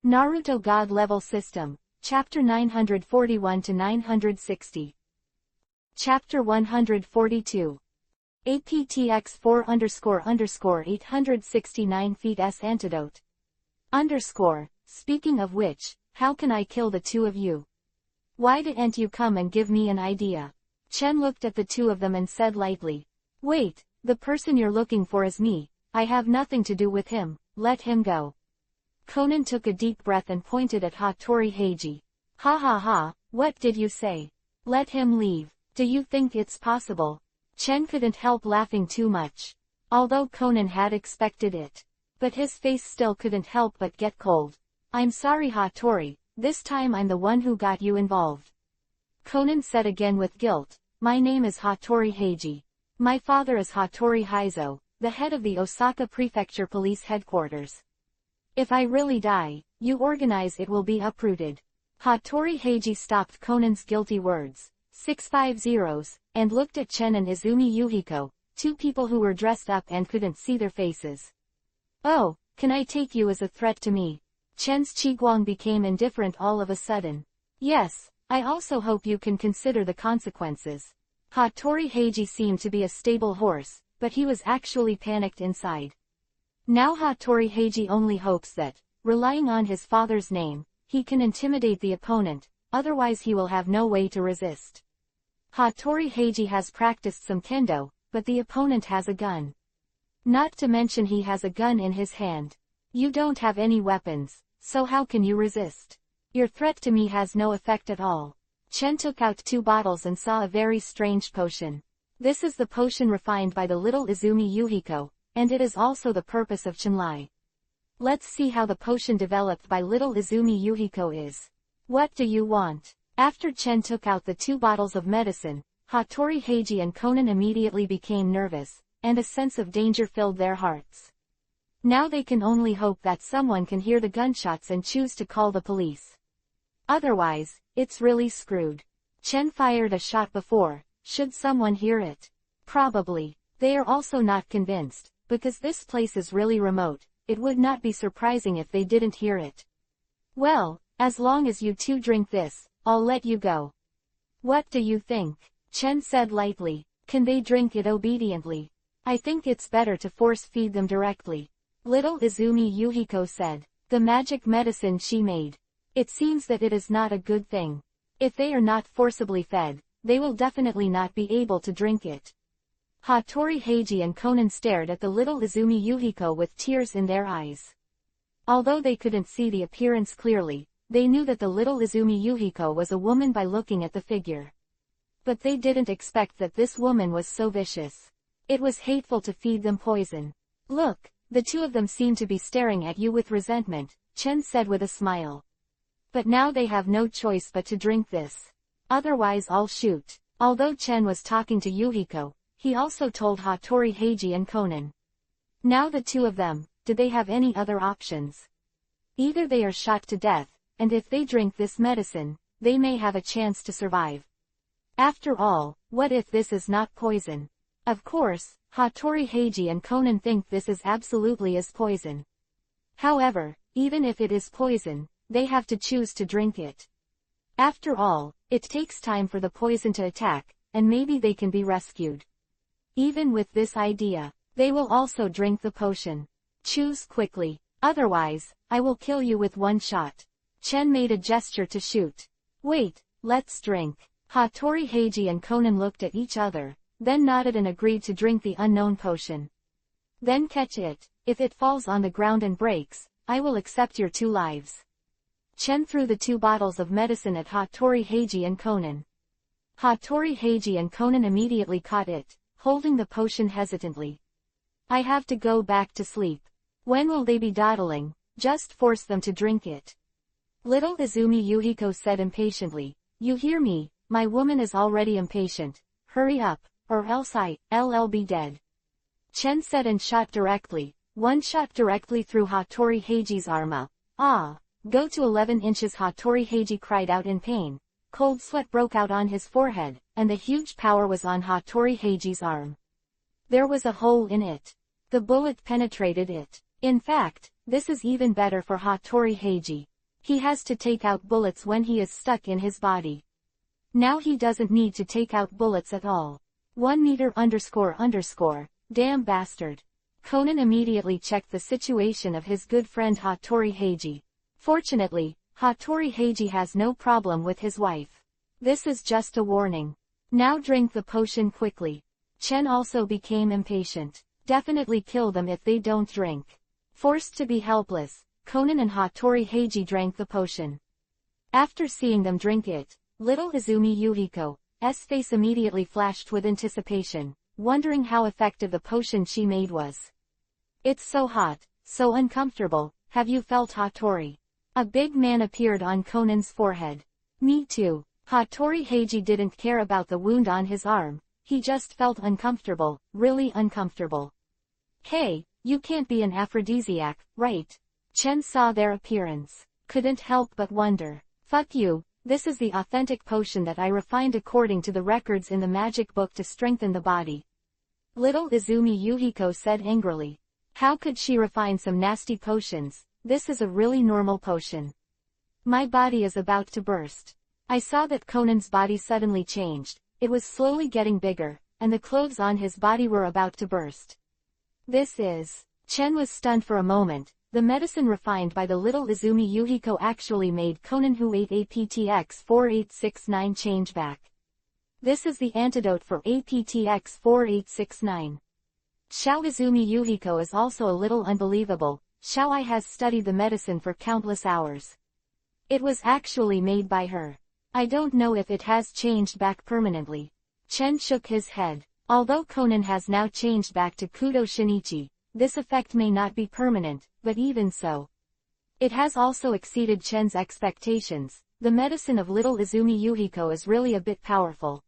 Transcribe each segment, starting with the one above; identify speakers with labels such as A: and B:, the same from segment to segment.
A: Naruto God Level System, Chapter 941 to 960. Chapter 142. APTX 4__869 feet S Antidote. Speaking of which, how can I kill the two of you? Why didn't you come and give me an idea? Chen looked at the two of them and said lightly. Wait, the person you're looking for is me, I have nothing to do with him, let him go. Conan took a deep breath and pointed at Hattori Heiji. Ha ha ha, what did you say? Let him leave, do you think it's possible? Chen couldn't help laughing too much. Although Conan had expected it. But his face still couldn't help but get cold. I'm sorry Hattori, this time I'm the one who got you involved. Conan said again with guilt, my name is Hattori Heiji. My father is Hattori Heizo, the head of the Osaka Prefecture Police Headquarters. If I really die, you organize it will be uprooted. Hattori Heiji stopped Conan's guilty words, 650s, and looked at Chen and Izumi Yuhiko, two people who were dressed up and couldn't see their faces. Oh, can I take you as a threat to me? Chen's Qiguang became indifferent all of a sudden. Yes, I also hope you can consider the consequences. Hattori Heiji seemed to be a stable horse, but he was actually panicked inside. Now Hattori Heiji only hopes that, relying on his father's name, he can intimidate the opponent, otherwise he will have no way to resist. Hattori Heiji has practiced some kendo, but the opponent has a gun. Not to mention he has a gun in his hand. You don't have any weapons, so how can you resist? Your threat to me has no effect at all. Chen took out 2 bottles and saw a very strange potion. This is the potion refined by the little Izumi Yuhiko, and it is also the purpose of Chenlai. Let's see how the potion developed by little Izumi Yuhiko is. What do you want? After Chen took out the 2 bottles of medicine, Hattori Heiji and Conan immediately became nervous, and a sense of danger filled their hearts. Now they can only hope that someone can hear the gunshots and choose to call the police. Otherwise, it's really screwed. Chen fired a shot before, should someone hear it? Probably. They are also not convinced, because this place is really remote, it would not be surprising if they didn't hear it. Well, as long as you two drink this, I'll let you go. What do you think? Chen said lightly. Can they drink it obediently? I think it's better to force feed them directly. Little Izumi Yuhiko said. The magic medicine she made. It seems that it is not a good thing. If they are not forcibly fed, they will definitely not be able to drink it. Hattori Heiji and Conan stared at the little Izumi Yuhiko with tears in their eyes. Although they couldn't see the appearance clearly, they knew that the little Izumi Yuhiko was a woman by looking at the figure. But they didn't expect that this woman was so vicious. It was hateful to feed them poison. Look, the two of them seem to be staring at you with resentment, Chen said with a smile. But now they have no choice but to drink this. Otherwise I'll shoot. Although Chen was talking to Yuhiko, he also told Hattori Heiji and Conan. Now the two of them, do they have any other options? Either they are shot to death, and if they drink this medicine, they may have a chance to survive. After all, what if this is not poison? Of course, Hattori Heiji and Conan think this is absolutely is poison. However, even if it is poison, they have to choose to drink it. After all, it takes time for the poison to attack, and maybe they can be rescued. Even with this idea, they will also drink the potion. Choose quickly, otherwise, I will kill you with one shot. Chen made a gesture to shoot. Wait, let's drink. Hattori Heiji and Conan looked at each other, then nodded and agreed to drink the unknown potion. Then catch it. If it falls on the ground and breaks, I will accept your 2 lives. Chen threw the 2 bottles of medicine at Hattori Heiji and Conan. Hattori Heiji and Conan immediately caught it, holding the potion hesitantly. I have to go back to sleep. When will they be dawdling? Just force them to drink it. Little Izumi Yuhiko said impatiently. You hear me, my woman is already impatient. Hurry up, or else I'll be dead. Chen said and shot directly. One shot directly through Hattori Heiji's arm. Ah! Go to 11 inches. Hattori Heiji cried out in pain. Cold sweat broke out on his forehead, and the huge power was on Hattori Heiji's arm. There was a hole in it. The bullet penetrated it. In fact, this is even better for Hattori Heiji. He has to take out bullets when he is stuck in his body. Now he doesn't need to take out bullets at all. 1 meter __. Damn bastard. Conan immediately checked the situation of his good friend Hattori Heiji. Fortunately, Hattori Heiji has no problem with his wife. This is just a warning. Now drink the potion quickly. Chen also became impatient. Definitely kill them if they don't drink. Forced to be helpless, Conan and Hattori Heiji drank the potion. After seeing them drink it, little Izumi Yuhiko's face immediately flashed with anticipation, wondering how effective the potion she made was. It's so hot, so uncomfortable, have you felt Hattori? A big man appeared on Conan's forehead. Me too. Hattori Heiji didn't care about the wound on his arm, he just felt uncomfortable, really uncomfortable. Hey, you can't be an aphrodisiac, right? Chen saw their appearance. Couldn't help but wonder. Fuck you, this is the authentic potion that I refined according to the records in the magic book to strengthen the body. Little Izumi Yuhiko said angrily. How could she refine some nasty potions? This is a really normal potion. My body is about to burst. I saw that Conan's body suddenly changed, it was slowly getting bigger, and the clothes on his body were about to burst. This is... Chen was stunned for a moment. The medicine refined by the little Izumi Yuhiko actually made Conan who ate APTX 4869 change back. This is the antidote for APTX 4869. Xiao Izumi Yuhiko is also a little unbelievable. Xiao has studied the medicine for countless hours. It was actually made by her. I don't know if it has changed back permanently. Chen shook his head. Although Conan has now changed back to Kudo Shinichi, this effect may not be permanent, but even so. It has also exceeded Chen's expectations. The medicine of little Izumi Yuhiko is really a bit powerful.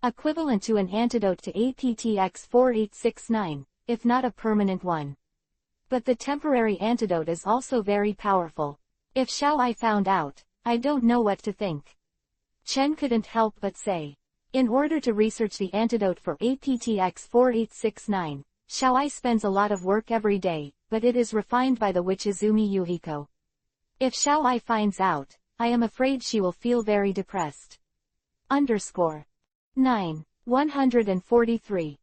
A: Equivalent to an antidote to APTX 4869, if not a permanent one. But the temporary antidote is also very powerful. If Xiao found out, I don't know what to think. Chen couldn't help but say. In order to research the antidote for APTX 4869, Xiao spends a lot of work every day, but it is refined by the witch Izumi Yuhiko. If Xiao finds out, I am afraid she will feel very depressed. 9. 143.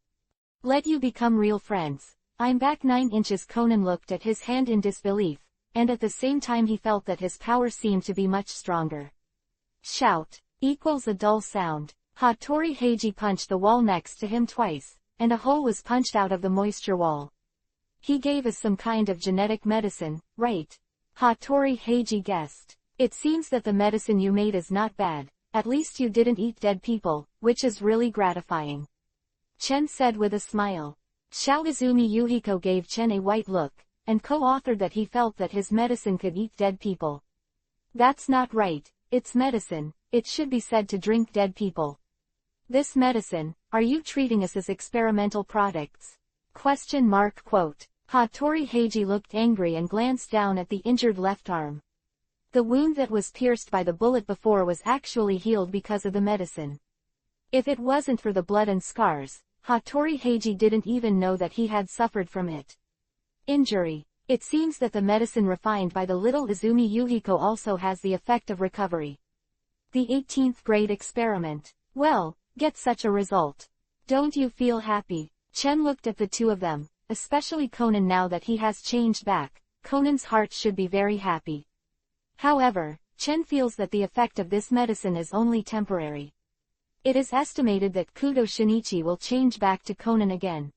A: Let you become real friends. I'm back 9 inches. Conan looked at his hand in disbelief, and at the same time he felt that his power seemed to be much stronger. Shout. Equals a dull sound. Hattori Heiji punched the wall next to him twice, and a hole was punched out of the moisture wall. He gave us some kind of genetic medicine, right? Hattori Heiji guessed. It seems that the medicine you made is not bad, at least you didn't eat dead people, which is really gratifying. Chen said with a smile. Xiao Izumi Yuhiko gave Chen a white look, and co-authored that he felt that his medicine could eat dead people. That's not right, it's medicine, it should be said to drink dead people. This medicine, are you treating us as experimental products? ? Hattori Heiji looked angry and glanced down at the injured left arm. The wound that was pierced by the bullet before was actually healed because of the medicine. If it wasn't for the blood and scars, Hattori Heiji didn't even know that he had suffered from it. Injury. It seems that the medicine refined by the little Izumi Yuhiko also has the effect of recovery. The 18th grade experiment. Well, get such a result. Don't you feel happy? Chen looked at the two of them, especially Conan now that he has changed back. Conan's heart should be very happy. However, Chen feels that the effect of this medicine is only temporary. It is estimated that Kudo Shinichi will change back to Conan again.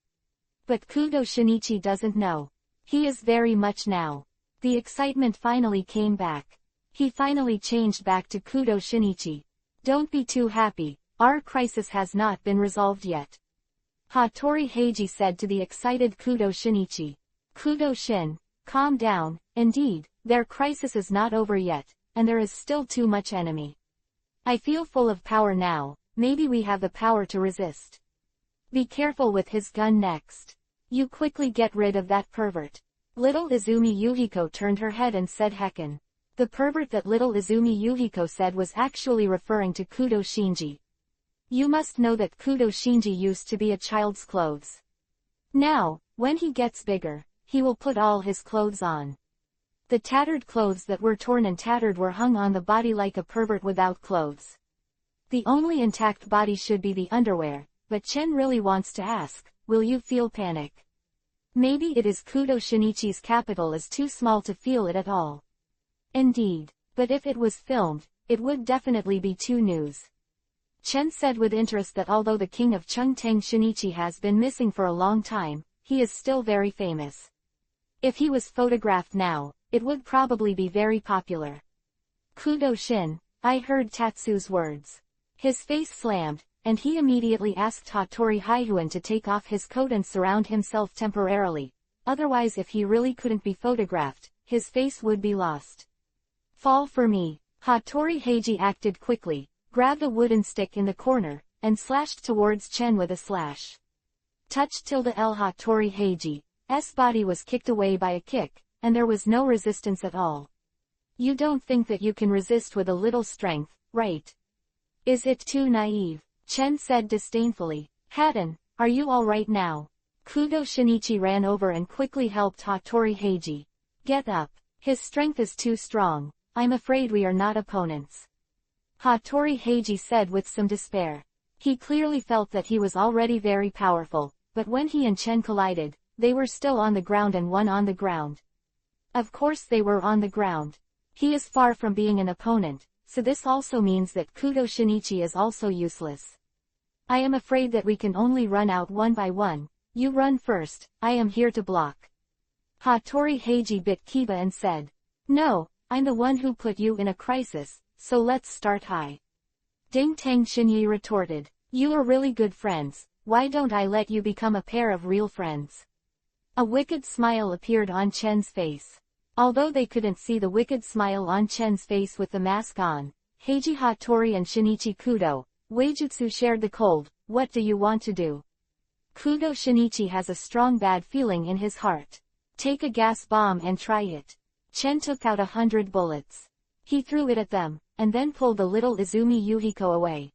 A: But Kudo Shinichi doesn't know. He is very much now. The excitement finally came back. He finally changed back to Kudo Shinichi. Don't be too happy, our crisis has not been resolved yet. Hattori Heiji said to the excited Kudo Shinichi. Kudo Shin, calm down, indeed, their crisis is not over yet, and there is still too much enemy. I feel full of power now, maybe we have the power to resist. Be careful with his gun next. You quickly get rid of that pervert. Little Izumi Yuhiko turned her head and said heckin. The pervert that little Izumi Yuhiko said was actually referring to Kudo Shinji. You must know that Kudo Shinji used to be a child's clothes. Now, when he gets bigger, he will put all his clothes on. The tattered clothes that were torn and tattered were hung on the body like a pervert without clothes. The only intact body should be the underwear, but Chen really wants to ask, will you feel panic? Maybe it is Kudo Shinichi's capital is too small to feel it at all. Indeed, but if it was filmed, it would definitely be too news. Chen said with interest that although the king of Chengteng Shinichi has been missing for a long time, he is still very famous. If he was photographed now, it would probably be very popular. Kudo Shin, I heard Tatsu's words. His face slammed, and he immediately asked Hattori Haihuan to take off his coat and surround himself temporarily. Otherwise, if he really couldn't be photographed, his face would be lost. Fall for me. Hattori Heiji acted quickly, grabbed a wooden stick in the corner, and slashed towards Chen with a slash. Touch L Hattori Heiji's body was kicked away by a kick, and there was no resistance at all. You don't think that you can resist with a little strength, right? Is it too naive? Chen said disdainfully. Hatten, are you all right now? Kudo Shinichi ran over and quickly helped Hattori Heiji. Get up. His strength is too strong. I'm afraid we are not opponents. Hattori Heiji said with some despair. He clearly felt that he was already very powerful, but when he and Chen collided, they were still on the ground and one on the ground. Of course they were on the ground. He is far from being an opponent, so this also means that Kudo Shinichi is also useless. I am afraid that we can only run out one by one. You run first, I am here to block. Hattori Heiji bit Kiba and said. No, I'm the one who put you in a crisis, so let's start high. Ding Tang Xinyi retorted. You are really good friends, why don't I let you become a pair of real friends? A wicked smile appeared on Chen's face. Although they couldn't see the wicked smile on Chen's face with the mask on, Heiji Hattori and Shinichi Kudo, Weijutsu shared the cold, what do you want to do? Kudo Shinichi has a strong bad feeling in his heart. Take a gas bomb and try it. Chen took out 100 bullets. He threw it at them, and then pulled the little Izumi Yuhiko away.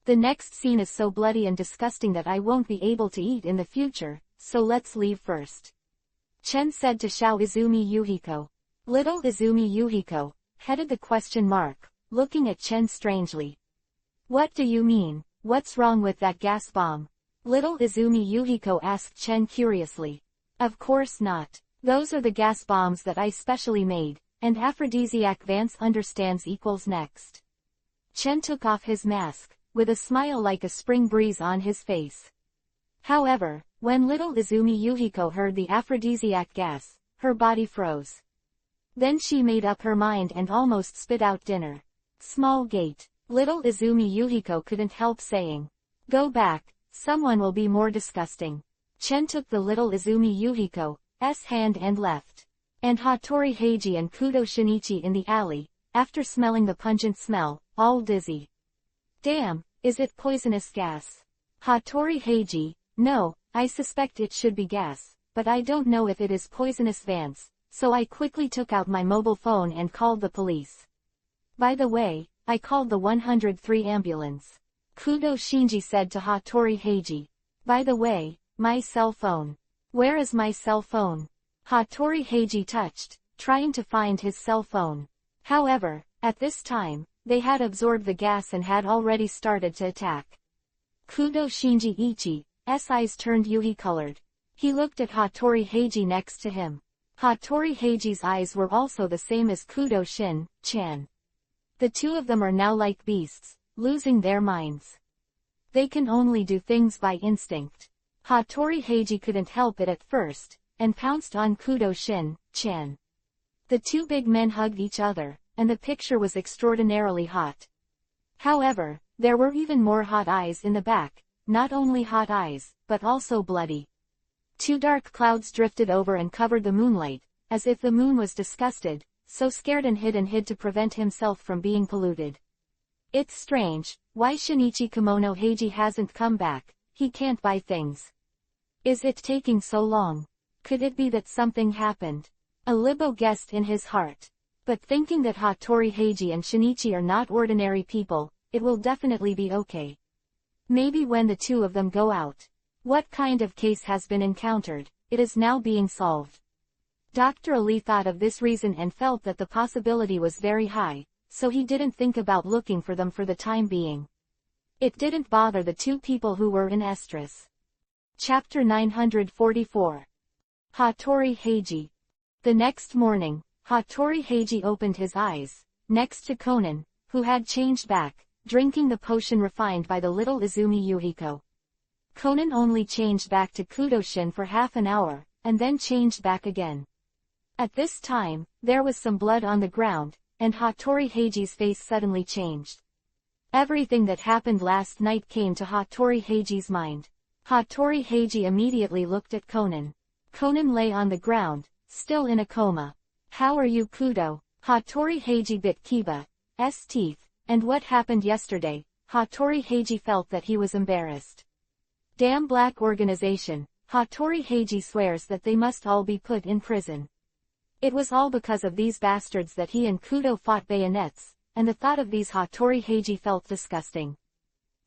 A: The next scene is so bloody and disgusting that I won't be able to eat in the future, so let's leave first. Chen said to Xiao Izumi Yuhiko. Little Izumi Yuhiko, headed the question mark, looking at Chen strangely. What do you mean, what's wrong with that gas bomb? Little Izumi Yuhiko asked Chen curiously. Of course not. Those are the gas bombs that I specially made, and aphrodisiac Vance understands equals next. Chen took off his mask, with a smile like a spring breeze on his face. However, when little Izumi Yuhiko heard the aphrodisiac gas, her body froze. Then she made up her mind and almost spit out dinner. Small gate. Little Izumi Yuhiko couldn't help saying. Go back, someone will be more disgusting. Chen took the little Izumi Yuhiko's hand and left. And Hattori Heiji and Kudo Shinichi in the alley, after smelling the pungent smell, all dizzy. Damn, is it poisonous gas? Hattori Heiji, no, I suspect it should be gas, but I don't know if it is poisonous Vance, so I quickly took out my mobile phone and called the police. By the way, I called the 103 ambulance. Kudo Shinji said to Hattori Heiji. By the way, my cell phone. Where is my cell phone? Hattori Heiji touched, trying to find his cell phone. However, at this time, they had absorbed the gas and had already started to attack. Kudo Shinji Ichi's eyes turned Yuhi-colored. He looked at Hattori Heiji next to him. Hattori Heiji's eyes were also the same as Kudo Shin-chan. The two of them are now like beasts, losing their minds. They can only do things by instinct. Hattori Heiji couldn't help it at first, and pounced on Kudo Shin-chan. The two big men hugged each other, and the picture was extraordinarily hot. However, there were even more hot eyes in the back, not only hot eyes, but also bloody. Two dark clouds drifted over and covered the moonlight, as if the moon was disgusted, so scared and hid to prevent himself from being polluted. It's strange, why Shinichi Kimono Heiji hasn't come back, he can't buy things. Is it taking so long? Could it be that something happened? A Libo guessed in his heart. But thinking that Hattori Heiji and Shinichi are not ordinary people, it will definitely be okay. Maybe when the two of them go out. What kind of case has been encountered? It is now being solved. Dr. Ali thought of this reason and felt that the possibility was very high, so he didn't think about looking for them for the time being. It didn't bother the two people who were in estrus. Chapter 944. Hattori Heiji. The next morning, Hattori Heiji opened his eyes, next to Konan, who had changed back, drinking the potion refined by the little Izumi Yuhiko. Konan only changed back to Kudoshin for half an hour, and then changed back again. At this time, there was some blood on the ground, and Hattori Heiji's face suddenly changed. Everything that happened last night came to Hattori Heiji's mind. Hattori Heiji immediately looked at Konan. Konan lay on the ground, still in a coma. How are you, Kudo? Hattori Heiji bit Kiba's teeth. And what happened yesterday? Hattori Heiji felt that he was embarrassed. Damn black organization. Hattori Heiji swears that they must all be put in prison. It was all because of these bastards that he and Kudo fought bayonets, and the thought of these Hattori Heiji felt disgusting.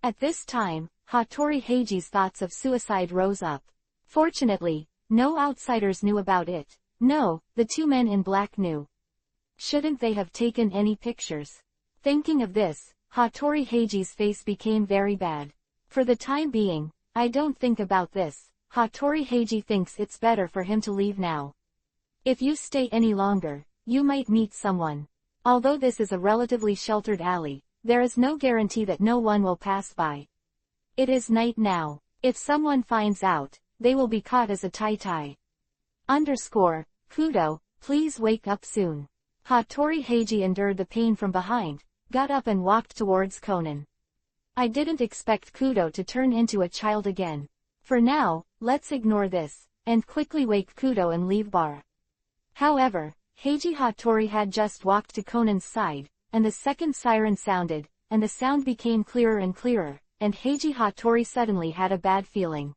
A: At this time, Hattori Heiji's thoughts of suicide rose up. Fortunately, no outsiders knew about it. No, the two men in black knew. Shouldn't they have taken any pictures? Thinking of this, Hattori Heiji's face became very bad. For the time being, I don't think about this. Hattori Heiji thinks it's better for him to leave now. If you stay any longer, you might meet someone. Although this is a relatively sheltered alley, there is no guarantee that no one will pass by. It is night now. If someone finds out, they will be caught as a tai-tai. Kudo, please wake up soon. Hattori Heiji endured the pain from behind, got up and walked towards Konan. I didn't expect Kudo to turn into a child again. For now, let's ignore this, and quickly wake Kudo and leave bar. However, Heiji Hattori had just walked to Konan's side, and the second siren sounded, and the sound became clearer and clearer, and Heiji Hattori suddenly had a bad feeling.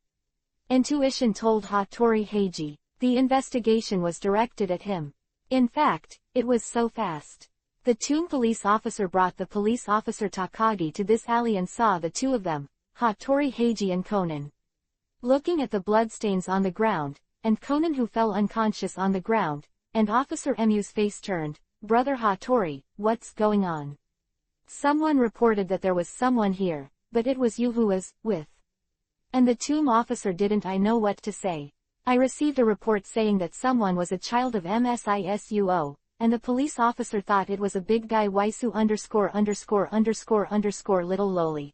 A: Intuition told Hattori Heiji. The investigation was directed at him. In fact, it was so fast. The tomb police officer brought the police officer Takagi to this alley and saw the two of them, Hattori Heiji and Konan. Looking at the bloodstains on the ground, and Konan who fell unconscious on the ground, and Officer Emu's face turned, Brother Hattori, what's going on? Someone reported that there was someone here, but it was you who was with. And the tomb officer didn't know what to say. I received a report saying that someone was a child of MSISUO, and the police officer thought it was a big guy Waisu _____ little loli.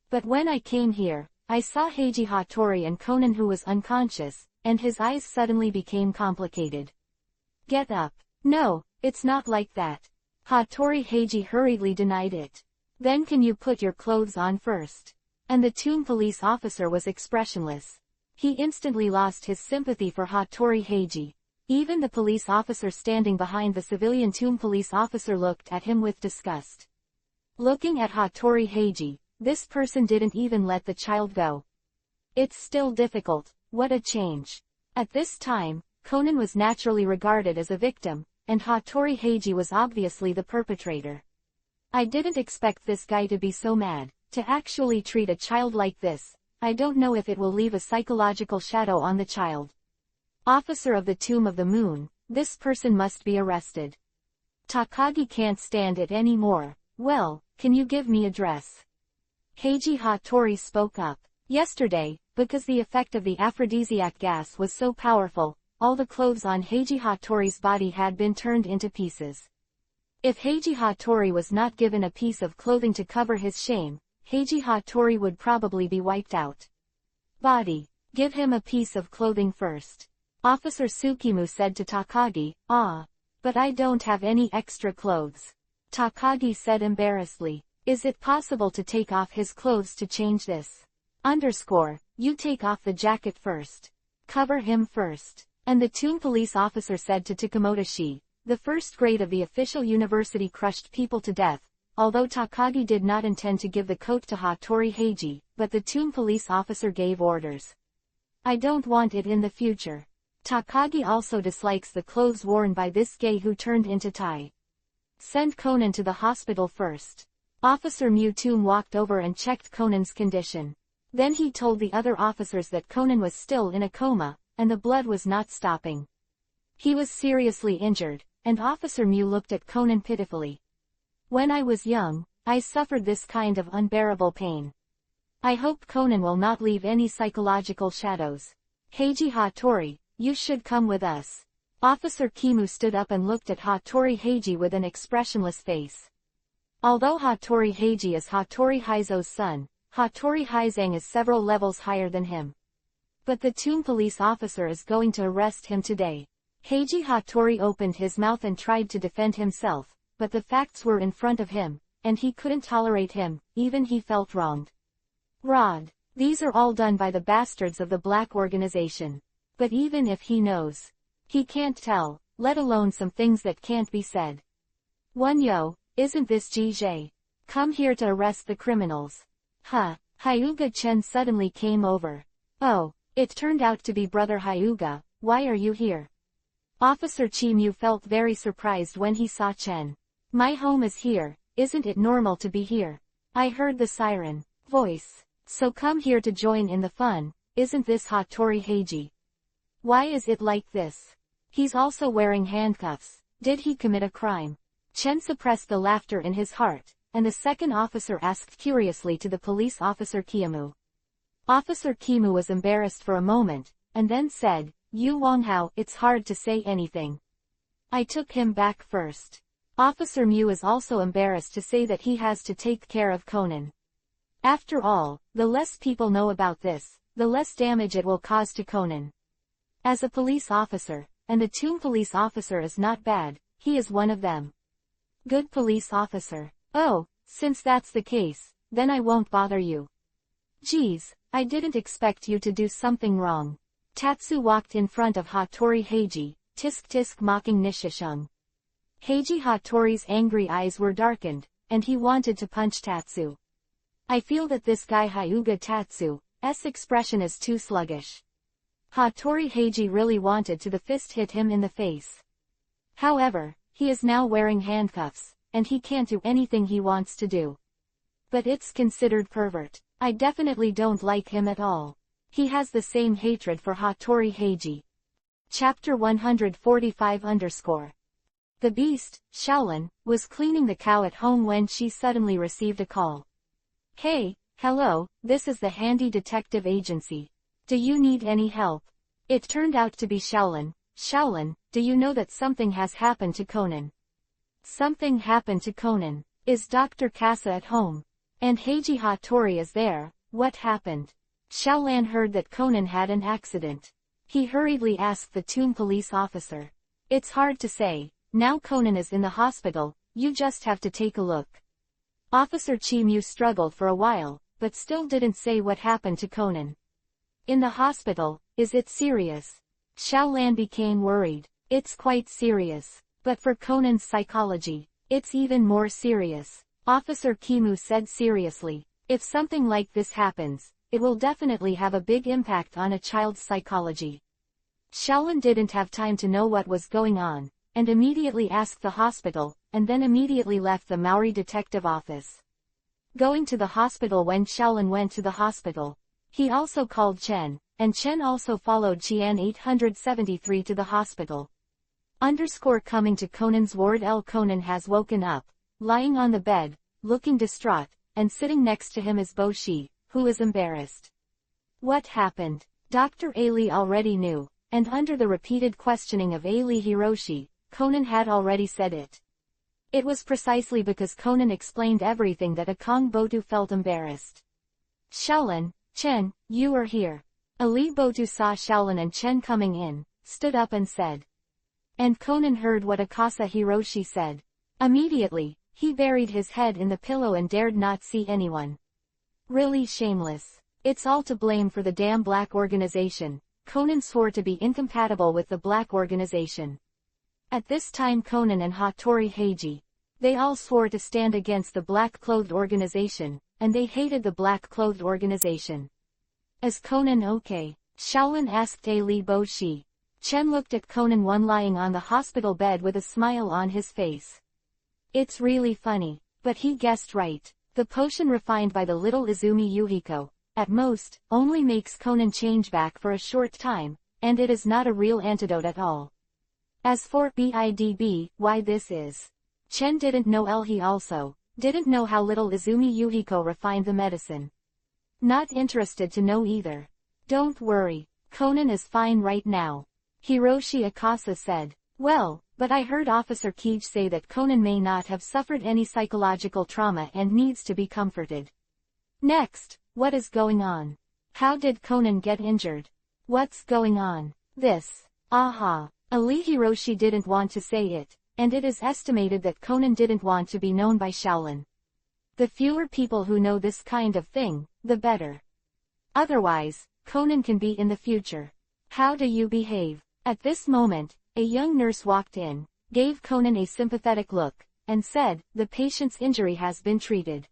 A: But when I came here, I saw Heiji Hattori and Konan who was unconscious, and his eyes suddenly became complicated. Get up. No, it's not like that. Hattori Heiji hurriedly denied it. Then can you put your clothes on first? And the tomb police officer was expressionless. He instantly lost his sympathy for Hattori Heiji. Even the police officer standing behind the civilian tomb police officer looked at him with disgust. Looking at Hattori Heiji, this person didn't even let the child go. It's still difficult. What a change. At this time, Konan was naturally regarded as a victim, and Hattori Heiji was obviously the perpetrator. I didn't expect this guy to be so mad, to actually treat a child like this. I don't know if it will leave a psychological shadow on the child. Officer of the Tomb of the Moon, this person must be arrested. Takagi can't stand it anymore. Well, can you give me address? Heiji Hattori spoke up. Yesterday, because the effect of the aphrodisiac gas was so powerful, all the clothes on Heiji Hattori's body had been turned into pieces. If Heiji Hattori was not given a piece of clothing to cover his shame, Heiji Hattori would probably be wiped out. Body. Give him a piece of clothing first. Officer Tsukimu said to Takagi, but I don't have any extra clothes. Takagi said embarrassedly. Is it possible to take off his clothes to change this? You take off the jacket first. Cover him first. And the tomb police officer said to Takamotoshi, the first grade of the official university crushed people to death. Although Takagi did not intend to give the coat to Hattori Heiji, but the tomb police officer gave orders. I don't want it in the future. Takagi also dislikes the clothes worn by this gay who turned into Tai. Send Konan to the hospital first. Officer Mutoom walked over and checked Konan's condition. Then he told the other officers that Konan was still in a coma, and the blood was not stopping. He was seriously injured, and Officer Mew looked at Conan pitifully. When I was young, I suffered this kind of unbearable pain. I hope Conan will not leave any psychological shadows. Heiji Hattori, you should come with us. Officer Kimu stood up and looked at Hattori Heiji with an expressionless face. Although Hattori Heiji is Hattori Heizo's son, Hattori Heizang is several levels higher than him. But the tomb police officer is going to arrest him today. Heiji Hattori opened his mouth and tried to defend himself, but the facts were in front of him, and he couldn't tolerate him, even he felt wronged. Rod, these are all done by the bastards of the black organization. But even if he knows, he can't tell, let alone some things that can't be said. Yo, isn't this GJ? Come here to arrest the criminals. Hyuga Chen suddenly came over. Oh, it turned out to be Brother Hyuga, why are you here? Officer Chimu felt very surprised when he saw Chen. My home is here, isn't it normal to be here? I heard the siren voice. So come here to join in the fun, isn't this Hattori Heiji? Why is it like this? He's also wearing handcuffs. Did he commit a crime? Chen suppressed the laughter in his heart, and the second officer asked curiously to the police officer Kimu. Officer Kimu was embarrassed for a moment, and then said, Yu Wanghao, it's hard to say anything. I took him back first. Officer Mew is also embarrassed to say that he has to take care of Conan. After all, the less people know about this, the less damage it will cause to Conan. As a police officer, and the tomb police officer is not bad, he is one of them. Good police officer. Oh, since that's the case, then I won't bother you. Geez, I didn't expect you to do something wrong. Tatsu walked in front of Hattori Heiji, tisk mocking Nishishung. Heiji Hattori's angry eyes were darkened, and he wanted to punch Tatsu. I feel that this guy Hyuga Tatsu's expression is too sluggish. Hattori Heiji really wanted to the fist hit him in the face. However, he is now wearing handcuffs, and he can't do anything he wants to do. But it's considered pervert. I definitely don't like him at all. He has the same hatred for Hattori Heiji. Chapter 145 _ The Beast, Shaolin, was cleaning the cow at home when she suddenly received a call. Hey, hello, this is the Handy Detective Agency. Do you need any help? It turned out to be Shaolin. Shaolin, do you know that something has happened to Conan? Something happened to Conan. Is Dr. Kasa at home? And Heiji Hattori is there. What happened? Shaolin heard that Conan had an accident. He hurriedly asked the tomb police officer. It's hard to say. Now Conan is in the hospital, you just have to take a look. Officer Chimu struggled for a while, but still didn't say what happened to Conan. In the hospital, is it serious? Shaolin became worried. It's quite serious. But for Conan's psychology, it's even more serious. Officer Kimu said seriously. If something like this happens, it will definitely have a big impact on a child's psychology. Shaolin didn't have time to know what was going on, and immediately asked the hospital, and then immediately left the Maori detective office. Going to the hospital. When Shaolin went to the hospital, he also called Chen, and Chen also followed Qian 873 to the hospital. Coming to Conan's ward. Conan has woken up, lying on the bed, looking distraught, and sitting next to him is Bo Shi, who is embarrassed. What happened? Dr. Ailey already knew, and under the repeated questioning of Ailey Hiroshi, Conan had already said it. It was precisely because Conan explained everything that Akong Botu felt embarrassed. Shaolin, Chen, you are here. Ali Botu saw Shaolin and Chen coming in, stood up and said. And Conan heard what Akasa Hiroshi said. Immediately, he buried his head in the pillow and dared not see anyone. Really shameless. It's all to blame for the damn black organization. Conan swore to be incompatible with the black organization. At this time Conan and Hattori Heiji, they all swore to stand against the black-clothed organization, and they hated the black-clothed organization. Is Conan okay? Shaolin asked Li Bo Shi. Chen looked at Conan one lying on the hospital bed with a smile on his face. It's really funny, but he guessed right. The potion refined by the little Izumi Yuhiko, at most, only makes Conan change back for a short time, and it is not a real antidote at all. As for BIDB, why this is. Chen didn't know he also didn't know how little Izumi Yuhiko refined the medicine. Not interested to know either. Don't worry, Conan is fine right now. Hiroshi Akasa said. Well, but I heard Officer Keech say that Conan may not have suffered any psychological trauma and needs to be comforted. Next, what is going on? How did Conan get injured? What's going on? This. Aha. Ali Hiroshi didn't want to say it, and it is estimated that Conan didn't want to be known by Shaolin. The fewer people who know this kind of thing, the better. Otherwise, Conan can be in the future. How do you behave? At this moment, a young nurse walked in, gave Conan a sympathetic look, and said, the patient's injury has been treated.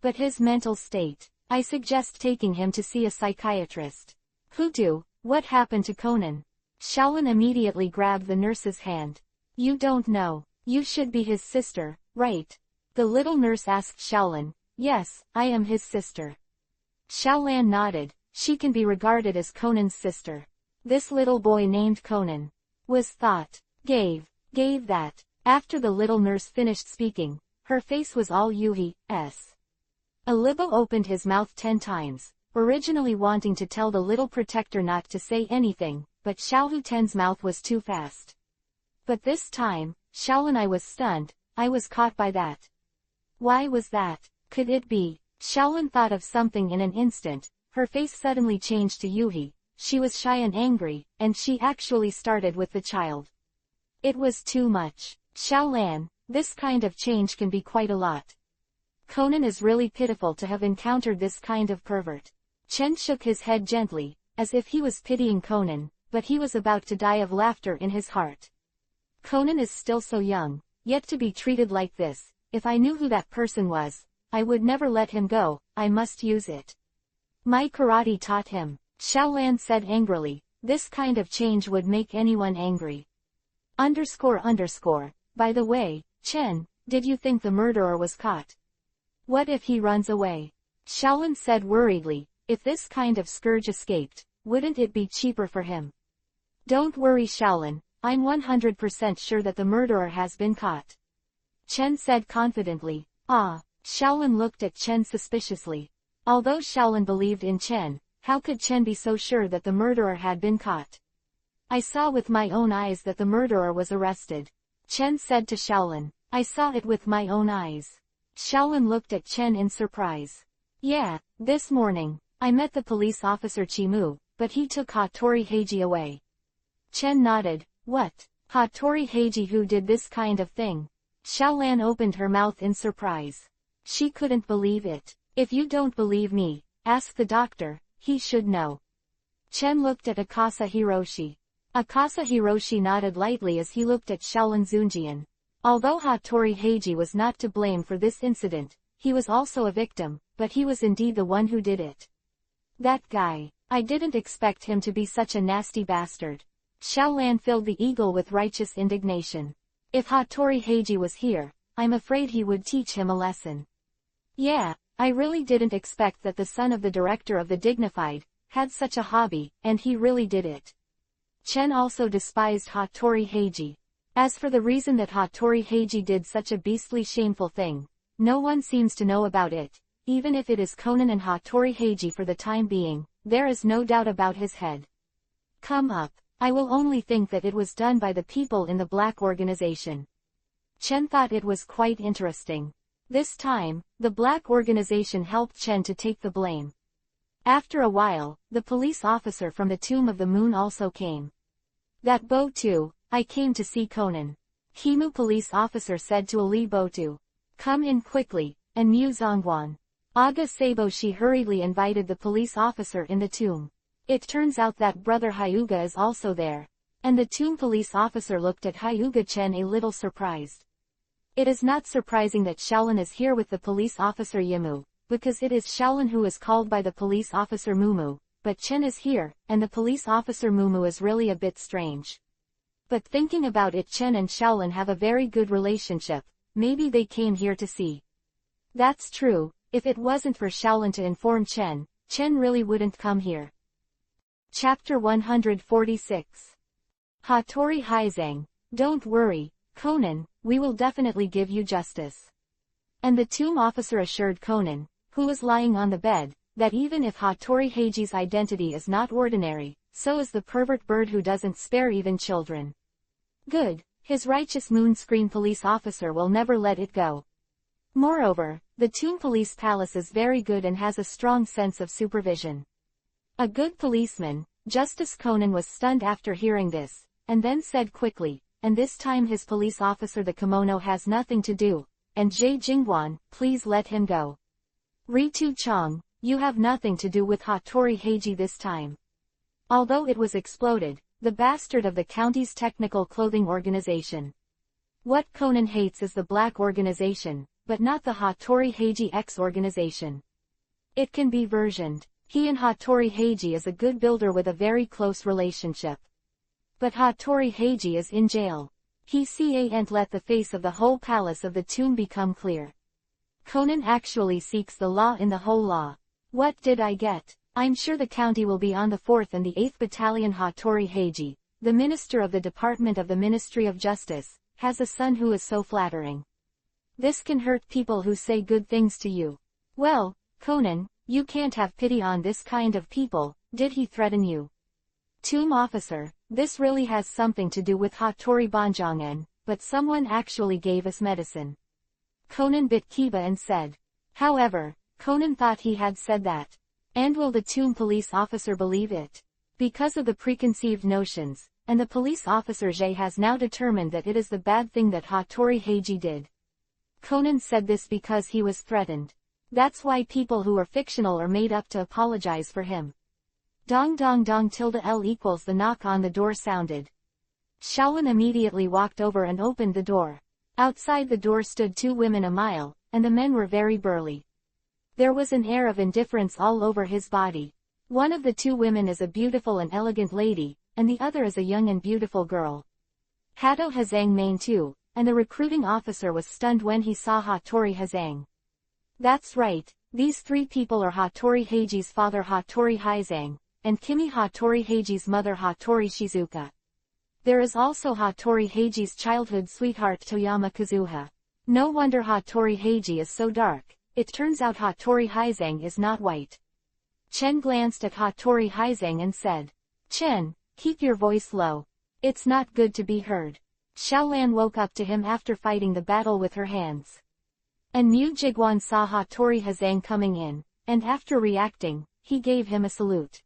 A: But his mental state, I suggest taking him to see a psychiatrist. Hutu, what happened to Conan? Shaolin immediately grabbed the nurse's hand. You don't know. You should be his sister, right? The little nurse asked Shaolin. Yes, I am his sister. Shaolin nodded. She can be regarded as Conan's sister. This little boy named Conan was thought. Gave that. After the little nurse finished speaking, her face was all Yuhi's. Alibo opened his mouth 10 times, originally wanting to tell the little protector not to say anything, but Xiao Ten's mouth was too fast. But this time, Shaolin, I was stunned. I was caught by that. Why was that? Could it be? Shaolin thought of something in an instant. Her face suddenly changed to Yuhi. She was shy and angry, and she actually started with the child. It was too much. Shaolin, this kind of change can be quite a lot. Conan is really pitiful to have encountered this kind of pervert. Chen shook his head gently, as if he was pitying Conan, but he was about to die of laughter in his heart. Conan is still so young, yet to be treated like this. If I knew who that person was, I would never let him go. I must use it. My karate taught him. Shaolin said angrily. This kind of change would make anyone angry. __. By the way, Chen, did you think the murderer was caught? What if he runs away? Shaolin said worriedly. If this kind of scourge escaped, wouldn't it be cheaper for him? Don't worry, Shaolin. I'm 100% sure that the murderer has been caught. Chen said confidently. Ah. Shaolin looked at Chen suspiciously. Although Shaolin believed in Chen, how could Chen be so sure that the murderer had been caught? I saw with my own eyes that the murderer was arrested. Chen said to Shaolin. I saw it with my own eyes. Shaolin looked at Chen in surprise. Yeah, this morning. I met the police officer Chimu, but he took Hattori Heiji away. Chen nodded. What? Hattori Heiji, who did this kind of thing? Shaolin opened her mouth in surprise. She couldn't believe it. If you don't believe me, ask the doctor, he should know. Chen looked at Akasa Hiroshi. Akasa Hiroshi nodded lightly as he looked at Shaolin Zunjian. Although Hattori Heiji was not to blame for this incident, he was also a victim, but he was indeed the one who did it. That guy. I didn't expect him to be such a nasty bastard. Shaolin filled the eagle with righteous indignation. If Hattori Heiji was here, I'm afraid he would teach him a lesson. Yeah, I really didn't expect that the son of the director of the Dignified had such a hobby, and he really did it. Chen also despised Hattori Heiji. As for the reason that Hattori Heiji did such a beastly shameful thing, no one seems to know about it. Even if it is Conan and Hattori Heiji for the time being, there is no doubt about his head. Come up. I will only think that it was done by the people in the black organization. Chen thought it was quite interesting. This time, the black organization helped Chen to take the blame. After a while, the police officer from the Tomb of the Moon also came. That Botu, I came to see Conan. Himu police officer said to Ali Botu. Come in quickly, and Mu Zongguan. Aga Seiboshi hurriedly invited the police officer in the tomb. It turns out that Brother Hyuga is also there. And the tomb police officer looked at Hyuga Chen a little surprised. It is not surprising that Shaolin is here with the police officer Yimu, because it is Shaolin who is called by the police officer Mumu, but Chen is here, and the police officer Mumu is really a bit strange. But thinking about it, Chen and Shaolin have a very good relationship. Maybe they came here to see. That's true. If it wasn't for Shaolin to inform Chen, Chen really wouldn't come here. Chapter 146. Hattori Haizang, Don't worry, Conan, we will definitely give you justice. And the tomb officer assured Conan, who was lying on the bed, that even if Hattori Heiji's identity is not ordinary, so is the pervert bird who doesn't spare even children. Good, his righteous moon screen police officer will never let it go. Moreover, the tomb police palace is very good and has a strong sense of supervision. A good policeman. Justice Conan was stunned after hearing this, and then said quickly, and this time his police officer the kimono has nothing to do, and Jie Jingguan, please let him go. Ritu Chong, you have nothing to do with Hattori Heiji this time. Although it was exploded, the bastard of the county's technical clothing organization. What Conan hates is the black organization, but not the Hattori Heiji X organization. It can be versioned. He and Hattori Heiji is a good builder with a very close relationship. But Hattori Heiji is in jail. He can't let the face of the whole palace of the tomb become clear. Conan actually seeks the law in the whole law. What did I get? I'm sure the county will be on the 4th and the 8th Battalion. Hattori Heiji, the minister of the Department of the Ministry of Justice, has a son who is so flattering. This can hurt people who say good things to you. Well, Conan, you can't have pity on this kind of people, did he threaten you? Tomb officer, this really has something to do with Hattori Banjongen, but someone actually gave us medicine. Conan bit Kiba and said. However, Conan thought he had said that. And will the tomb police officer believe it? Because of the preconceived notions, and the police officer Jie has now determined that it is the bad thing that Hattori Heiji did. Conan said this because he was threatened. That's why people who are fictional are made up to apologize for him. Dong dong dong tilde L equals the knock on the door sounded. Shaolin immediately walked over and opened the door. Outside the door stood 2 women a mile, and the men were very burly. There was an air of indifference all over his body. One of the 2 women is a beautiful and elegant lady, and the other is a young and beautiful girl. Hato Hazang Main too, and the recruiting officer was stunned when he saw Hattori Hazang. That's right, these 3 people are Hattori Heiji's father Hattori Hazang, and Kimi Hattori Heiji's mother Hattori Shizuka. There is also Hattori Heiji's childhood sweetheart Toyama Kazuha. No wonder Hattori Heiji is so dark, it turns out Hattori Hazang is not white. Chen glanced at Hattori Hazang and said, Chen, keep your voice low. It's not good to be heard. Xiaolan woke up to him after fighting the battle with her hands. And Mu Jiguan saw Hattori Hazang coming in, and after reacting, he gave him a salute.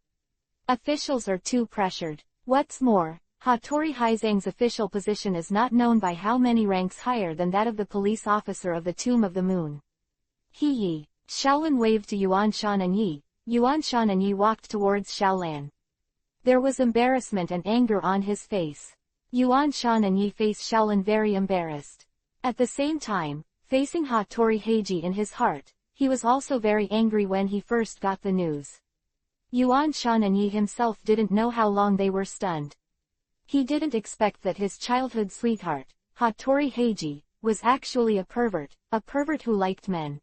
A: Officials are too pressured. What's more, Hattori Hazang's official position is not known by how many ranks higher than that of the police officer of the Tomb of the Moon. Yi. Shaolin waved to Yuan Shan and Yi. Yuan Shan and Yi walked towards Shaolan. There was embarrassment and anger on his face. Yuan Shan and Yi faced Shaolin very embarrassed. At the same time, facing Hattori Heiji in his heart, he was also very angry when he first got the news. Yuan Shan and Yi himself didn't know how long they were stunned. He didn't expect that his childhood sweetheart, Hattori Heiji, was actually a pervert who liked men.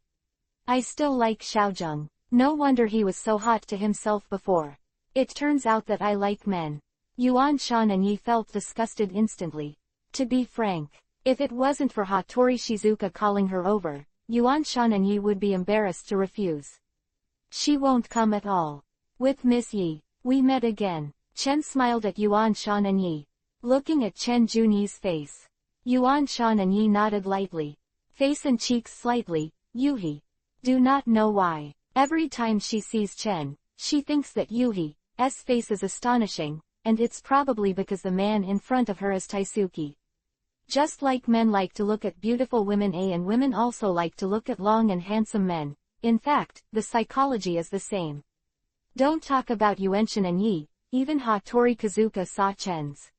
A: I still like Xiaojung. No wonder he was so hot to himself before. It turns out that I like men. Yuan Shan and Yi felt disgusted instantly. To be frank, if it wasn't for Hattori Shizuka calling her over, Yuan Shan and Yi would be embarrassed to refuse. She won't come at all. With Miss Yi, we met again. Chen smiled at Yuan Shan and Yi. Looking at Chen Junyi's face. Yuan Shan and Yi nodded lightly. Face and cheeks slightly, Yuhi. Do not know why. Every time she sees Chen, she thinks that Yuhi's face is astonishing, and it's probably because the man in front of her is Taisuke. Just like men like to look at beautiful women and women also like to look at long and handsome men. In fact, the psychology is the same. Don't talk about Yuanshan and Yi, even Hattori Kazuka saw Chen's.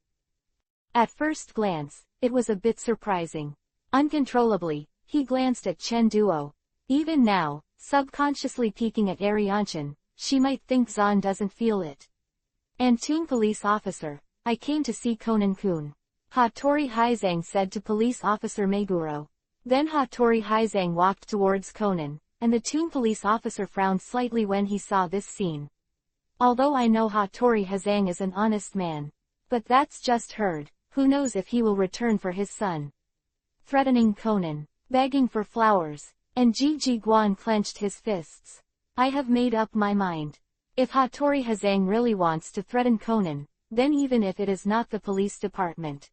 A: At first glance, it was a bit surprising. Uncontrollably, he glanced at Chen Duo. Even now, subconsciously peeking at Arianchan, she might think Zan doesn't feel it. And Tomb Police Officer, I came to see Conan-kun. Hattori Hazang said to Police Officer Meguro. Then Hattori Hazang walked towards Conan, and the Tomb Police Officer frowned slightly when he saw this scene. Although I know Hattori Hazang is an honest man. But that's just heard. Who knows if he will return for his son? Threatening Conan. Begging for flowers. And Ji Guan clenched his fists. I have made up my mind. If Hattori Hazang really wants to threaten Conan, then even if it is not the police department,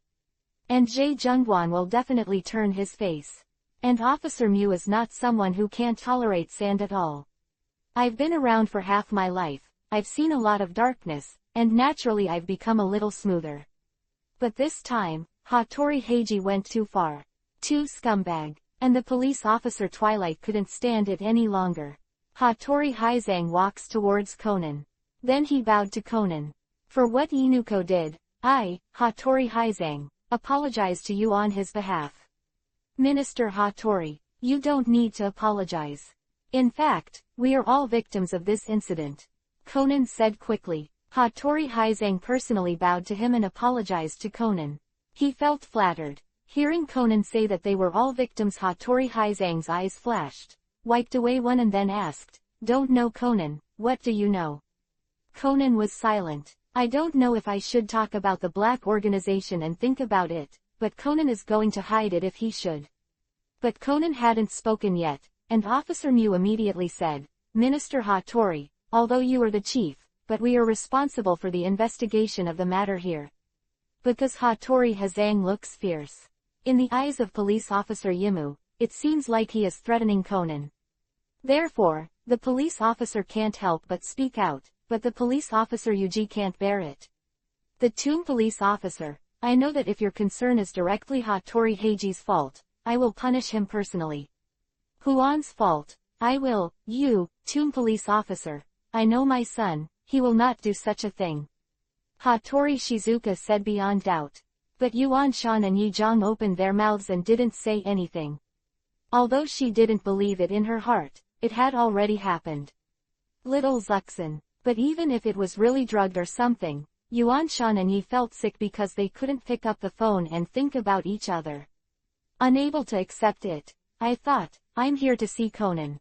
A: and Jie Jungguan will definitely turn his face. And Officer Mu is not someone who can't tolerate sand at all. I've been around for half my life, I've seen a lot of darkness, and naturally I've become a little smoother. But this time, Hattori Heiji went too far. Too scumbag. And the police officer Twilight couldn't stand it any longer. Hattori Hazang walks towards Conan. Then he bowed to Conan. For what Inuko did, I, Hattori Hazang, apologize to you on his behalf. Minister Hattori, you don't need to apologize. In fact, we are all victims of this incident. Conan said quickly. Hattori Hazang personally bowed to him and apologized to Conan. He felt flattered. Hearing Conan say that they were all victims, Hattori Hazang's eyes flashed, wiped away one and then asked, Don't know Conan, what do you know? Conan was silent. I don't know if I should talk about the black organization and think about it, but Conan is going to hide it if he should. But Conan hadn't spoken yet, and Officer Mu immediately said, Minister Hattori, although you are the chief, but we are responsible for the investigation of the matter here. Because Hattori Hazang looks fierce. In the eyes of Police Officer Yimu, it seems like he is threatening Conan. Therefore, the police officer can't help but speak out, but the police officer Yuji can't bear it. The Tomb police officer, I know that if your concern is directly Hattori Heiji's fault, I will punish him personally. Huan's fault, I will, you, Tomb police officer, I know my son, he will not do such a thing. Hattori Shizuka said beyond doubt. But Yuan Shan and Yi Zhang opened their mouths and didn't say anything. Although she didn't believe it in her heart, it had already happened. Little Zuxin. But even if it was really drugged or something, Yuan Shan and Yi felt sick because they couldn't pick up the phone and think about each other. Unable to accept it, I thought, I'm here to see Conan.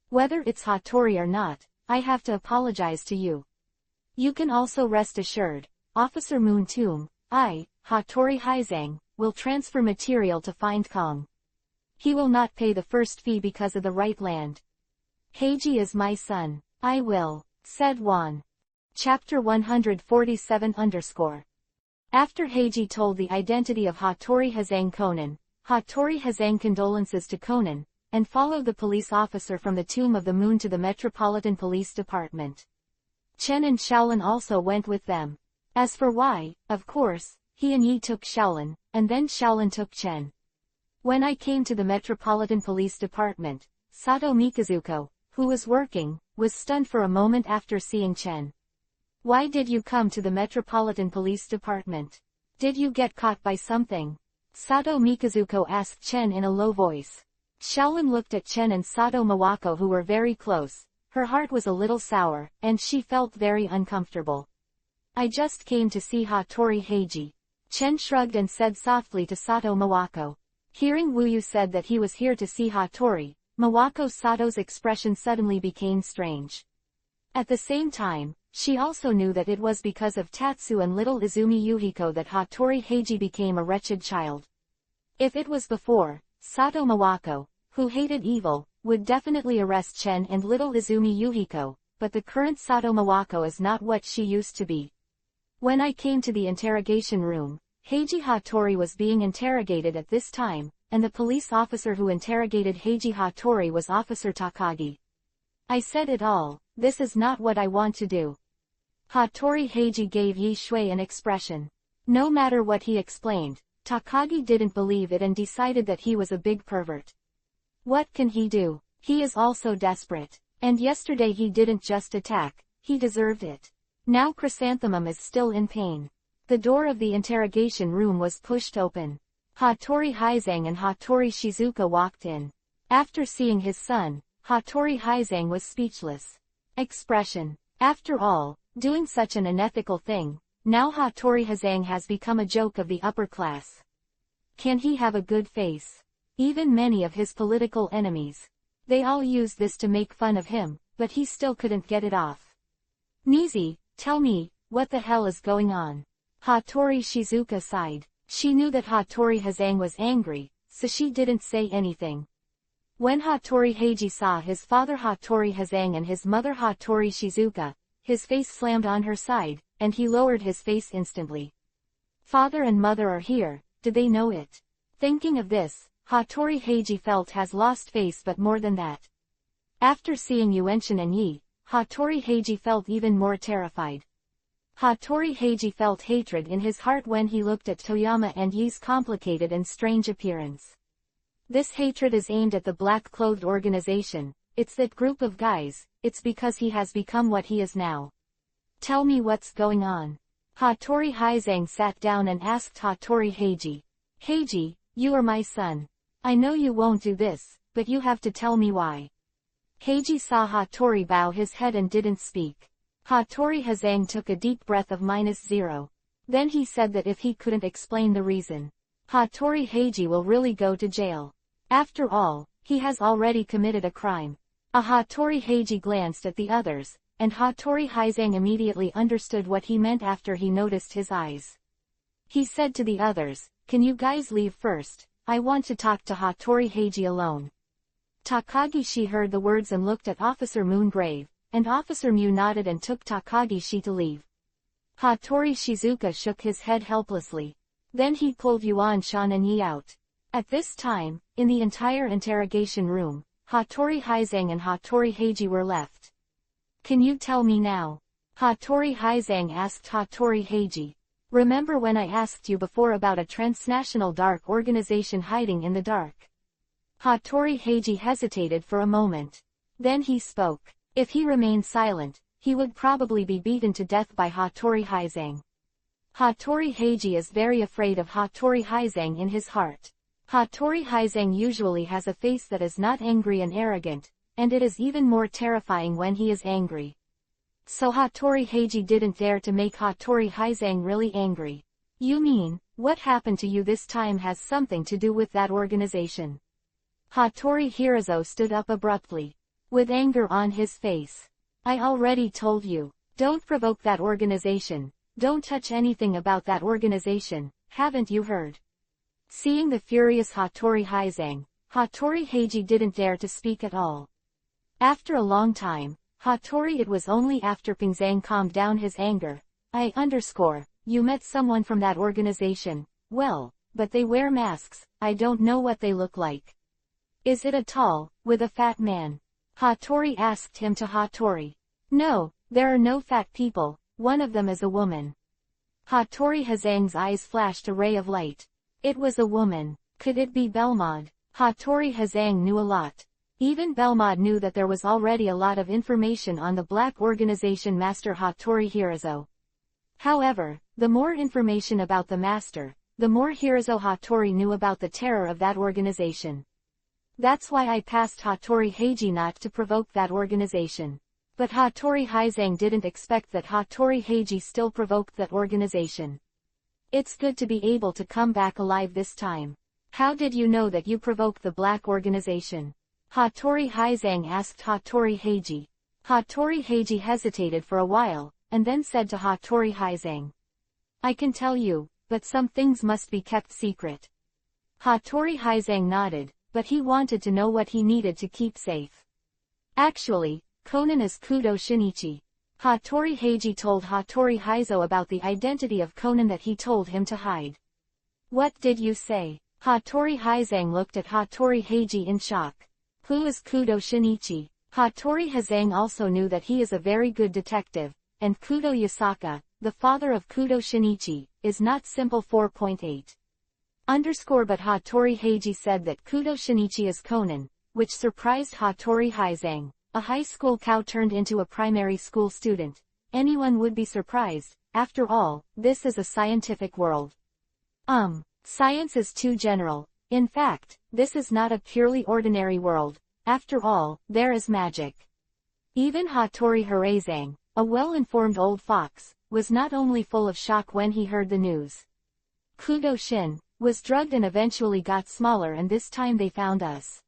A: Whether it's Hattori or not, I have to apologize to you. You can also rest assured, Officer Moon Tomb, I, Hattori Hazang, will transfer material to find Kong. He will not pay the first fee because of the right land. Heiji is my son. I will, said Wan. Chapter 147 _ After Heiji told the identity of Hattori Hazang Conan, Hattori Hazang condolences to Conan, and followed the police officer from the Tomb of the Moon to the Metropolitan Police Department. Chen and Shaolin also went with them. As for why, of course, he and Yi took Shaolin, and then Shaolin took Chen. When I came to the Metropolitan Police Department, Sato Mikazuko, who was working, was stunned for a moment after seeing Chen. Why did you come to the Metropolitan Police Department? Did you get caught by something? Sato Mikazuko asked Chen in a low voice. Shaolin looked at Chen and Sato Mawako, who were very close. Her heart was a little sour, and she felt very uncomfortable. I just came to see Hattori Heiji. Chen shrugged and said softly to Sato Mawako. Hearing Wuyu said that he was here to see Hattori, Mawako Sato's expression suddenly became strange. At the same time, she also knew that it was because of Tatsu and little Izumi Yuhiko that Hattori Heiji became a wretched child. If it was before, Sato Mawako, who hated evil, would definitely arrest Chen and little Izumi Yuhiko, but the current Sato Mawako is not what she used to be. When I came to the interrogation room, Heiji Hattori was being interrogated at this time, and the police officer who interrogated Heiji Hattori was Officer Takagi. I said it all, this is not what I want to do. Hattori Heiji gave Yi Shui an expression. No matter what he explained, Takagi didn't believe it and decided that he was a big pervert. What can he do? He is also desperate. And yesterday he didn't just attack, he deserved it. Now Chrysanthemum is still in pain. The door of the interrogation room was pushed open. Hattori Hazang and Hattori Shizuka walked in. After seeing his son, Hattori Hazang was speechless. Expression. After all, doing such an unethical thing, now Hattori Hazang has become a joke of the upper class. Can he have a good face? Even many of his political enemies. They all used this to make fun of him, but he still couldn't get it off. Nizi, tell me, what the hell is going on? Hattori Shizuka sighed. She knew that Hattori Hazang was angry, so she didn't say anything. When Hattori Heiji saw his father Hattori Hazang and his mother Hattori Shizuka, his face slammed on her side, and he lowered his face instantly. Father and mother are here, did they know it? Thinking of this, Hattori Heiji felt has lost face, but more than that. After seeing Yuenshin and Yi, Hattori Heiji felt even more terrified. Hattori Heiji felt hatred in his heart when he looked at Toyama and Yi's complicated and strange appearance. This hatred is aimed at the black-clothed organization, it's that group of guys, it's because he has become what he is now. Tell me what's going on. Hattori Hazang sat down and asked Hattori Heiji. Heiji, you are my son. I know you won't do this, but you have to tell me why. Heiji saw Hattori bow his head and didn't speak. Hattori Hazang took a deep breath of -0. Then he said that if he couldn't explain the reason, Hattori Heiji will really go to jail. After all, he has already committed a crime. Hattori Heiji glanced at the others, and Hattori Hazang immediately understood what he meant after he noticed his eyes. He said to the others, "Can you guys leave first? I want to talk to Hattori Heiji alone." Takagishi heard the words and looked at Officer Moongrave, and Officer Mew nodded and took Takagishi to leave. Hattori Shizuka shook his head helplessly. Then he pulled Yuan-chan and Yi out. At this time, in the entire interrogation room, Hattori Hazang and Hattori Heiji were left. "Can you tell me now?" Hattori Hazang asked Hattori Heiji. "Remember when I asked you before about a transnational dark organization hiding in the dark?" Hattori Heiji hesitated for a moment. Then he spoke. If he remained silent, he would probably be beaten to death by Hattori Hazang. Hattori Heiji is very afraid of Hattori Hazang in his heart. Hattori Hazang usually has a face that is not angry and arrogant, and it is even more terrifying when he is angry. So Hattori Heiji didn't dare to make Hattori Hazang really angry. "You mean, what happened to you this time has something to do with that organization?" Hattori Hiruzo stood up abruptly, with anger on his face. "I already told you, don't provoke that organization, don't touch anything about that organization, haven't you heard?" Seeing the furious Hattori Hazang, Hattori Heiji didn't dare to speak at all. After a long time, Hattori, it was only after Pingzang calmed down his anger. You met someone from that organization, well, but they wear masks, I don't know what they look like. Is it a tall, with a fat man? Hattori asked him to Hattori. No, there are no fat people, one of them is a woman. Hattori Hazang's eyes flashed a ray of light. It was a woman. Could it be Belmod? Hattori Hazang knew a lot. Even Belmod knew that there was already a lot of information on the black organization Master Hattori Hiruzo. However, the more information about the master, the more Hiruzo Hattori knew about the terror of that organization. That's why I passed Hattori Heiji not to provoke that organization. But Hattori Hazang didn't expect that Hattori Heiji still provoked that organization. It's good to be able to come back alive this time. How did you know that you provoked the black organization? Hattori Hazang asked Hattori Heiji. Hattori Heiji hesitated for a while, and then said to Hattori Hazang. I can tell you, but some things must be kept secret. Hattori Hazang nodded, but he wanted to know what he needed to keep safe. Actually, Conan is Kudo Shinichi. Hattori Heiji told Hattori Hizo about the identity of Conan that he told him to hide. What did you say? Hattori Hazang looked at Hattori Heiji in shock. Who is Kudo Shinichi? Hattori Hazang also knew that he is a very good detective, and Kudo Yasaka, the father of Kudo Shinichi, is not simple 4.8. But Hattori Heiji said that Kudo Shinichi is Conan, which surprised Hattori Hazang. A high school cow turned into a primary school student. Anyone would be surprised, after all, this is a scientific world. Science is too general. In fact, this is not a purely ordinary world. After all, there is magic. Even Hattori Hazang, a well-informed old fox, was not only full of shock when he heard the news. Kudo Shin was drugged and eventually got smaller, and this time they found us.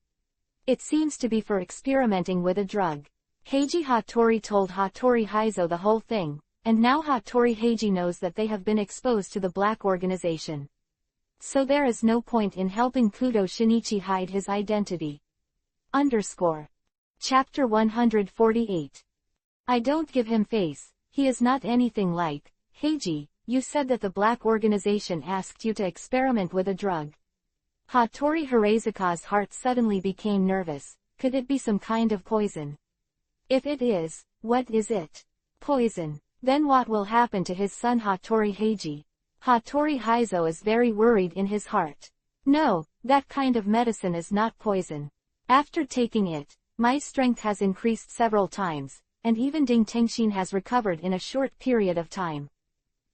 A: It seems to be for experimenting with a drug. Heiji Hattori told Hattori Hizo the whole thing, and now Hattori Heiji knows that they have been exposed to the black organization. So there is no point in helping Kudo Shinichi hide his identity. Chapter 148. I don't give him face, he is not anything like, Heiji, you said that the black organization asked you to experiment with a drug. Hattori Hirazaka's heart suddenly became nervous. Could it be some kind of poison? If it is, what is it? Poison. Then what will happen to his son Hattori Heiji? Hattori Heizo is very worried in his heart. No, that kind of medicine is not poison. After taking it, my strength has increased several times, and even Ding Tengshin has recovered in a short period of time.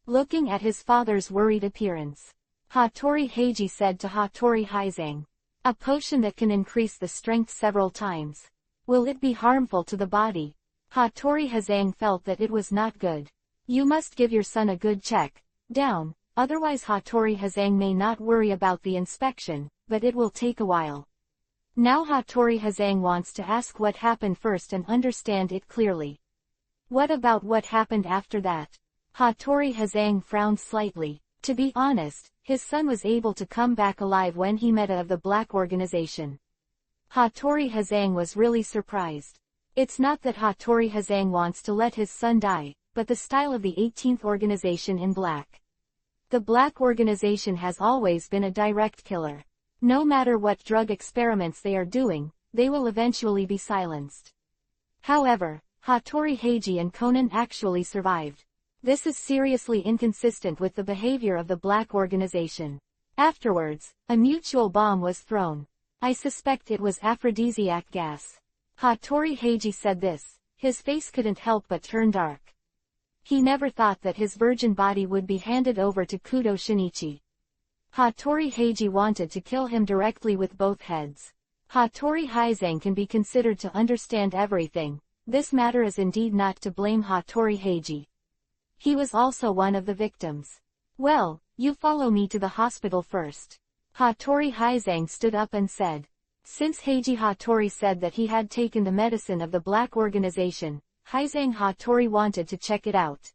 A: Looking at his father's worried appearance, Hattori Heiji said to Hattori Heizang, a potion that can increase the strength several times. Will it be harmful to the body? Hattori Heizang felt that it was not good. You must give your son a good check. Down, otherwise Hattori Heizang may not worry about the inspection, but it will take a while. Now Hattori Heizang wants to ask what happened first and understand it clearly. What about what happened after that? Hattori Heizang frowned slightly. To be honest, his son was able to come back alive when he met of the black organization. Hattori Heizang was really surprised. It's not that Hattori Heizang wants to let his son die, but the style of the 18th organization in black. The black organization has always been a direct killer. No matter what drug experiments they are doing, they will eventually be silenced. However, Hattori Heiji and Konan actually survived. This is seriously inconsistent with the behavior of the black organization. Afterwards, a mutual bomb was thrown. I suspect it was aphrodisiac gas. Hattori Heiji said this. His face couldn't help but turn dark. He never thought that his virgin body would be handed over to Kudo Shinichi. Hattori Heiji wanted to kill him directly with both heads. Hattori Heizang can be considered to understand everything. This matter is indeed not to blame Hattori Heiji. He was also one of the victims. Well, you follow me to the hospital first. Hattori Heizang stood up and said. Since Heiji Hattori said that he had taken the medicine of the black organization, Heizang Hattori wanted to check it out.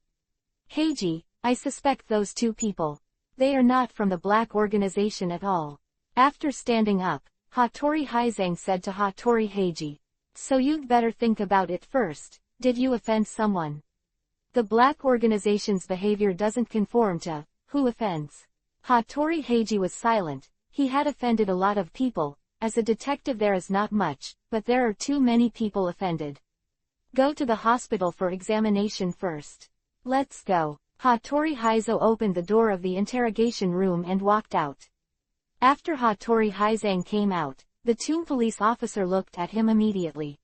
A: Heiji, I suspect those two people. They are not from the black organization at all. After standing up, Hattori Heizang said to Hattori Heiji. So you'd better think about it first. Did you offend someone? The black organization's behavior doesn't conform to, who offends? Hattori Heiji was silent. He had offended a lot of people. As a detective there is not much, but there are too many people offended. Go to the hospital for examination first. Let's go. Hattori Heizo opened the door of the interrogation room and walked out. After Hattori Heizang came out, the tomb police officer looked at him immediately.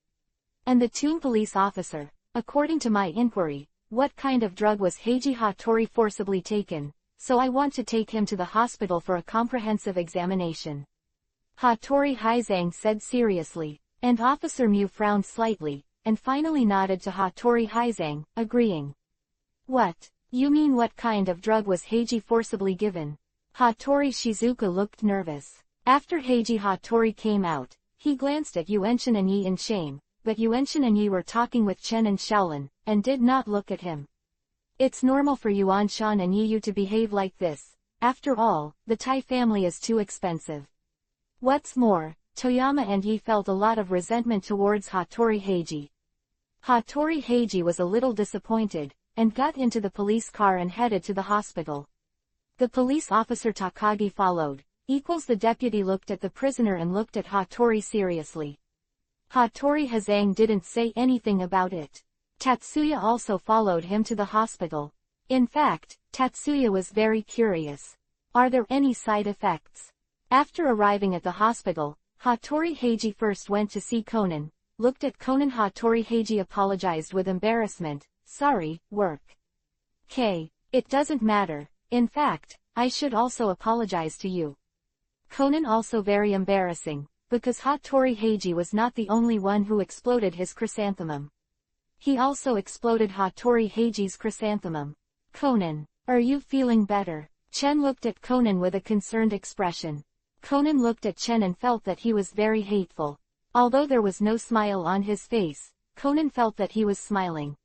A: And the tomb police officer, according to my inquiry, what kind of drug was Heiji Hattori forcibly taken? So I want to take him to the hospital for a comprehensive examination. Hattori Heizang said seriously, and Officer Mu frowned slightly, and finally nodded to Hattori Heizang, agreeing. What? You mean what kind of drug was Heiji forcibly given? Hattori Shizuka looked nervous. After Heiji Hattori came out, he glanced at Yuenshin and Yi in shame, but Yuenshin and Yi were talking with Chen and Shaolin, and did not look at him. It's normal for Yuanshan and Yi to behave like this. After all, the Tai family is too expensive. What's more, Toyama and Yi felt a lot of resentment towards Hattori Heiji. Hattori Heiji was a little disappointed, and got into the police car and headed to the hospital. The police officer Takagi followed. The deputy looked at the prisoner and looked at Hattori seriously. Hattori Heizang didn't say anything about it. Tatsuya also followed him to the hospital. In fact, Tatsuya was very curious. Are there any side effects? After arriving at the hospital, Hattori Heiji first went to see Konan. Looked at Konan. Hattori Heiji apologized with embarrassment. Sorry, work. It doesn't matter. In fact, I should also apologize to you. Konan also very embarrassing, because Hattori Heiji was not the only one who exploded his chrysanthemum. He also exploded Hattori Heiji's chrysanthemum. Konan, are you feeling better? Chen looked at Konan with a concerned expression. Konan looked at Chen and felt that he was very hateful. Although there was no smile on his face, Konan felt that he was smiling.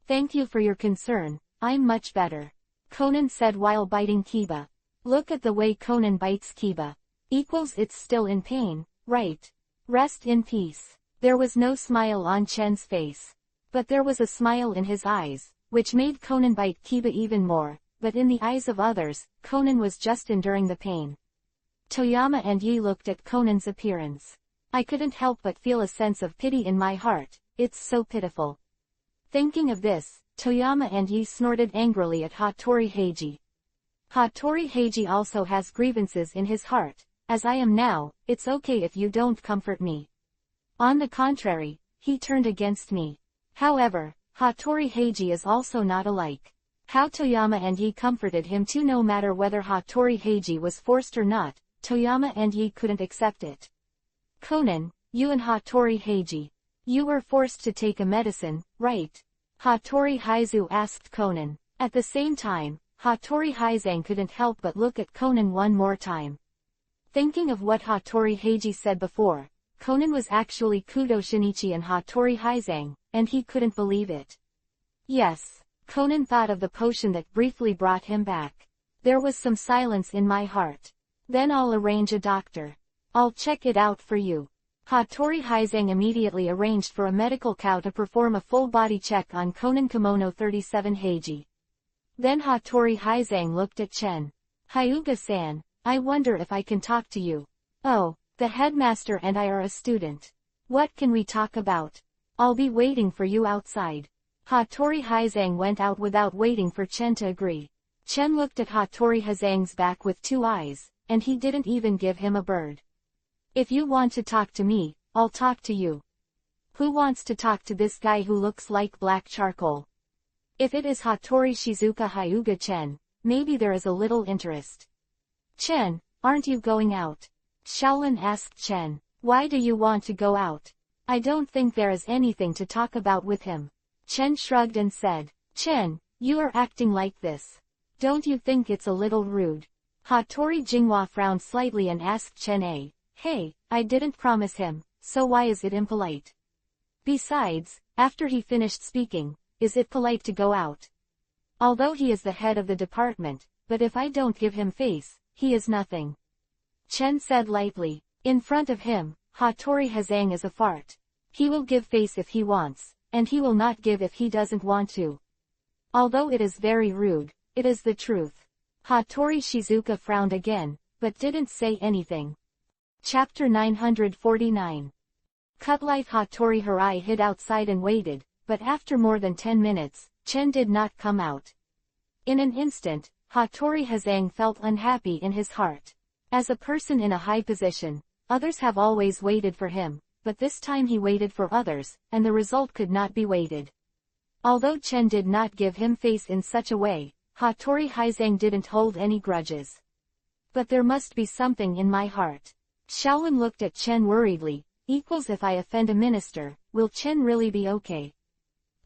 A: Thank you for your concern, I'm much better. Konan said while biting Kiba. Look at the way Conan bites Kiba. Equals it's still in pain, right? Rest in peace. There was no smile on Chen's face. But there was a smile in his eyes, which made Conan bite Kiba even more, but in the eyes of others, Conan was just enduring the pain. Toyama and Yi looked at Conan's appearance. I couldn't help but feel a sense of pity in my heart, it's so pitiful. Thinking of this, Toyama and Yi snorted angrily at Hattori Heiji. Hattori Heiji also has grievances in his heart. As I am now, it's okay if you don't comfort me. On the contrary, he turned against me. However, Hattori Heiji is also not alike. How Toyama and Yi comforted him too, no matter whether Hattori Heiji was forced or not, Toyama and Yi couldn't accept it. Conan, you and Hattori Heiji. You were forced to take a medicine, right? Hattori Heizu asked Conan. At the same time, Hattori Heizang couldn't help but look at Conan one more time. Thinking of what Hattori Heiji said before, Conan was actually Kudo Shinichi and Hattori Heizang, and he couldn't believe it. Yes, Conan thought of the potion that briefly brought him back. There was some silence in my heart. Then I'll arrange a doctor. I'll check it out for you. Hattori Heizang immediately arranged for a medical cow to perform a full body check on Conan Kimono 37 Heiji. Then Hattori Heizang looked at Chen. Hyuga-san, I wonder if I can talk to you. Oh, the headmaster and I are a student. What can we talk about? I'll be waiting for you outside. Hattori Heizang went out without waiting for Chen to agree. Chen looked at Hattori Heizang's back with two eyes, and he didn't even give him a bird. If you want to talk to me, I'll talk to you. Who wants to talk to this guy who looks like black charcoal? If it is Hattori Shizuka Hyuga Chen, maybe there is a little interest. Chen, aren't you going out? Shaolin asked Chen. Why do you want to go out? I don't think there is anything to talk about with him. Chen shrugged and said, Chen, you are acting like this. Don't you think it's a little rude? Hattori Jinghua frowned slightly and asked Chen, hey, I didn't promise him, so why is it impolite? Besides, after he finished speaking, is it polite to go out? Although he is the head of the department, but if I don't give him face, he is nothing. Chen said lightly. In front of him, Hattori Heizang is a fart. He will give face if he wants, and he will not give if he doesn't want to. Although it is very rude, it is the truth. Hattori Shizuka frowned again, but didn't say anything. Chapter 949. Cut Life. Hattori Harai hid outside and waited, but after more than 10 minutes, Chen did not come out. In an instant, Hattori Heizang felt unhappy in his heart. As a person in a high position, others have always waited for him, but this time he waited for others, and the result could not be waited. Although Chen did not give him face in such a way, Hattori Heizang didn't hold any grudges. But there must be something in my heart. Shaolin looked at Chen worriedly. If I offend a minister, will Chen really be okay?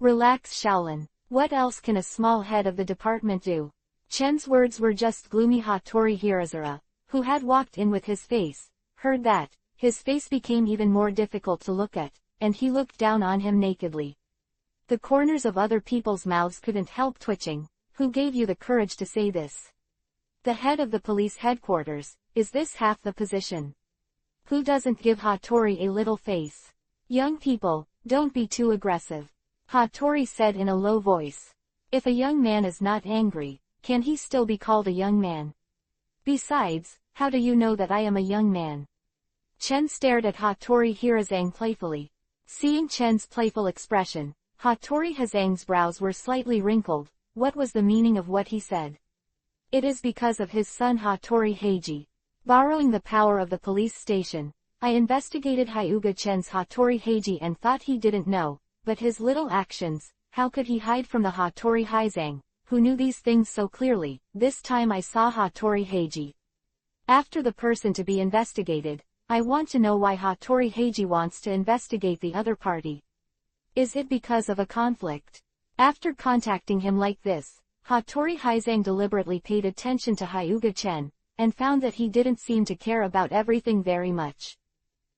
A: Relax, Shaolin. What else can a small head of the department do? Chen's words were just gloomy. Hattori Hirazura, who had walked in with his face, heard that. His face became even more difficult to look at, and he looked down on him nakedly. The corners of other people's mouths couldn't help twitching. Who gave you the courage to say this? The head of the police headquarters. Is this half the position? Who doesn't give Hattori a little face? Young people, don't be too aggressive. Hattori said in a low voice. If a young man is not angry, can he still be called a young man? Besides, how do you know that I am a young man? Chen stared at Hattori Hirazang playfully. Seeing Chen's playful expression, Hattori Heizang's brows were slightly wrinkled. What was the meaning of what he said? It is because of his son Hattori Heiji. Borrowing the power of the police station, I investigated Hyuga Chen's Hattori Heiji and thought he didn't know, but his little actions, how could he hide from the Hattori Heizang, who knew these things so clearly? This time I saw Hattori Heiji. After the person to be investigated, I want to know why Hattori Heiji wants to investigate the other party. Is it because of a conflict? After contacting him like this, Hattori Heizang deliberately paid attention to Hyuga Chen, and found that he didn't seem to care about everything very much.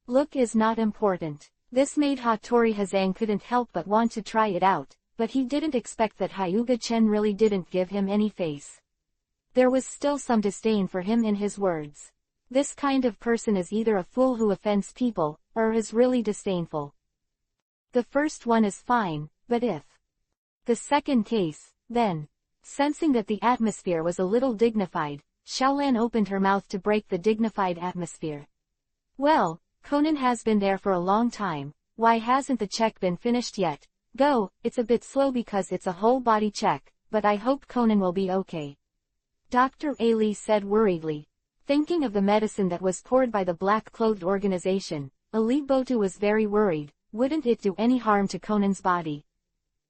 A: Look is not important. This made Hattori Heizang couldn't help but want to try it out, but he didn't expect that Hyuga Chen really didn't give him any face. There was still some disdain for him in his words. This kind of person is either a fool who offends people, or is really disdainful. The first one is fine, but if the second case, then. Sensing that the atmosphere was a little dignified, Xiaolan opened her mouth to break the dignified atmosphere. Well, Conan has been there for a long time, why hasn't the check been finished yet? Go, it's a bit slow because it's a whole body check, but I hope Conan will be okay. Dr. Ali said worriedly. Thinking of the medicine that was poured by the black-clothed organization, Ali Botu was very worried, wouldn't it do any harm to Conan's body?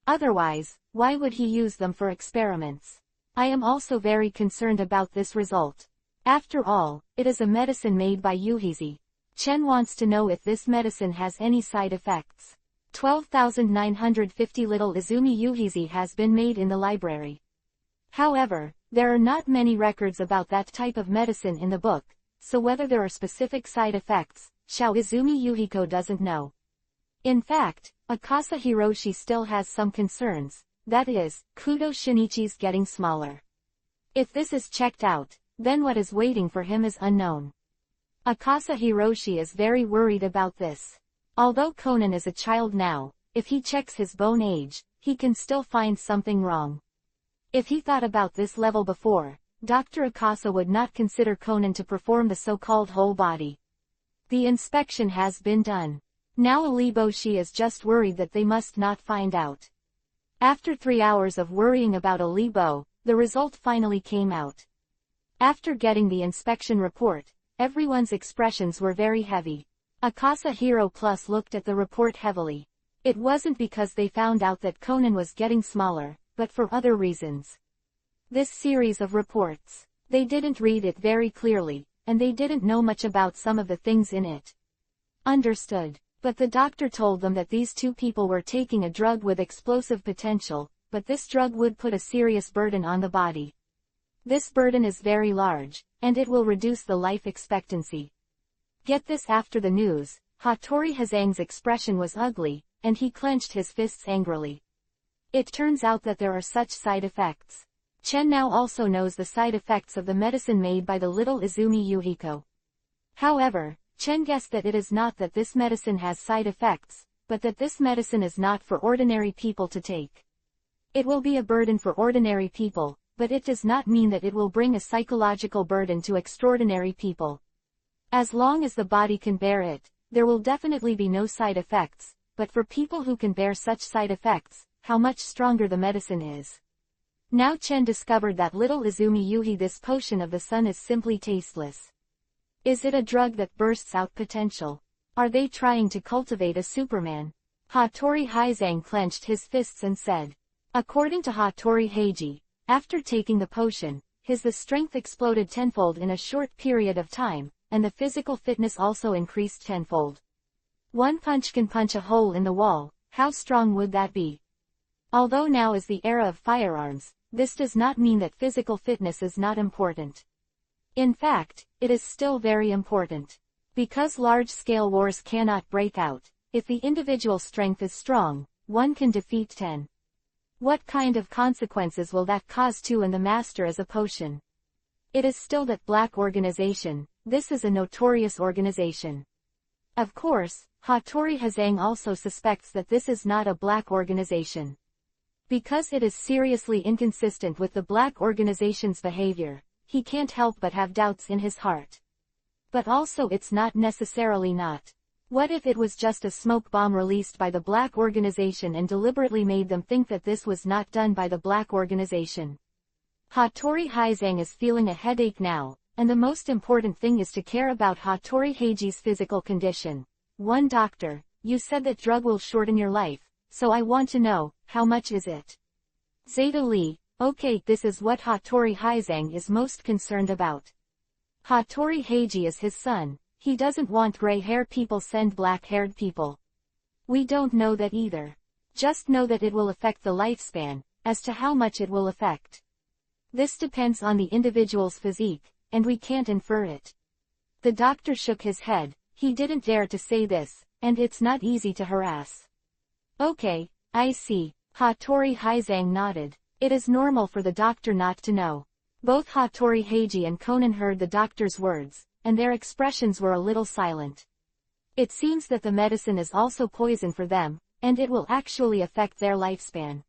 A: Otherwise, why would he use them for experiments? I am also very concerned about this result. After all, it is a medicine made by Yuhizi. Chen wants to know if this medicine has any side effects. 12,950 Little Izumi Yuhizi has been made in the library. However, there are not many records about that type of medicine in the book, so whether there are specific side effects, Xiao Izumi Yuhiko doesn't know. In fact, Akasa Hiroshi still has some concerns, that is, Kudo Shinichi's getting smaller. If this is checked out, then what is waiting for him is unknown. Akasa Hiroshi is very worried about this. Although Conan is a child now, if he checks his bone age, he can still find something wrong. If he thought about this level before, Dr. Akasa would not consider Conan to perform the so-called whole body. The inspection has been done. Now Aliboshi is just worried that they must not find out. After 3 hours of worrying about Alibo, the result finally came out. After getting the inspection report, everyone's expressions were very heavy. Akasa Hero Plus looked at the report heavily. It wasn't because they found out that Conan was getting smaller, but for other reasons. This series of reports, they didn't read it very clearly, and they didn't know much about some of the things in it. Understood. But the doctor told them that these two people were taking a drug with explosive potential, but this drug would put a serious burden on the body. This burden is very large, and it will reduce the life expectancy. Get this, after the news, Hattori Hazang's expression was ugly, and he clenched his fists angrily. It turns out that there are such side effects. Chen now also knows the side effects of the medicine made by the little Izumi Yuhiko. However, Chen guessed that it is not that this medicine has side effects, but that this medicine is not for ordinary people to take. It will be a burden for ordinary people, but it does not mean that it will bring a psychological burden to extraordinary people. As long as the body can bear it, there will definitely be no side effects, but for people who can bear such side effects, how much stronger the medicine is. Now Chen discovered that little Izumi Yuhi, this potion of the sun, is simply tasteless. Is it a drug that bursts out potential? Are they trying to cultivate a Superman? Hattori Hazang clenched his fists and said. According to Hattori Heiji, after taking the potion, his strength exploded tenfold in a short period of time, and the physical fitness also increased tenfold. One punch can punch a hole in the wall. How strong would that be? Although now is the era of firearms, this does not mean that physical fitness is not important. In fact, it is still very important. Because large-scale wars cannot break out, if the individual strength is strong, one can defeat 10. What kind of consequences will that cause to the master as a potion? It is still that black organization. This is a notorious organization. Of course, Hattori Hazang also suspects that this is not a black organization. Because it is seriously inconsistent with the black organization's behavior, he can't help but have doubts in his heart. But also it's not necessarily not. What if it was just a smoke bomb released by the black organization and deliberately made them think that this was not done by the black organization? Hattori Hazang is feeling a headache now, and the most important thing is to care about Hattori Heiji's physical condition. One doctor, you said that drug will shorten your life, so I want to know, how much is it? Zeta Lee. Okay, this is what Hattori Hazang is most concerned about. Hattori Heiji is his son. He doesn't want gray-haired people send black-haired people. We don't know that either. Just know that it will affect the lifespan. As to how much it will affect, this depends on the individual's physique, and we can't infer it. The doctor shook his head. He didn't dare to say this, and it's not easy to harass. Okay, I see. Hattori Hazang nodded. It is normal for the doctor not to know. Both Hattori Heiji and Conan heard the doctor's words, and their expressions were a little silent. It seems that the medicine is also poison for them, and it will actually affect their lifespan.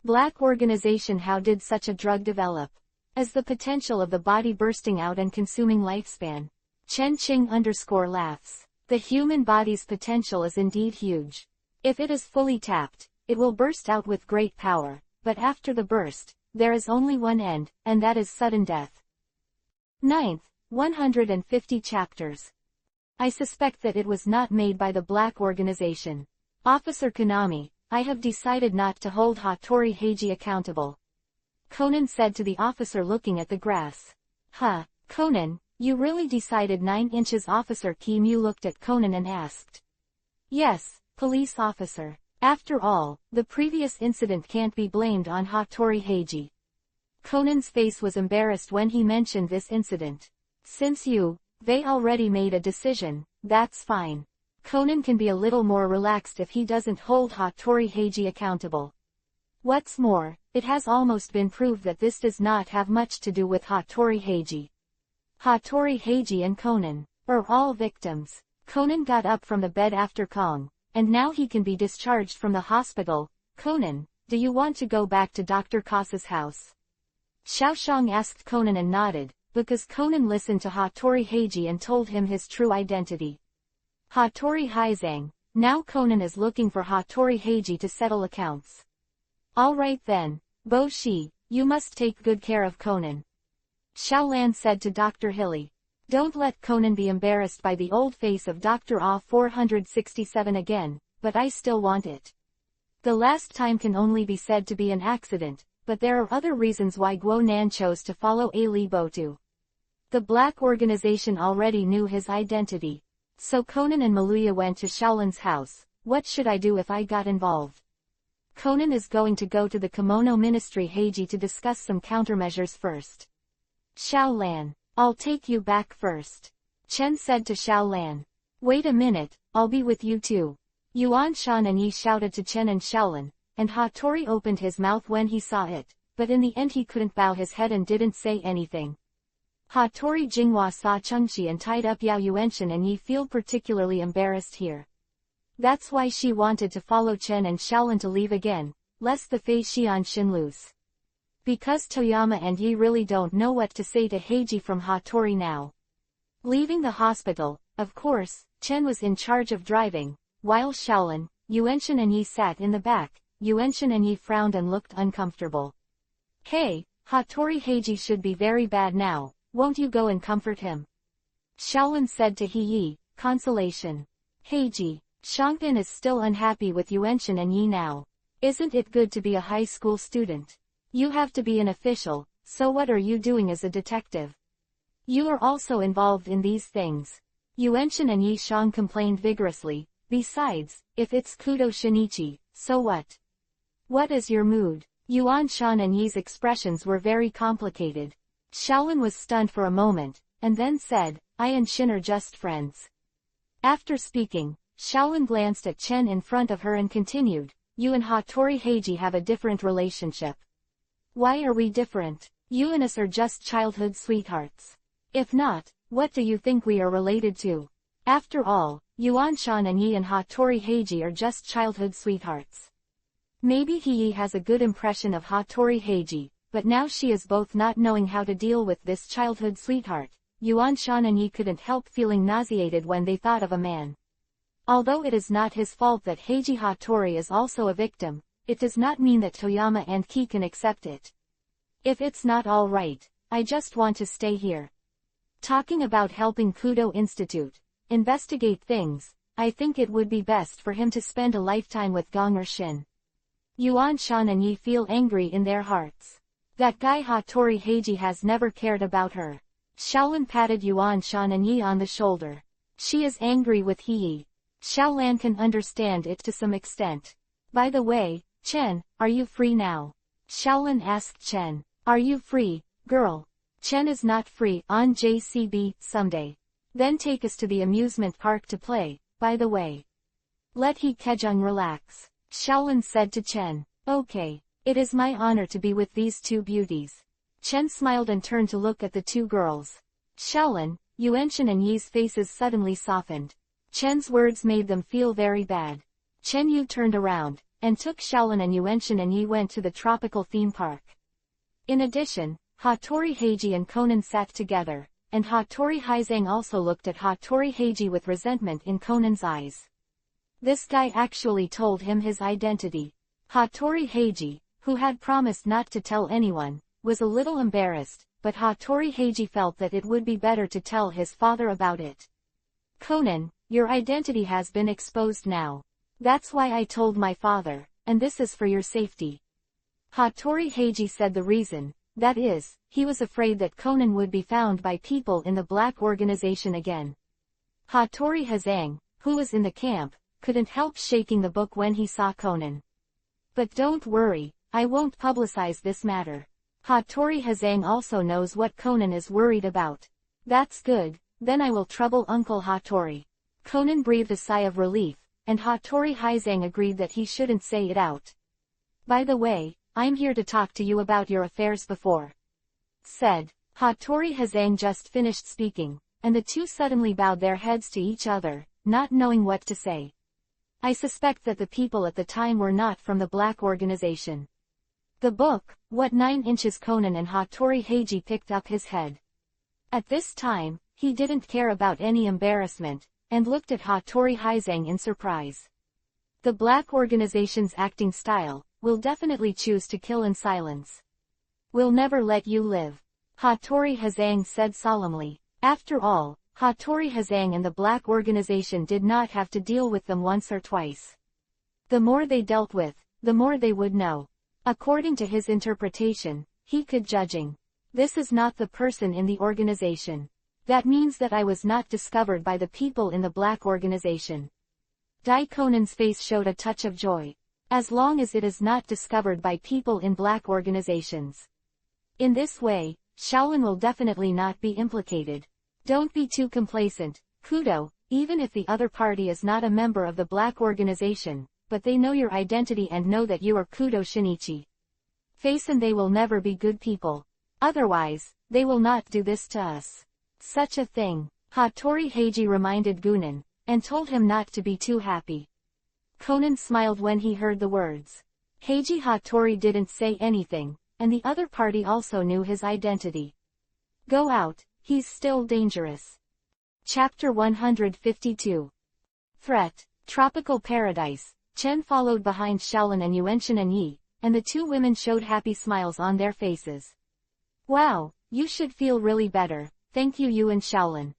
A: Black organization. How did such a drug develop? As the potential of the body bursting out and consuming lifespan. Chen Qing laughs. The human body's potential is indeed huge. If it is fully tapped, it will burst out with great power, but after the burst, there is only one end, and that is sudden death. 9th, 150 chapters. I suspect that it was not made by the Black Organization. Officer Konami, I have decided not to hold Hattori Heiji accountable. Conan said to the officer looking at the grass. Huh, Conan, you really decided 9 inches? Officer Kimu looked at Conan and asked. Yes, police officer. After all, the previous incident can't be blamed on Hattori Heiji. Conan's face was embarrassed when he mentioned this incident. Since they already made a decision, that's fine. Conan can be a little more relaxed if he doesn't hold Hattori Heiji accountable. What's more, it has almost been proved that this does not have much to do with Hattori Heiji. Hattori Heiji and Conan are all victims. Conan got up from the bed after Kong, and now he can be discharged from the hospital. Conan, do you want to go back to Dr. Kasa's house? Xiaoshang asked Conan and nodded, because Conan listened to Hattori Heiji and told him his true identity. Hattori Haizang, now Conan is looking for Hattori Heiji to settle accounts. Alright then, Bo Shi, you must take good care of Conan. Xiaolan said to Dr. Hilly. Don't let Conan be embarrassed by the old face of Dr. Ah 467 again, but I still want it. The last time can only be said to be an accident, but there are other reasons why Guo Nan chose to follow A Li Botu. The Black Organization already knew his identity. So Conan and Maluya went to Shaolan's house. What should I do if I got involved? Conan is going to go to the Kimono Ministry Heiji to discuss some countermeasures first. Xiaolan, I'll take you back first. Chen said to Xiaolan. Wait a minute, I'll be with you too. Yuan Shan and Yi shouted to Chen and Xiaolan, and Hattori opened his mouth when he saw it, but in the end he couldn't bow his head and didn't say anything. Hattori Jinghua saw Chengxi and tied up Yao Yuanshan and Yi feel particularly embarrassed here. That's why she wanted to follow Chen and Xiaolan to leave again, lest the Fei Xianshin lose. Because Toyama and Yi really don't know what to say to Heiji from Hattori now. Leaving the hospital, of course, Chen was in charge of driving, while Xiaolan, Yuanshan and Yi sat in the back. Yuanshan and Yi frowned and looked uncomfortable. Hey, Hattori Heiji should be very bad now, won't you go and comfort him? Xiaolan said to Yi, consolation. Heiji, Shangpin is still unhappy with Yuanshan and Yi now. Isn't it good to be a high school student? You have to be an official, so what are you doing as a detective? You are also involved in these things. Yuanshan and Yi Shang complained vigorously. Besides, if it's Kudo Shinichi, so what? What is your mood? Yuan Shan and Yi's expressions were very complicated. Xiaolan was stunned for a moment, and then said, I and Shin are just friends. After speaking, Xiaolan glanced at Chen in front of her and continued, you and Hattori Heiji have a different relationship. Why are we different? You and us are just childhood sweethearts. If not, what do you think we are related to? After all, Yuan Shan and Yi and Hattori Heiji are just childhood sweethearts. Maybe Yi has a good impression of Hattori Heiji, but now she is both not knowing how to deal with this childhood sweetheart. Yuan Shan and Yi couldn't help feeling nauseated when they thought of a man. Although it is not his fault that Heiji Hattori is also a victim, it does not mean that Toyama and Ki can accept it. If it's not all right, I just want to stay here. Talking about helping Kudo Institute investigate things, I think it would be best for him to spend a lifetime with Gong or Shin. Yuan Shan and Yi feel angry in their hearts. That guy Hattori Heiji has never cared about her. Xiaolan patted Yuan Shan and Yi on the shoulder. She is angry with Yi. Xiaolan can understand it to some extent. By the way, Chen, are you free now? Xiaolan asked Chen. Are you free, girl? Chen is not free on JCB someday. Then take us to the amusement park to play, by the way. Let He Kejung relax. Xiaolan said to Chen. Okay, it is my honor to be with these two beauties. Chen smiled and turned to look at the two girls. Xiaolin, Yuanchen and Yi's faces suddenly softened. Chen's words made them feel very bad. Chen Yu turned around, and took Xiaolin and Yuanchen and Yi went to the tropical theme park. In addition, Hattori Heiji and Conan sat together, and Hattori Haizang also looked at Hattori Heiji with resentment in Conan's eyes. This guy actually told him his identity. Hattori Heiji, who had promised not to tell anyone, was a little embarrassed, but Hattori Heiji felt that it would be better to tell his father about it. Conan, your identity has been exposed now. That's why I told my father, and this is for your safety. Hattori Heiji said the reason, that is, he was afraid that Conan would be found by people in the black organization again. Hattori Hazang, who was in the camp, couldn't help shaking the book when he saw Conan. But don't worry, I won't publicize this matter. Hattori Hazang also knows what Conan is worried about. That's good, then I will trouble Uncle Hattori. Conan breathed a sigh of relief, and Hattori Haizang agreed that he shouldn't say it out. By the way, I'm here to talk to you about your affairs before. Said. Hattori Hazang just finished speaking, and the two suddenly bowed their heads to each other, not knowing what to say. I suspect that the people at the time were not from the black organization. The book, What 9 Inches Conan and Hattori Heiji picked up his head. At this time, he didn't care about any embarrassment, and looked at Hattori Haizang in surprise. The black organization's acting style, will definitely choose to kill in silence. We'll never let you live. Hattori Hazang said solemnly. After all, Hattori Hazang and the black organization did not have to deal with them once or twice. The more they dealt with, the more they would know. According to his interpretation, he could judging. This is not the person in the organization. That means that I was not discovered by the people in the black organization. Dai Conan's face showed a touch of joy. As long as it is not discovered by people in black organizations. In this way, Xiaolin will definitely not be implicated. Don't be too complacent, Kudo, even if the other party is not a member of the black organization, but they know your identity and know that you are Kudo Shinichi. Face and they will never be good people. Otherwise, they will not do this to us. Such a thing, Hattori Heiji reminded Gunan, and told him not to be too happy. Conan smiled when he heard the words. Heiji Hattori didn't say anything, and the other party also knew his identity. Go out, he's still dangerous. Chapter 152. Threat. Tropical Paradise. Chen followed behind Xiaolin and Yuanchen and Yi, and the two women showed happy smiles on their faces. Wow, you should feel really better, thank you Yu and Xiaolin.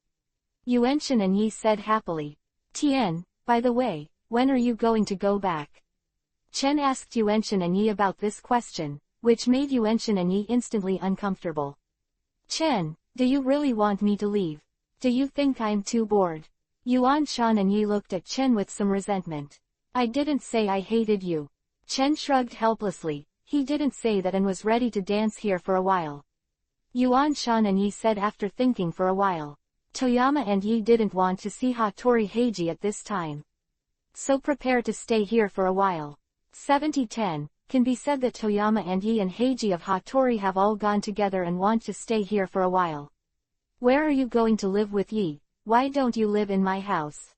A: Yuanchen and Yi said happily. Tian, by the way, when are you going to go back? Chen asked Yuanchen and Yi about this question, which made Yuanchen and Yi instantly uncomfortable. Chen, do you really want me to leave? Do you think I'm too bored? Yuan Shan and Yi looked at Chen with some resentment. I didn't say I hated you. Chen shrugged helplessly, he didn't say that and was ready to dance here for a while. Yuan Shan and Yi said after thinking for a while. Toyama and Yi didn't want to see Hattori Heiji at this time. So prepare to stay here for a while. 70-10, can be said that Toyama and Yi and Heiji of Hattori have all gone together and want to stay here for a while. Where are you going to live with Yi? Why don't you live in my house?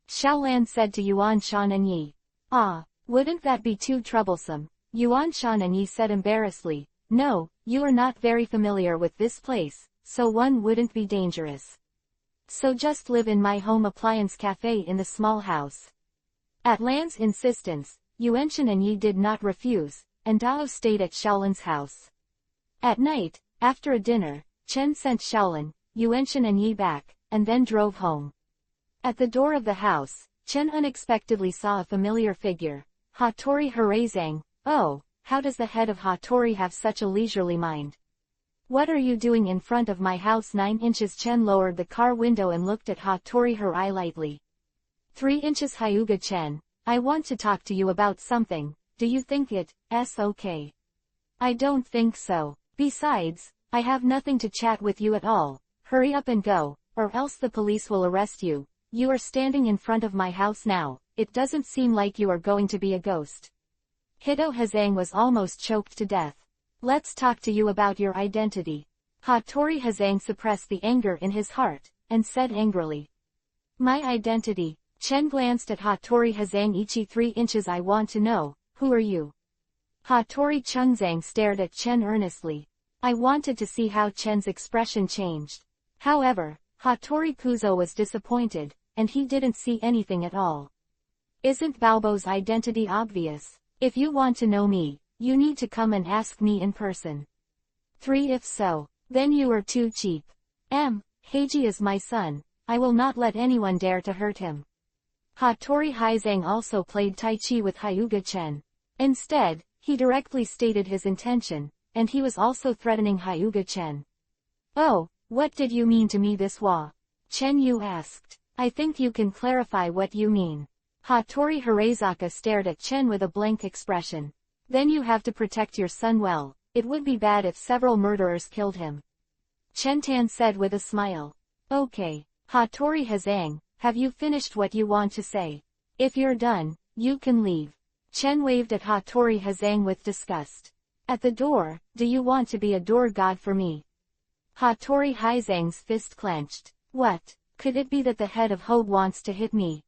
A: Xiaolan said to Yuan Shan and Yi. Ah, wouldn't that be too troublesome? Yuan Shan and Yi said embarrassedly. No, you are not very familiar with this place, so one wouldn't be dangerous. So just live in my home appliance cafe in the small house. At Lan's insistence, Yuanchen and Yi did not refuse, and Dao stayed at Xiaolin's house. At night, after a dinner, Chen sent Xiaolin, Yuanchen and Yi back, and then drove home. At the door of the house, Chen unexpectedly saw a familiar figure, Hattori Haizang. Oh, how does the head of Hattori have such a leisurely mind? What are you doing in front of my house 9 inches? Chen lowered the car window and looked at Hattori Harai lightly. 3 inches Hyuga Chen, I want to talk to you about something, do you think it's okay? I don't think so. Besides, I have nothing to chat with you at all. Hurry up and go, or else the police will arrest you. You are standing in front of my house now, it doesn't seem like you are going to be a ghost. Hito Hazang was almost choked to death. Let's talk to you about your identity. Hattori Hazang suppressed the anger in his heart, and said angrily. My identity. Chen glanced at Hattori Hazang. Ichi 3 inches. I want to know, who are you? Hattori Chungzang stared at Chen earnestly. I wanted to see how Chen's expression changed. However, Hattori Puzo was disappointed, and he didn't see anything at all. Isn't Baobo's identity obvious? If you want to know me, you need to come and ask me in person. 3. If so, then you are too cheap. Heiji is my son. I will not let anyone dare to hurt him. Hattori Hazang also played Tai Chi with Hyuga Chen. Instead, he directly stated his intention, and he was also threatening Hyuga Chen. Oh, what did you mean to me this wa? Chen Yu asked. I think you can clarify what you mean. Hattori Hirazaka stared at Chen with a blank expression. Then you have to protect your son well. It would be bad if several murderers killed him. Chen Tan said with a smile. Okay. Hattori Hazang, have you finished what you want to say? If you're done, you can leave. Chen waved at Hattori Hazang with disgust. At the door, do you want to be a door god for me? Hattori Hazang's fist clenched. What? Could it be that the head of Hobe wants to hit me?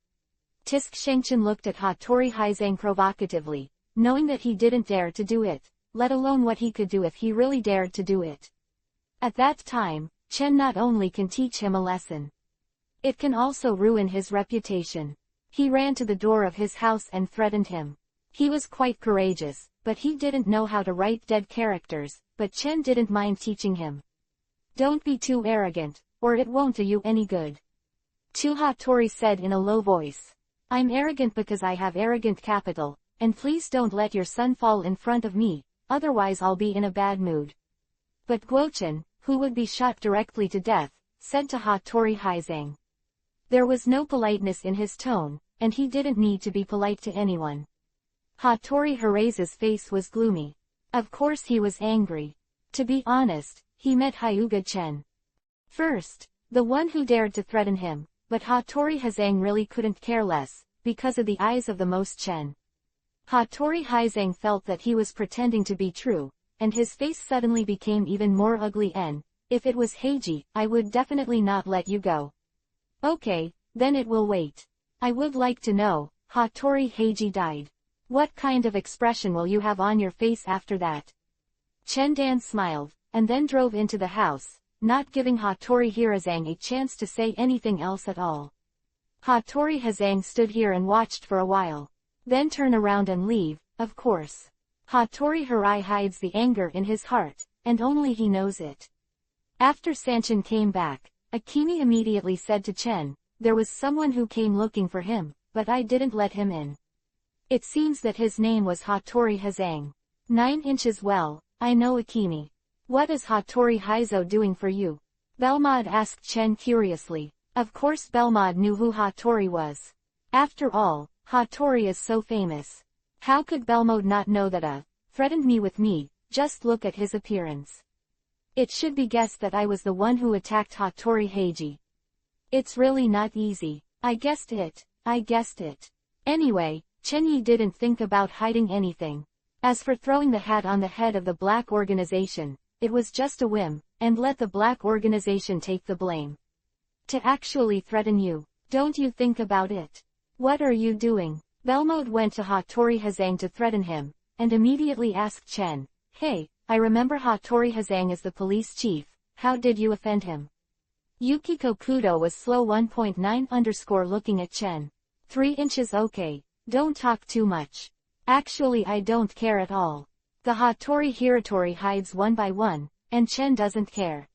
A: Tisk Shengchen looked at Hattori Hazang provocatively, knowing that he didn't dare to do it, let alone what he could do if he really dared to do it. At that time, Chen not only can teach him a lesson, it can also ruin his reputation. He ran to the door of his house and threatened him. He was quite courageous, but he didn't know how to write dead characters, but Chen didn't mind teaching him. Don't be too arrogant, or it won't do you any good. Hattori said in a low voice. I'm arrogant because I have arrogant capital, and please don't let your son fall in front of me, otherwise I'll be in a bad mood. But Guochen, who would be shot directly to death, said to Hattori Hazang. There was no politeness in his tone, and he didn't need to be polite to anyone. Hattori Hirasa's face was gloomy. Of course he was angry. To be honest, he met Hyuga Chen first, the one who dared to threaten him, but Hattori Hazang really couldn't care less, because of the eyes of the most Chen. Hattori Hazang felt that he was pretending to be true, and his face suddenly became even more ugly. If it was Heiji, I would definitely not let you go. Okay, then it will wait. I would like to know, Hattori Heiji died. What kind of expression will you have on your face after that? Chen Dan smiled, and then drove into the house, not giving Hattori Hirazang a chance to say anything else at all. Hattori Hazang stood here and watched for a while. Then turn around and leave, of course. Hattori Hirai hides the anger in his heart, and only he knows it. After Sanchin came back, Akimi immediately said to Chen, there was someone who came looking for him, but I didn't let him in. It seems that his name was Hattori Hazang. 9 inches. Well, I know Akimi. What is Hattori Haizo doing for you? Belmod asked Chen curiously. Of course Belmod knew who Hattori was. After all, Hattori is so famous. How could Belmod not know that threatened me with me? Just look at his appearance. It should be guessed that I was the one who attacked Hattori Heiji. It's really not easy. I guessed it. Anyway, Chen Yi didn't think about hiding anything. As for throwing the hat on the head of the black organization, it was just a whim, and let the black organization take the blame. To actually threaten you, don't you think about it? What are you doing? Belmode went to Hattori Hazang to threaten him, and immediately asked Chen, hey, I remember Hattori Hazang as the police chief, how did you offend him? Yukiko Kudo was slow 1.9 looking at Chen. 3 inches. Okay, don't talk too much. Actually I don't care at all. The Hattori Hiratori hides one by one, and Chen doesn't care.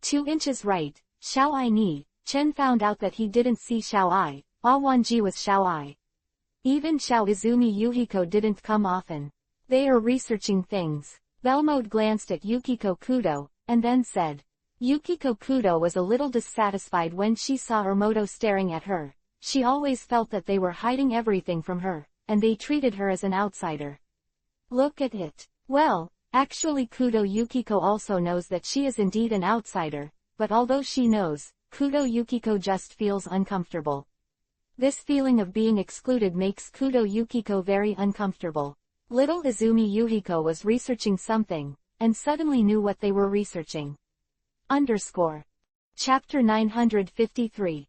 A: 2 inches. Right, Xiao Ai Ni. Chen found out that he didn't see Xiao Ai, Awanji was Xiao Ai. Even Xiao Izumi Yuhiko didn't come often. They are researching things. Belmode glanced at Yukiko Kudo, and then said. Yukiko Kudo was a little dissatisfied when she saw Ermoto staring at her. She always felt that they were hiding everything from her, and they treated her as an outsider. Look at it. Well, actually Kudo Yukiko also knows that she is indeed an outsider, but although she knows, Kudo Yukiko just feels uncomfortable. This feeling of being excluded makes Kudo Yukiko very uncomfortable. Little Izumi Yuhiko was researching something, and suddenly knew what they were researching. Chapter 953.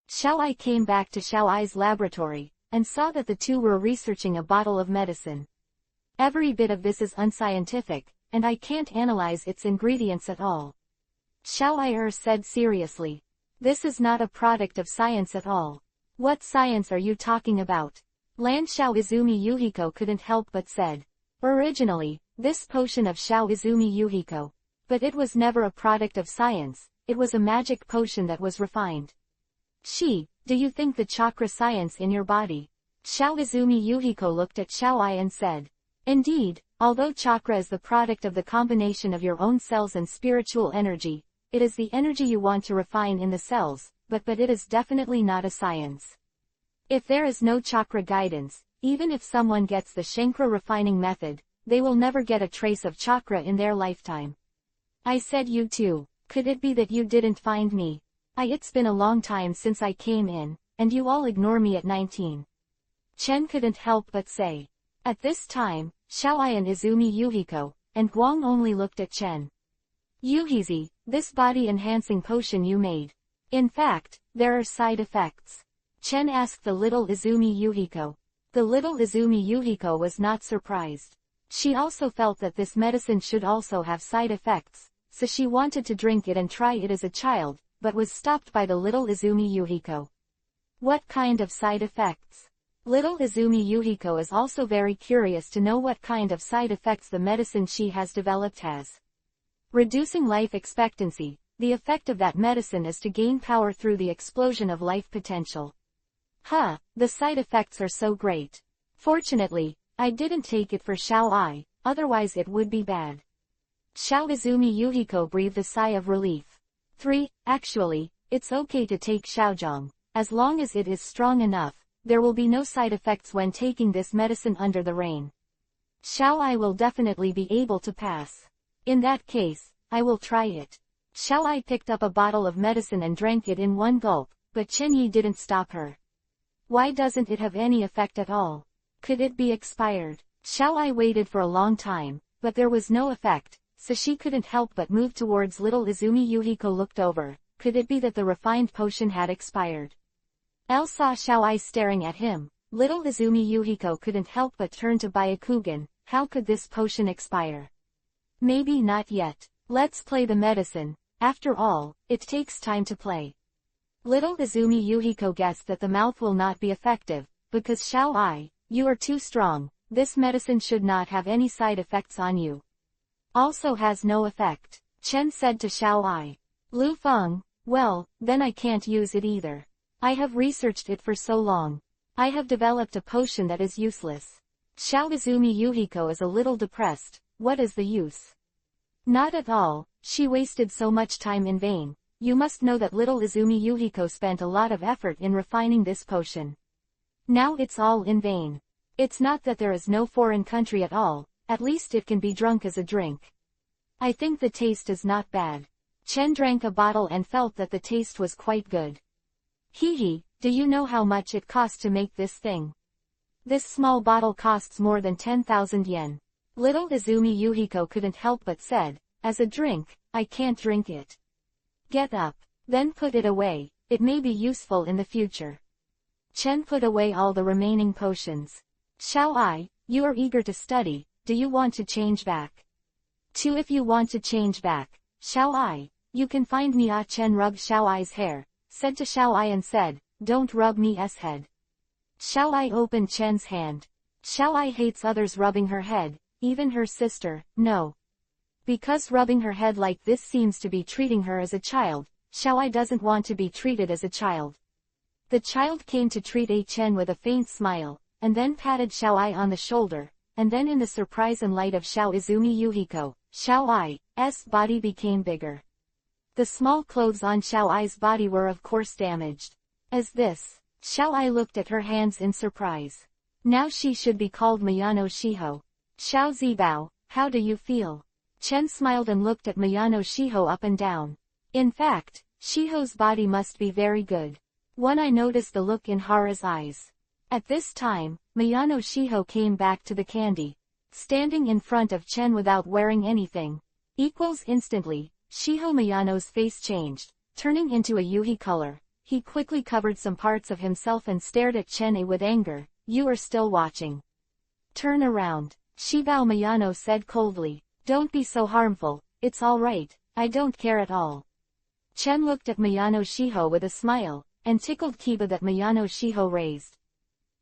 A: Xiaoai came back to Xiaoai's laboratory, and saw that the two were researching a bottle of medicine. Every bit of this is unscientific, and I can't analyze its ingredients at all. Xiaoai said seriously. This is not a product of science at all. What science are you talking about? Lan Xiao Izumi Yuhiko couldn't help but said. Originally, this potion of Xiao Izumi Yuhiko. But it was never a product of science, it was a magic potion that was refined. Do you think the chakra science in your body? Xiao Izumi Yuhiko looked at Xiaoai and said. Indeed, although chakra is the product of the combination of your own cells and spiritual energy, it is the energy you want to refine in the cells, but it is definitely not a science. If there is no chakra guidance, even if someone gets the Shankra refining method, they will never get a trace of chakra in their lifetime. I said you too. Could it be that you didn't find me? It's been a long time since I came in, and you all ignore me at 19. Chen couldn't help but say. At this time, Xiaoai and Izumi Yuhiko, and Guang only looked at Chen. Yuhizi, this body-enhancing potion you made. In fact, there are side effects. Chen asked the little Izumi Yuhiko. The little Izumi Yuhiko was not surprised. She also felt that this medicine should also have side effects, so she wanted to drink it and try it as a child, but was stopped by the little Izumi Yuhiko. What kind of side effects? Little Izumi Yuhiko is also very curious to know what kind of side effects the medicine she has developed has. Reducing life expectancy, the effect of that medicine is to gain power through the explosion of life potential. The side effects are so great. Fortunately, I didn't take it for Xiaoai, otherwise it would be bad. Xiao Izumi Yuhiko breathed a sigh of relief. Actually, it's okay to take Xiaozhong, as long as it is strong enough, there will be no side effects when taking this medicine under the rain. Xiaoai will definitely be able to pass. In that case, I will try it. Xiaoai picked up a bottle of medicine and drank it in one gulp, but Chen Yi didn't stop her. Why doesn't it have any effect at all? Could it be expired? Xiaoai waited for a long time, but there was no effect, so she couldn't help but move towards little Izumi Yuhiko looked over. Could it be that the refined potion had expired? Elle saw Xiaoai staring at him. Little Izumi Yuhiko couldn't help but turn to Byakugan. How could this potion expire? Maybe not yet. Let's play the medicine. After all, it takes time to play. Little Izumi Yuhiko guessed that the mouth will not be effective, because Xiaoai, you are too strong. This medicine should not have any side effects on you. Also has no effect. Chen said to Xiaoai. Lu Feng, well, then I can't use it either. I have researched it for so long. I have developed a potion that is useless. Xiao Izumi Yuhiko is a little depressed. What is the use? Not at all, she wasted so much time in vain. You must know that little Izumi Yuhiko spent a lot of effort in refining this potion. Now it's all in vain. It's not that there is no foreign country at all, at least it can be drunk as a drink. I think the taste is not bad. Chen drank a bottle and felt that the taste was quite good. Do you know how much it costs to make this thing? This small bottle costs more than 10,000 yen. Little Izumi Yuhiko couldn't help but said, as a drink, I can't drink it. Get up. Then put it away, it may be useful in the future. Chen put away all the remaining potions. Xiaoai, you are eager to study, do you want to change back? If you want to change back, Xiaoai, you can find me. Chen rubbed Xiaoai's hair, said to Xiaoai and said, don't rub me's head. Xiaoai opened Chen's hand. Xiaoai hates others rubbing her head, even her sister, no. Because rubbing her head like this seems to be treating her as a child, Xiaoai doesn't want to be treated as a child. The child came to treat Chen with a faint smile, and then patted Xiaoai on the shoulder, and then in the surprise and light of Xiao Izumi Yuhiko, Xiaoai's body became bigger. The small clothes on Xiaoai's body were of course damaged. As this, Xiaoai looked at her hands in surprise. Now she should be called Miyano Shiho. Xiao Zibao, how do you feel? Chen smiled and looked at Miyano Shiho up and down. In fact, Shiho's body must be very good. I noticed the look in Hara's eyes. At this time, Miyano Shiho came back to the candy. standing in front of Chen without wearing anything. Instantly, Shiho Miyano's face changed, turning into a yuhi color. He quickly covered some parts of himself and stared at Chen with anger. You are still watching. Turn around. Shibao Miyano said coldly. Don't be so harmful, it's alright, I don't care at all. Chen looked at Miyano Shiho with a smile, and tickled Kiba that Miyano Shiho raised.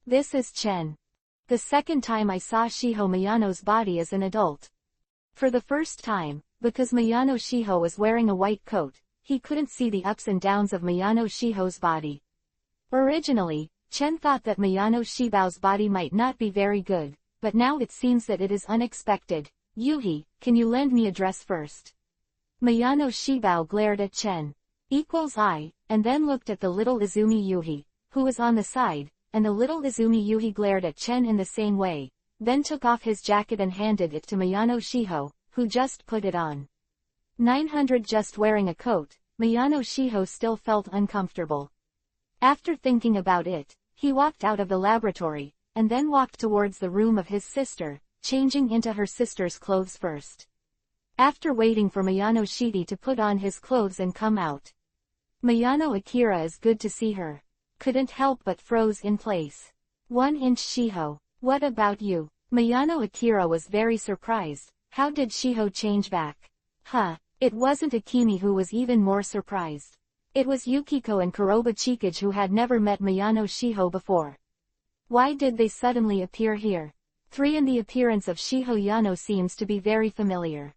A: This is Chen. The second time I saw Shiho Miyano's body as an adult. For the first time, because Miyano Shiho was wearing a white coat, he couldn't see the ups and downs of Miyano Shiho's body. Originally, Chen thought that Miyano Shibao's body might not be very good, but now it seems that it is unexpected. Yuhi, can you lend me a dress first? Miyano Shibao glared at Chen. I, and then looked at the little Izumi Yuhi, who was on the side, and the little Izumi Yuhi glared at Chen in the same way, then took off his jacket and handed it to Miyano Shiho, who just put it on. 900 Just wearing a coat, Miyano Shiho still felt uncomfortable. After thinking about it, he walked out of the laboratory, and then walked towards the room of his sister, changing into her sister's clothes first. After waiting for Miyano Shidi to put on his clothes and come out. Miyano Akira is good to see her. Couldn't help but froze in place. 1-inch Shiho, what about you? Miyano Akira was very surprised. How did Shiho change back? It wasn't Akimi who was even more surprised. It was Yukiko and Kuroba Chikage who had never met Miyano Shiho before. Why did they suddenly appear here? 3 And the appearance of Shiho Yano seems to be very familiar.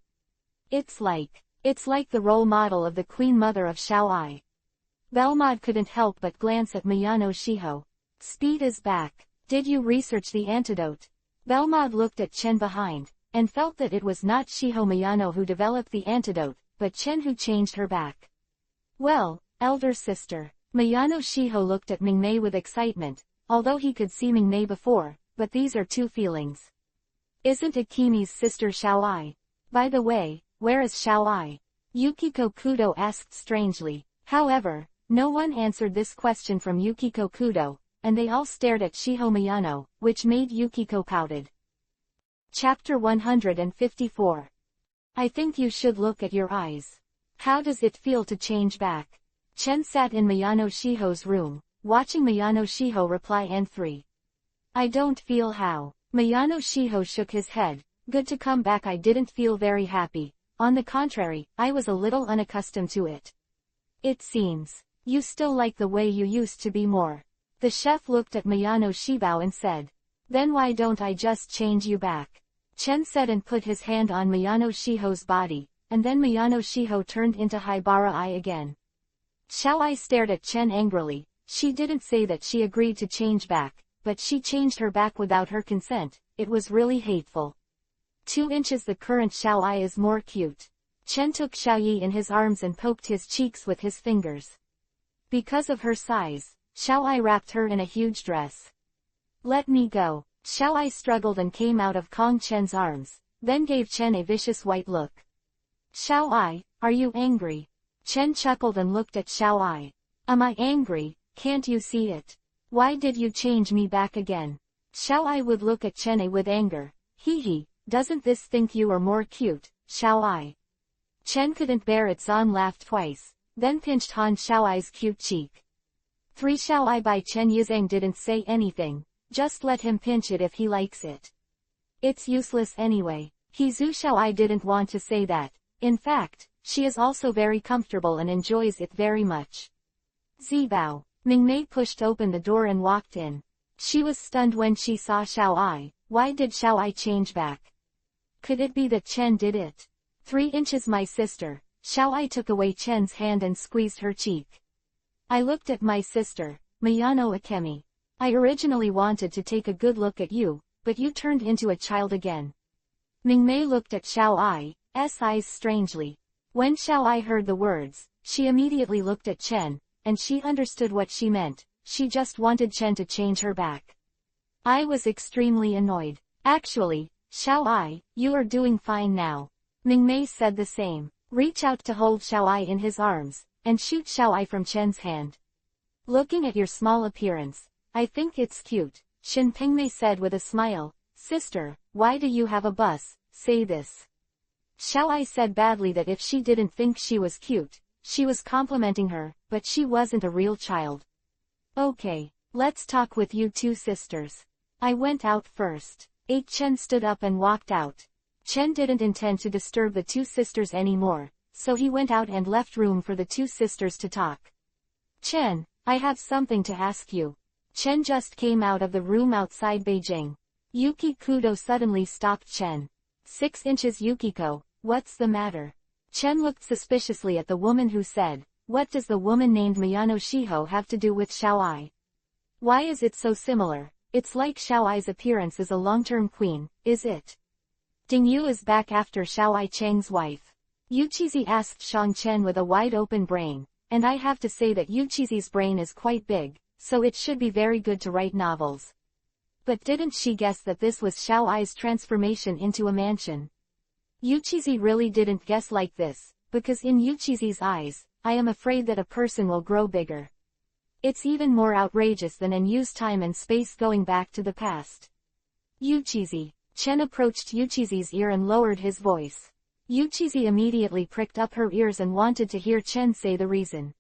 A: It's like the role model of the Queen Mother of Xiaoai. Belmod couldn't help but glance at Miyano Shiho. Speed is back. Did you research the antidote? Belmod looked at Chen behind, and felt that it was not Shiho Miyano who developed the antidote, but Chen who changed her back. Well, elder sister. Miyano Shiho looked at Mingmei with excitement, although he could see Mingmei before, but these are two feelings. Isn't Akimi's sister Xiaoai? By the way, where is Xiaoai? Yukiko Kudo asked strangely. However, no one answered this question from Yukiko Kudo, and they all stared at Shiho Miyano, which made Yukiko pouted. Chapter 154. I think you should look at your eyes. How does it feel to change back? Chen sat in Miyano Shiho's room, watching Miyano Shiho reply and 3. I don't feel how. Miyano Shiho shook his head. Good to come back. I didn't feel very happy. On the contrary, I was a little unaccustomed to it. It seems. You still like the way you used to be more. The chef looked at Miyano Shibao and said. Then why don't I just change you back? Chen said and put his hand on Miyano Shiho's body, and then Miyano Shiho turned into Haibara Eye again. Xiaoai stared at Chen angrily. She didn't say that she agreed to change back, but she changed her back without her consent. It was really hateful. 2 inches. The current Xiaoai is more cute. Chen took Xiaoyi in his arms and poked his cheeks with his fingers. Because of her size, Xiaoai wrapped her in a huge dress. Let me go. Xiaoai struggled and came out of Kong Chen's arms, then gave Chen a vicious white look. Xiaoai, are you angry? Chen chuckled and looked at Xiaoai. Am I angry? Can't you see it? Why did you change me back again? Xiaoai would look at Chen with anger. Hee, doesn't this think you are more cute, Xiaoai? Chen couldn't bear it. Zan laughed twice, then pinched Han Xiaoai's cute cheek. 3 Xiaoai by Chen Yizhang didn't say anything. Just let him pinch it if he likes it. It's useless anyway. Zhu Xiaoai didn't want to say that. In fact, she is also very comfortable and enjoys it very much. Zibao. Mingmei pushed open the door and walked in. She was stunned when she saw Xiaoai. Why did Xiaoai change back? Could it be that Chen did it? 3 inches. My sister. Xiaoai took away Chen's hand and squeezed her cheek. I looked at my sister, Miyano Akemi. I originally wanted to take a good look at you, but you turned into a child again. Mingmei looked at Xiaoai's eyes strangely. When Xiaoai heard the words, she immediately looked at Chen, and she understood what she meant. She just wanted Chen to change her back. I was extremely annoyed. Actually, Xiaoai, you are doing fine now. Mingmei said the same. Reach out to hold Xiaoai in his arms, and shoot Xiaoai from Chen's hand. Looking at your small appearance, I think it's cute, Shin Pingmei said with a smile. Sister, why do you have a bus? Say this. Xiaoai said badly that if she didn't think she was cute, she was complimenting her, but she wasn't a real child. Okay, let's talk with you two sisters. I went out first. Chen stood up and walked out. Chen didn't intend to disturb the two sisters anymore, so he went out and left room for the two sisters to talk. Chen, I have something to ask you. Chen just came out of the room outside Beijing. Yuki Kudo suddenly stopped Chen. 6 inches Yukiko, what's the matter? Chen looked suspiciously at the woman who said, what does the woman named Miyano Shiho have to do with Xiaoai? Why is it so similar? It's like Xiaoai's appearance as a long-term queen, is it? Ding Yu is back after Xiaoai Cheng's wife. Yuqizi asked Shang Chen with a wide-open brain, and I have to say that Yuqizi's brain is quite big, so it should be very good to write novels. But didn't she guess that this was Xiaoai's transformation into a mansion? Yuqizi really didn't guess like this, because in Yuqizi's eyes, I am afraid that a person will grow bigger. It's even more outrageous than an use time and space going back to the past. Yuqizi. Chen approached Yuqizi's ear and lowered his voice. Yuqizi immediately pricked up her ears and wanted to hear Chen say the reason.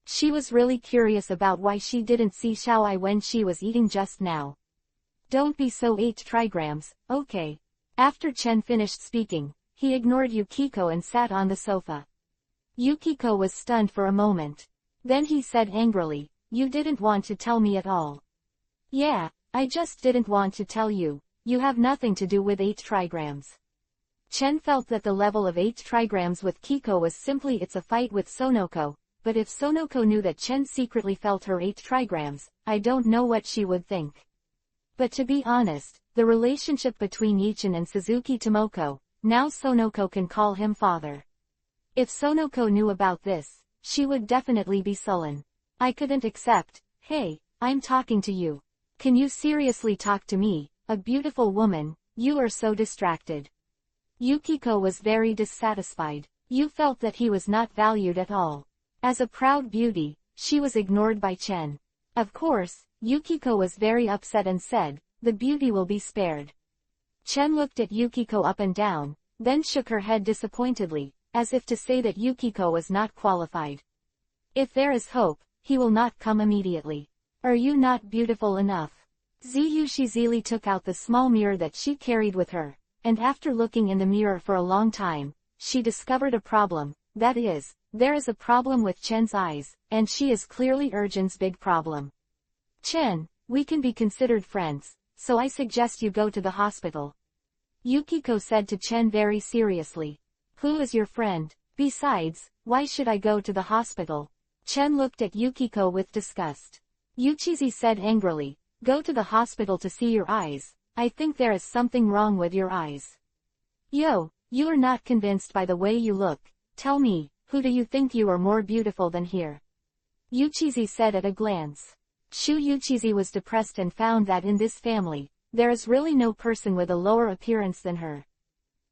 A: She was really curious about why she didn't see Xiaoai when she was eating just now. Don't be so 8 trigrams, okay. After Chen finished speaking, he ignored Yukiko and sat on the sofa. Yukiko was stunned for a moment. Then he said angrily, you didn't want to tell me at all. Yeah, I just didn't want to tell you. You have nothing to do with 8 trigrams. Chen felt that the level of 8 trigrams with Kiko was simply it's a fight with Sonoko, but if Sonoko knew that Chen secretly felt her 8 trigrams, I don't know what she would think. But to be honest, the relationship between Ichin and Suzuki Tomoko, now Sonoko can call him father. If Sonoko knew about this, she would definitely be sullen. I couldn't accept. Hey, I'm talking to you. Can you seriously talk to me, a beautiful woman? You are so distracted. Yukiko was very dissatisfied. You felt that he was not valued at all. As a proud beauty, she was ignored by Chen. Of course, Yukiko was very upset and said, the beauty will be spared. Chen looked at Yukiko up and down, then shook her head disappointedly, as if to say that Yukiko was not qualified. If there is hope, he will not come immediately. Are you not beautiful enough? Ziyushizili took out the small mirror that she carried with her, and after looking in the mirror for a long time, she discovered a problem, that is, there is a problem with Chen's eyes, and she is clearly Urgen's big problem. Chen, we can be considered friends, so I suggest you go to the hospital. Yukiko said to Chen very seriously. Who is your friend? Besides, why should I go to the hospital? Chen looked at Yukiko with disgust. Yuqizi said angrily, go to the hospital to see your eyes. I think there is something wrong with your eyes. Yo, you are not convinced by the way you look. Tell me, who do you think you are more beautiful than here? Yuqizi said at a glance. Shu Yuqizi was depressed and found that in this family, there is really no person with a lower appearance than her.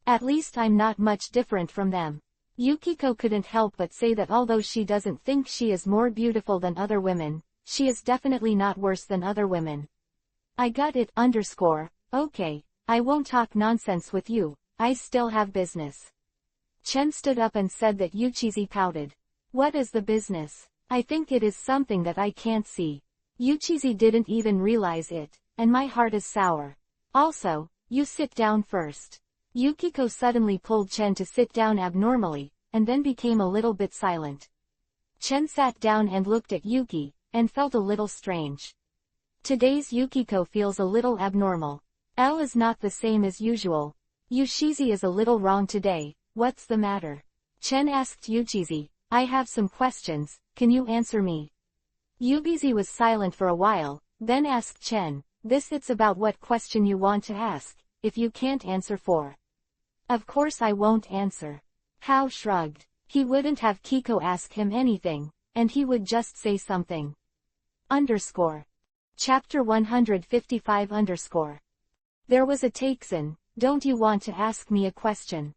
A: At least I'm not much different from them. Yukiko couldn't help but say that although she doesn't think she is more beautiful than other women, she is definitely not worse than other women. I got it, okay, I won't talk nonsense with you, I still have business. Chen stood up and said that Yuqizi pouted. What is the business? I think it is something that I can't see. Yuqizi didn't even realize it, and my heart is sour. Also, you sit down first. Yukiko suddenly pulled Chen to sit down abnormally, and then became a little bit silent. Chen sat down and looked at Yuki, and felt a little strange. Today's Yukiko feels a little abnormal. L is not the same as usual. Yushizi is a little wrong today, what's the matter? Chen asked Yuqizi, I have some questions, can you answer me? Yubizi was silent for a while, then asked Chen, it's about what question you want to ask, if you can't answer for. Of course I won't answer. Hao shrugged. He wouldn't have Kiko ask him anything, and he would just say something. Chapter 155 There was a Takesen, don't you want to ask me a question?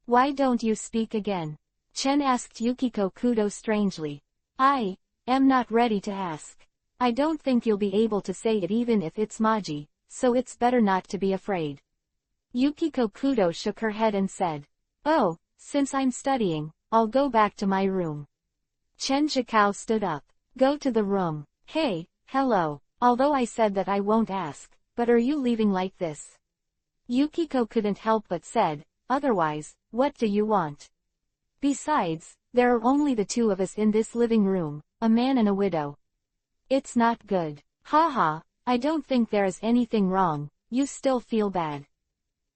A: Why don't you speak again? Chen asked Yukiko Kudo strangely. I am not ready to ask. I don't think you'll be able to say it even if it's Maji, so it's better not to be afraid. Yukiko Kudo shook her head and said, "Oh, since I'm studying, I'll go back to my room." Chen Zhikao stood up. "Go to the room." "Hey, hello. Although I said that I won't ask, but are you leaving like this?" Yukiko couldn't help but said, "Otherwise, what do you want? Besides, there are only the two of us in this living room, a man and a widow. It's not good." "Haha, I don't think there is anything wrong, you still feel bad."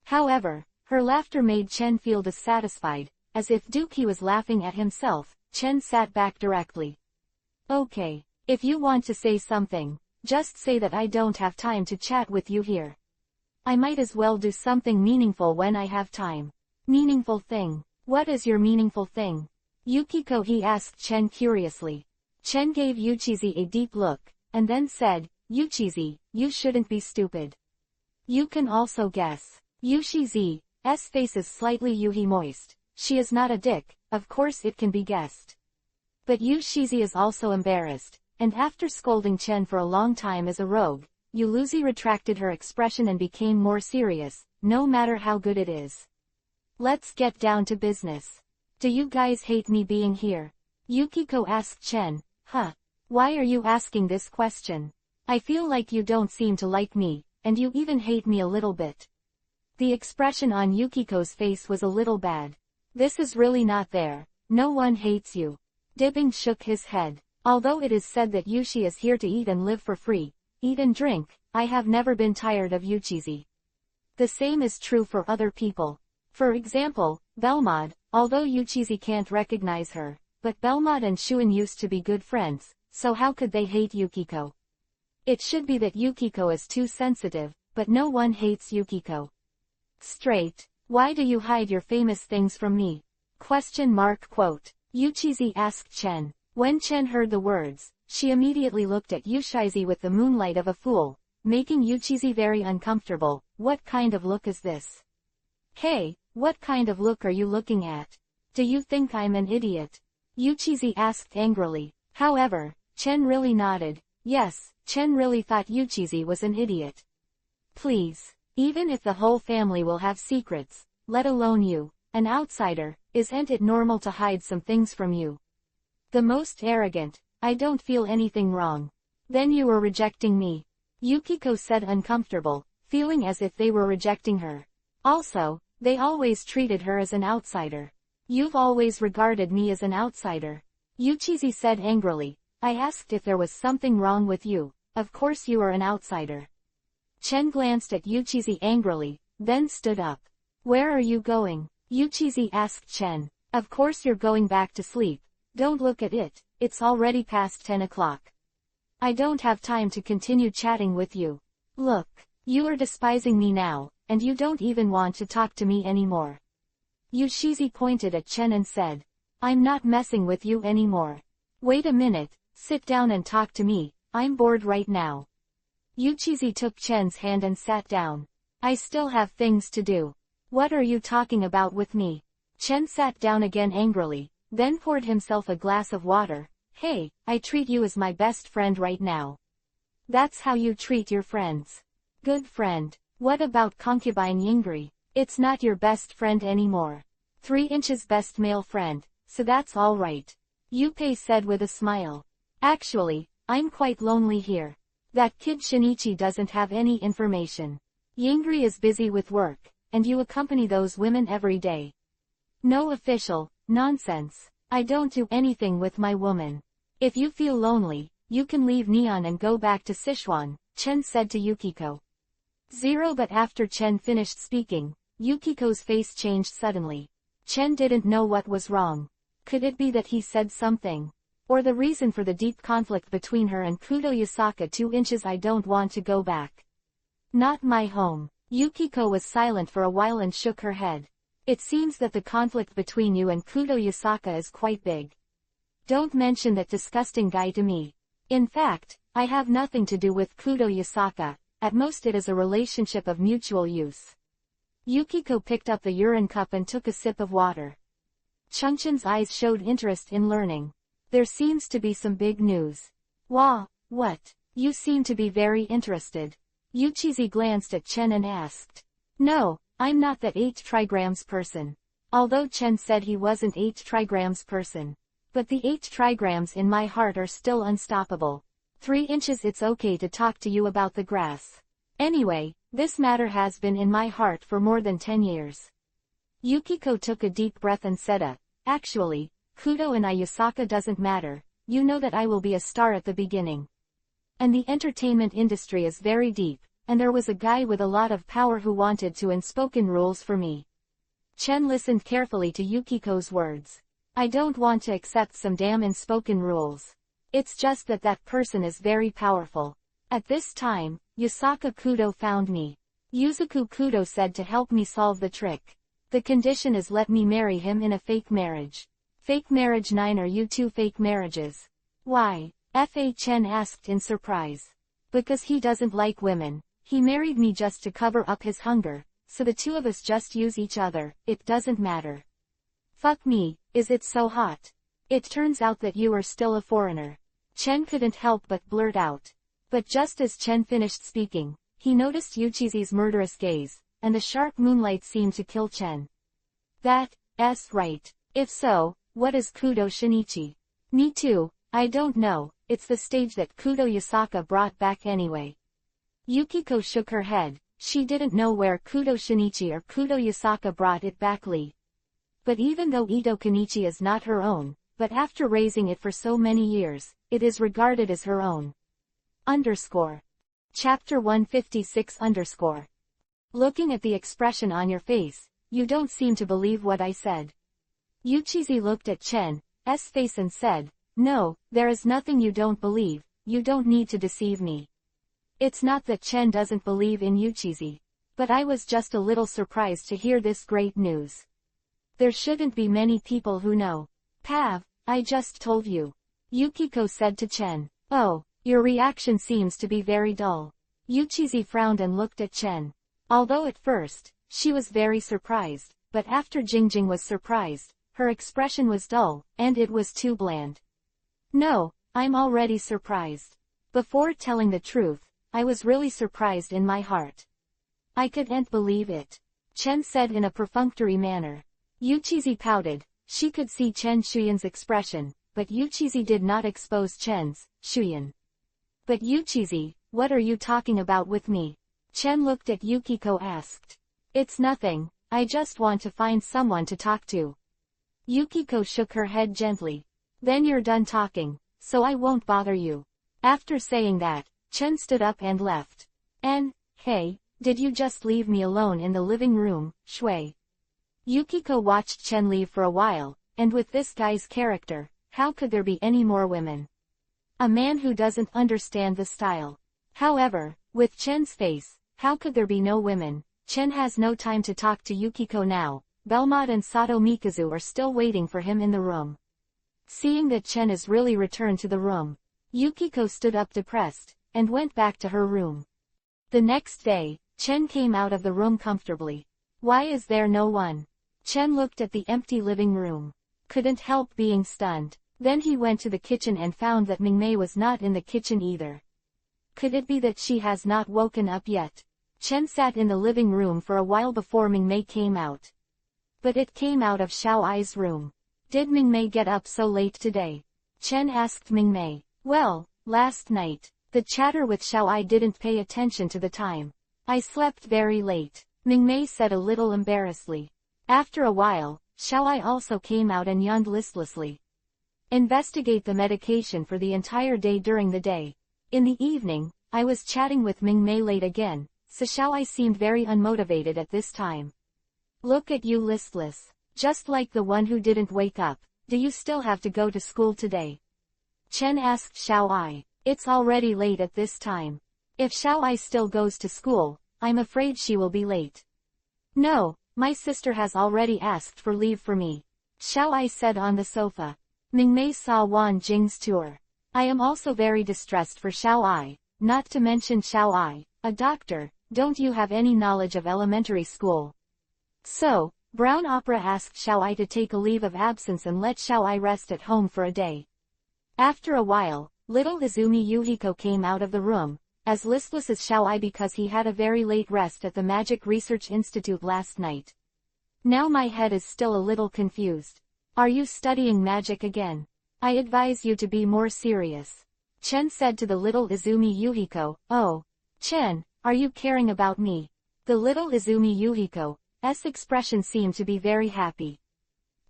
A: However, her laughter made Chen feel dissatisfied, as if Dookie was laughing at himself. Chen sat back directly. "Okay, if you want to say something, just say that I don't have time to chat with you here. I might as well do something meaningful when I have time." "Meaningful thing? What is your meaningful thing?" Yukiko he asked Chen curiously. Chen gave Yuchizi a deep look, and then said, "Yuchizi, you shouldn't be stupid. You can also guess." Yushizi's face is slightly moist. She is not a dick, of course it can be guessed. But Yushizi is also embarrassed, and after scolding Chen for a long time as a rogue, Yuluzi retracted her expression and became more serious, "No matter how good it is. Let's get down to business. Do you guys hate me being here?" Yukiko asked Chen. "Huh? Why are you asking this question? I feel like you don't seem to like me, and you even hate me a little bit." The expression on Yukiko's face was a little bad. "This is really not there. No one hates you." Dipping shook his head. "Although it is said that Yushi is here to eat and live for free, eat and drink, I have never been tired of Yuchizi. The same is true for other people. For example, Belmod, although Yuchizi can't recognize her, but Belmod and Shuin used to be good friends, so how could they hate Yukiko? It should be that Yukiko is too sensitive, but no one hates Yukiko. Straight. Why do you hide your famous things from me?" Quote. Yuchizi asked Chen. When Chen heard the words, she immediately looked at Yushizi with the moonlight of a fool, making Yuchizi very uncomfortable. "What kind of look is this?" "Hey, what kind of look are you looking at? Do you think I'm an idiot?" Yuchizi asked angrily. However, Chen really nodded. Yes, Chen really thought Yuchizi was an idiot. "Please, even if the whole family will have secrets, let alone you, an outsider, isn't it normal to hide some things from you? The most arrogant." "I don't feel anything wrong." "Then you were rejecting me," Yukiko said, uncomfortable, feeling as if they were rejecting her. "Also, they always treated her as an outsider." "You've always regarded me as an outsider," Yuchizi said angrily. "I asked if there was something wrong with you. Of course you are an outsider." Chen glanced at Yuchizi angrily, then stood up. "Where are you going?" Yuchizi asked Chen. "Of course you're going back to sleep. Don't look at it, it's already past 10 o'clock. I don't have time to continue chatting with you. Look, you are despising me now, and you don't even want to talk to me anymore." Yushizi pointed at Chen and said, "I'm not messing with you anymore. Wait a minute, sit down and talk to me, I'm bored right now." Yuchizi took Chen's hand and sat down. "I still have things to do." "What are you talking about with me?" Chen sat down again angrily, then poured himself a glass of water. "Hey, I treat you as my best friend right now. That's how you treat your friends. Good friend. What about concubine Yingri? It's not your best friend anymore. 3 inches best male friend, so that's all right," Yupei said with a smile. "Actually, I'm quite lonely here. That kid Shinichi doesn't have any information. Yingri is busy with work, and you accompany those women every day." "No official, nonsense. I don't do anything with my woman. If you feel lonely, you can leave Neon and go back to Sichuan," Chen said to Yukiko. But after Chen finished speaking, Yukiko's face changed suddenly. Chen didn't know what was wrong. Could it be that he said something? Or the reason for the deep conflict between her and Kudo Yusaka 2 inches? "I don't want to go back. Not my home." Yukiko was silent for a while and shook her head. "It seems that the conflict between you and Kudo Yusaka is quite big. Don't mention that disgusting guy to me. In fact, I have nothing to do with Kudo Yusaka, at most it is a relationship of mutual use." Yukiko picked up the urine cup and took a sip of water. Chungchen's eyes showed interest in learning. "There seems to be some big news." "Wah, what? You seem to be very interested." Yuchizi glanced at Chen and asked. No, I'm not that 8 trigrams person. Although Chen said he wasn't 8 trigrams person. But the 8 trigrams in my heart are still unstoppable. 3 inches. It's okay to talk to you about the grass. Anyway, this matter has been in my heart for more than 10 years. Yukiko took a deep breath and said, actually, Kudo and Ayasaka doesn't matter, you know that I will be a star at the beginning. And the entertainment industry is very deep, and there was a guy with a lot of power who wanted to unspoken rules for me. Chen listened carefully to Yukiko's words. I don't want to accept some damn unspoken rules. It's just that that person is very powerful. At this time, Yasaka Kudo found me. Yuzuku Kudo said to help me solve the trick. The condition is let me marry him in a fake marriage. Fake marriage 9. Are you 2 fake marriages? Why? Fa Chen asked in surprise. Because he doesn't like women. He married me just to cover up his hunger, so the 2 of us just use each other, it doesn't matter. Fuck me, is it so hot? It turns out that you are still a foreigner. Chen couldn't help but blurt out. But just as Chen finished speaking, he noticed Yuchizi's murderous gaze, and the sharp moonlight seemed to kill Chen. That's right. If so, what is Kudo Shinichi? Me too, I don't know, it's the stage that Kudo Yasaka brought back anyway. Yukiko shook her head, she didn't know where Kudo Shinichi or Kudo Yasaka brought it back. But even though Ito Kenichi is not her own, but after raising it for so many years, it is regarded as her own. Chapter 156 Looking at the expression on your face, you don't seem to believe what I said. Yuchizi looked at Chen's face and said, no, there is nothing you don't believe, you don't need to deceive me. It's not that Chen doesn't believe in Yuchizi. But I was just a little surprised to hear this great news. There shouldn't be many people who know. Pav, I just told you. Yukiko said to Chen. Oh, your reaction seems to be very dull. Yuchizi frowned and looked at Chen. Although at first, she was very surprised, but after Jingjing was surprised, her expression was dull, and it was too bland. No, I'm already surprised. Before telling the truth, I was really surprised in my heart. I couldn't believe it. Chen said in a perfunctory manner. Yuchizi pouted. She could see Chen Shuyan's expression, but Yuchizi did not expose Chen's Shuyan. But Yuchizi, what are you talking about with me? Chen looked at Yukiko asked. It's nothing, I just want to find someone to talk to. Yukiko shook her head gently. Then you're done talking, so I won't bother you. After saying that, Chen stood up and left. Hey, did you just leave me alone in the living room, Shui? Yukiko watched Chen leave for a while, and with this guy's character, how could there be any more women? A man who doesn't understand the style. However, with Chen's face, how could there be no women? Chen has no time to talk to Yukiko now. Belmont and Sato Mikazu are still waiting for him in the room. Seeing that Chen is really returned to the room, Yukiko stood up depressed, and went back to her room. The next day, Chen came out of the room comfortably. Why is there no one? Chen looked at the empty living room. Couldn't help being stunned. Then he went to the kitchen and found that Mingmei was not in the kitchen either. Could it be that she has not woken up yet? Chen sat in the living room for a while before Mingmei came out. But it came out of Xiao Ai's room. Did Mingmei get up so late today? Chen asked Mingmei. Well, last night. The chatter with Xiao Ai didn't pay attention to the time. I slept very late, Mingmei said a little embarrassedly. After a while, Xiao Ai also came out and yawned listlessly. Investigate the medication for the entire day during the day. In the evening, I was chatting with Mingmei late again, so Xiao Ai seemed very unmotivated at this time. Look at you listless. Just like the one who didn't wake up. Do you still have to go to school today? Chen asked Xiao Ai. It's already late at this time. If Xiao Ai still goes to school, I'm afraid she will be late. No, my sister has already asked for leave for me. Xiao Ai said on the sofa. Mingmei saw Wan Jing's tour. I am also very distressed for Xiao Ai, not to mention Xiao Ai, a doctor. Don't you have any knowledge of elementary school? So, Brown Opera asked Xiao Ai to take a leave of absence and let Xiao Ai rest at home for a day. After a while, little Izumi Yuhiko came out of the room, as listless as Xiao-ai because he had a very late rest at the Magic Research Institute last night. Now my head is still a little confused. Are you studying magic again? I advise you to be more serious. Chen said to the little Izumi Yuhiko. Oh, Chen, are you caring about me? The little Izumi Yuhiko's expression seemed to be very happy.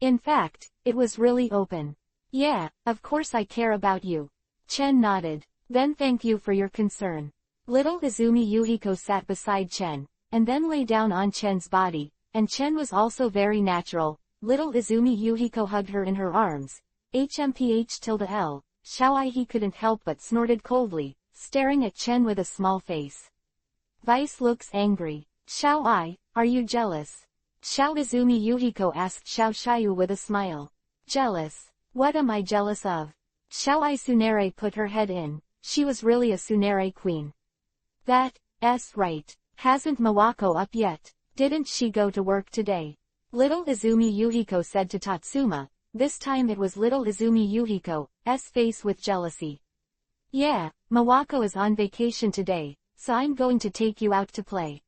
A: In fact, it was really open. Yeah, of course I care about you. Chen nodded. Then thank you for your concern. Little Izumi Yuhiko sat beside Chen, and then lay down on Chen's body, and Chen was also very natural. Little Izumi Yuhiko hugged her in her arms. HMPH_L, Xiao-ai he couldn't help but snorted coldly, staring at Chen with a small face. Vice looks angry. Xiao-ai, are you jealous? Xiao Izumi Yuhiko asked Xiao Shiyu with a smile. Jealous? What am I jealous of? Xiao-ai Tsunere put her head in. She was really a Tsunere queen. That's right. Hasn't Mawako up yet? Didn't she go to work today? Little Izumi Yuhiko said to Tatsuma. This time it was little Izumi Yuhiko's face with jealousy. Yeah, Mawako is on vacation today, so I'm going to take you out to play.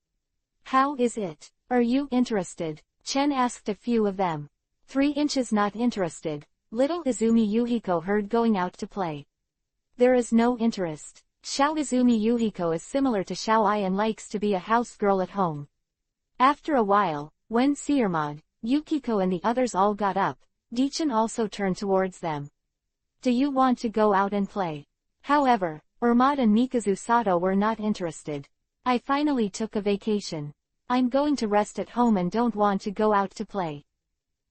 A: How is it? Are you interested? Chen asked a few of them. 3 inches not interested. Little Izumi Yuhiko heard going out to play. There is no interest. Xiao Izumi Yuhiko is similar to Xiao-ai and likes to be a house girl at home. After a while, when Seermod, Yukiko and the others all got up, Dichin also turned towards them. Do you want to go out and play? However, Ermod and Mikazu Sato were not interested. I finally took a vacation. I'm going to rest at home and don't want to go out to play.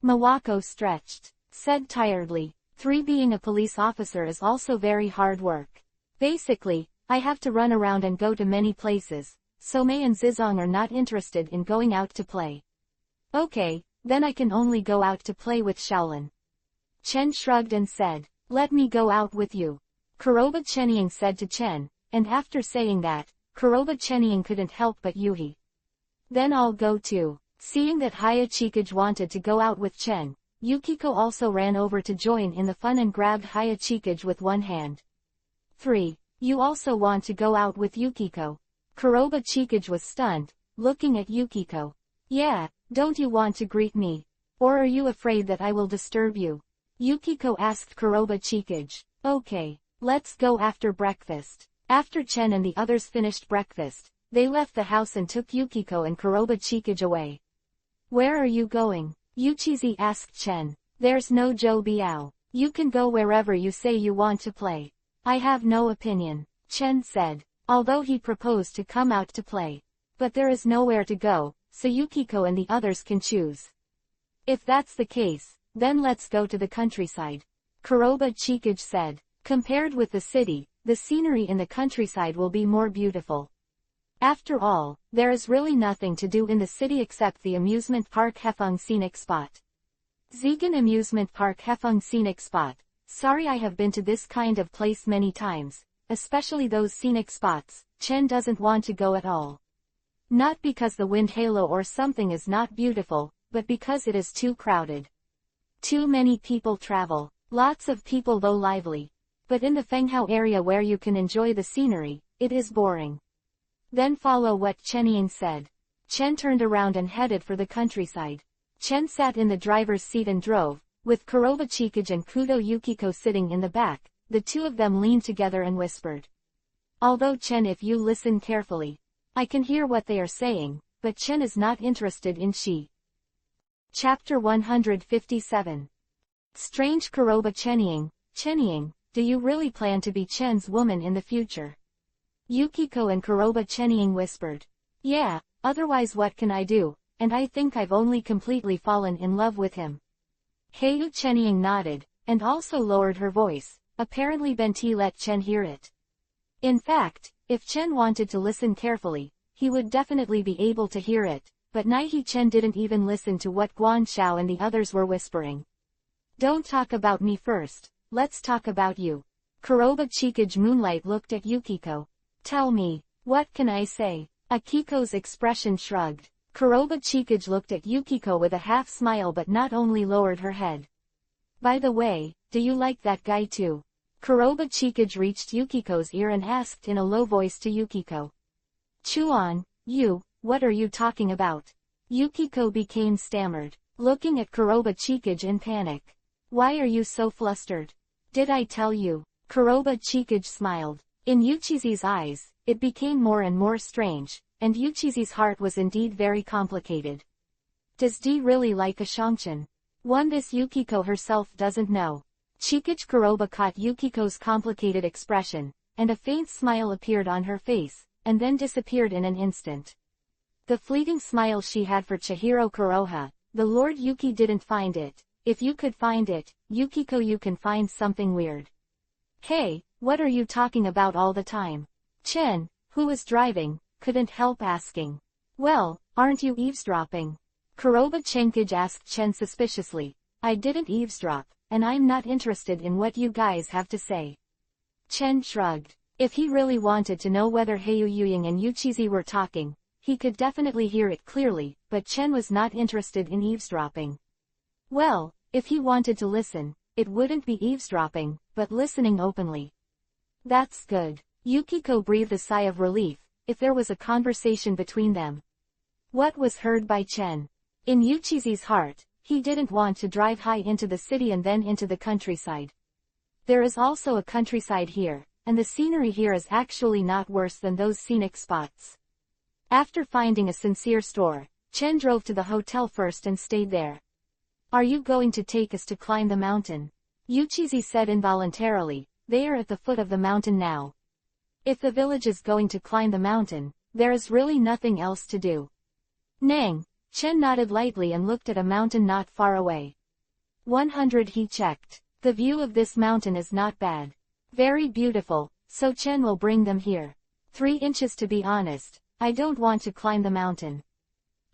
A: Mawako stretched, said tiredly. 3 Being a police officer is also very hard work. Basically, I have to run around and go to many places, so Mei and Zizong are not interested in going out to play. Okay, then I can only go out to play with Shaolin. Chen shrugged and said, let me go out with you. Kuroba Chenying said to Chen, and after saying that, Kuroba Chenying couldn't help but Yuhi. Then I'll go too. Seeing that Hayachikage wanted to go out with Chen, Yukiko also ran over to join in the fun and grabbed Hayachikage with one hand. 3. You also want to go out with Yukiko? Kuroba Chikage was stunned, looking at Yukiko. Yeah, don't you want to greet me? Or are you afraid that I will disturb you? Yukiko asked Kuroba Chikage. Okay, let's go after breakfast. After Chen and the others finished breakfast, they left the house and took Yukiko and Kuroba Chikage away. Where are you going? Yuchizi asked Chen. There's no Zhou Biao. You can go wherever you say you want to play. I have no opinion, Chen said, although he proposed to come out to play. But there is nowhere to go, so Yukiko and the others can choose. If that's the case, then let's go to the countryside. Kuroba Chikage said. Compared with the city, the scenery in the countryside will be more beautiful. After all, there is really nothing to do in the city except the amusement park Hefeng Scenic Spot. Zegan Amusement Park Hefeng Scenic Spot. Sorry, I have been to this kind of place many times, especially those scenic spots. Chen doesn't want to go at all. Not because the wind halo or something is not beautiful, but because it is too crowded. Too many people travel. Lots of people though lively. But in the Fenghao area where you can enjoy the scenery, it is boring. Then follow what Chenying said. Chen turned around and headed for the countryside. Chen sat in the driver's seat and drove, with Kuroba Chikage and Kudo Yukiko sitting in the back. The two of them leaned together and whispered. Although Chen, if you listen carefully, I can hear what they are saying, but Chen is not interested in she. Chapter 157. Strange Kuroba Chenying. Chenying, do you really plan to be Chen's woman in the future? Yukiko and Kuroba Chenying whispered. Yeah, otherwise what can I do, and I think I've only completely fallen in love with him. Heiyu Chenying nodded, and also lowered her voice. Apparently Benti let Chen hear it. In fact, if Chen wanted to listen carefully, he would definitely be able to hear it, but Naihi Chen didn't even listen to what Guan Shao and the others were whispering. Don't talk about me first, let's talk about you. Kuroba Chikage Moonlight looked at Yukiko. Tell me, what can I say? Akiko's expression shrugged. Kuroba Chikage looked at Yukiko with a half smile but not only lowered her head. By the way, do you like that guy too? Kuroba Chikage reached Yukiko's ear and asked in a low voice to Yukiko. Chuan, what are you talking about? Yukiko became stammered, looking at Kuroba Chikage in panic. Why are you so flustered? Did I tell you? Kuroba Chikage smiled. In Yuchizi's eyes, it became more and more strange, and Yuchizi's heart was indeed very complicated. Does D really like a Shangchen? One this Yukiko herself doesn't know. Chikage Kuroba caught Yukiko's complicated expression, and a faint smile appeared on her face, and then disappeared in an instant. The fleeting smile she had for Chihiro Kuroha, the Lord Yuki didn't find it. If you could find it, Yukiko, you can find something weird. Hey, what are you talking about all the time? Chen, who was driving, couldn't help asking. Well, aren't you eavesdropping? Kuroba Chikage asked Chen suspiciously. I didn't eavesdrop, and I'm not interested in what you guys have to say. Chen shrugged. If he really wanted to know whether Heiyu Yuying and Yuchizi were talking, he could definitely hear it clearly, but Chen was not interested in eavesdropping. Well, if he wanted to listen, it wouldn't be eavesdropping, but listening openly. That's good. Yukiko breathed a sigh of relief, if there was a conversation between them. What was heard by Chen? In Yuchizi's heart, he didn't want to drive high into the city and then into the countryside. There is also a countryside here, and the scenery here is actually not worse than those scenic spots. After finding a sincere store, Chen drove to the hotel first and stayed there. Are you going to take us to climb the mountain? Yuchizi said involuntarily. They are at the foot of the mountain now. If the village is going to climb the mountain, there is really nothing else to do. Nang. Chen nodded lightly and looked at a mountain not far away. 100 he checked. The view of this mountain is not bad. Very beautiful, so Chen will bring them here. 3 inches to be honest, I don't want to climb the mountain.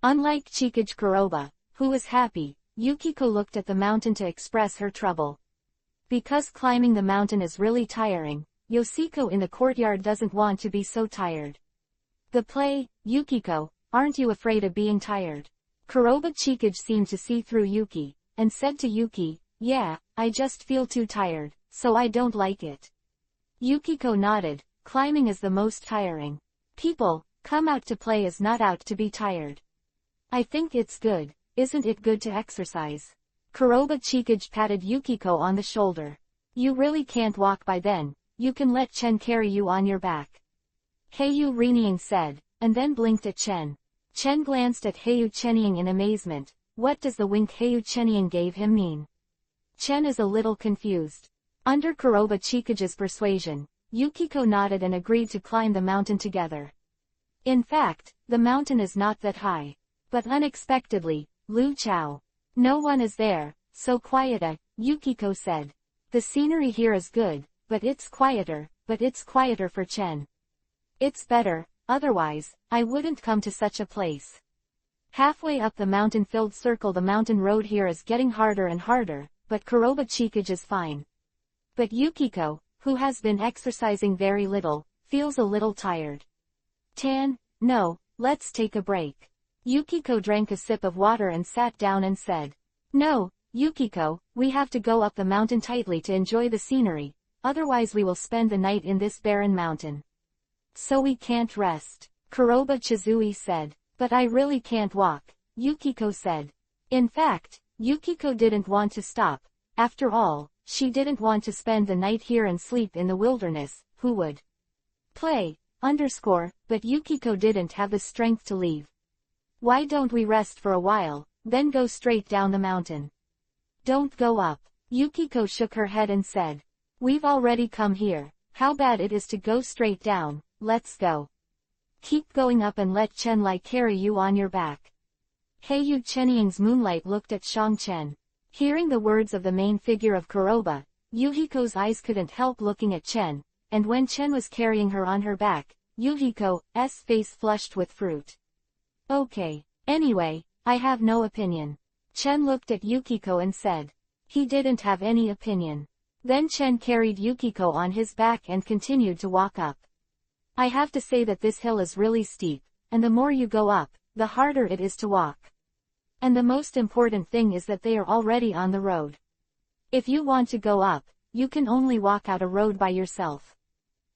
A: Unlike Chikage Kuroba, who was happy, Yukiko looked at the mountain to express her trouble. Because climbing the mountain is really tiring, Yoshiko in the courtyard doesn't want to be so tired. The play, Yukiko, aren't you afraid of being tired? Kuroba Chikage seemed to see through Yuki, and said to Yuki, yeah, I just feel too tired, so I don't like it. Yukiko nodded, climbing is the most tiring. People, come out to play is not out to be tired. I think it's good, isn't it good to exercise? Kuroba Chikage patted Yukiko on the shoulder. You really can't walk by then, you can let Chen carry you on your back. Heiyu Reading said, and then blinked at Chen. Chen glanced at Heiyu Chenying in amazement. What does the wink Heiyu Chenying gave him mean? Chen is a little confused. Under Kuroba Chikage's persuasion, Yukiko nodded and agreed to climb the mountain together. In fact, the mountain is not that high. But unexpectedly, Lu Chao. No one is there, so quiet, Yukiko said. The scenery here is good, but it's quieter for Chen. It's better, otherwise, I wouldn't come to such a place. Halfway up the mountain-filled circle, the mountain road here is getting harder and harder, but Kuroba Chikage is fine. But Yukiko, who has been exercising very little, feels a little tired. No, let's take a break. Yukiko drank a sip of water and sat down and said, no, Yukiko, we have to go up the mountain tightly to enjoy the scenery, otherwise we will spend the night in this barren mountain. So we can't rest, Kuroba Chizui said. But I really can't walk, Yukiko said. In fact, Yukiko didn't want to stop. After all, she didn't want to spend the night here and sleep in the wilderness. Who would? But Yukiko didn't have the strength to leave. Why don't we rest for a while, then go straight down the mountain? Don't go up. Yukiko shook her head and said. We've already come here. How bad it is to go straight down. Let's go. Keep going up and let Chen Lai carry you on your back. Heiyu Chenying's moonlight looked at Shang Chen. Hearing the words of the main figure of Kuroba, Yukiko's eyes couldn't help looking at Chen, and when Chen was carrying her on her back, Yukiko's face flushed with fruit. Okay. Anyway, I have no opinion. Chen looked at Yukiko and said. He didn't have any opinion. Then Chen carried Yukiko on his back and continued to walk up. I have to say that this hill is really steep, and the more you go up, the harder it is to walk. And the most important thing is that they are already on the road. If you want to go up, you can only walk out a road by yourself.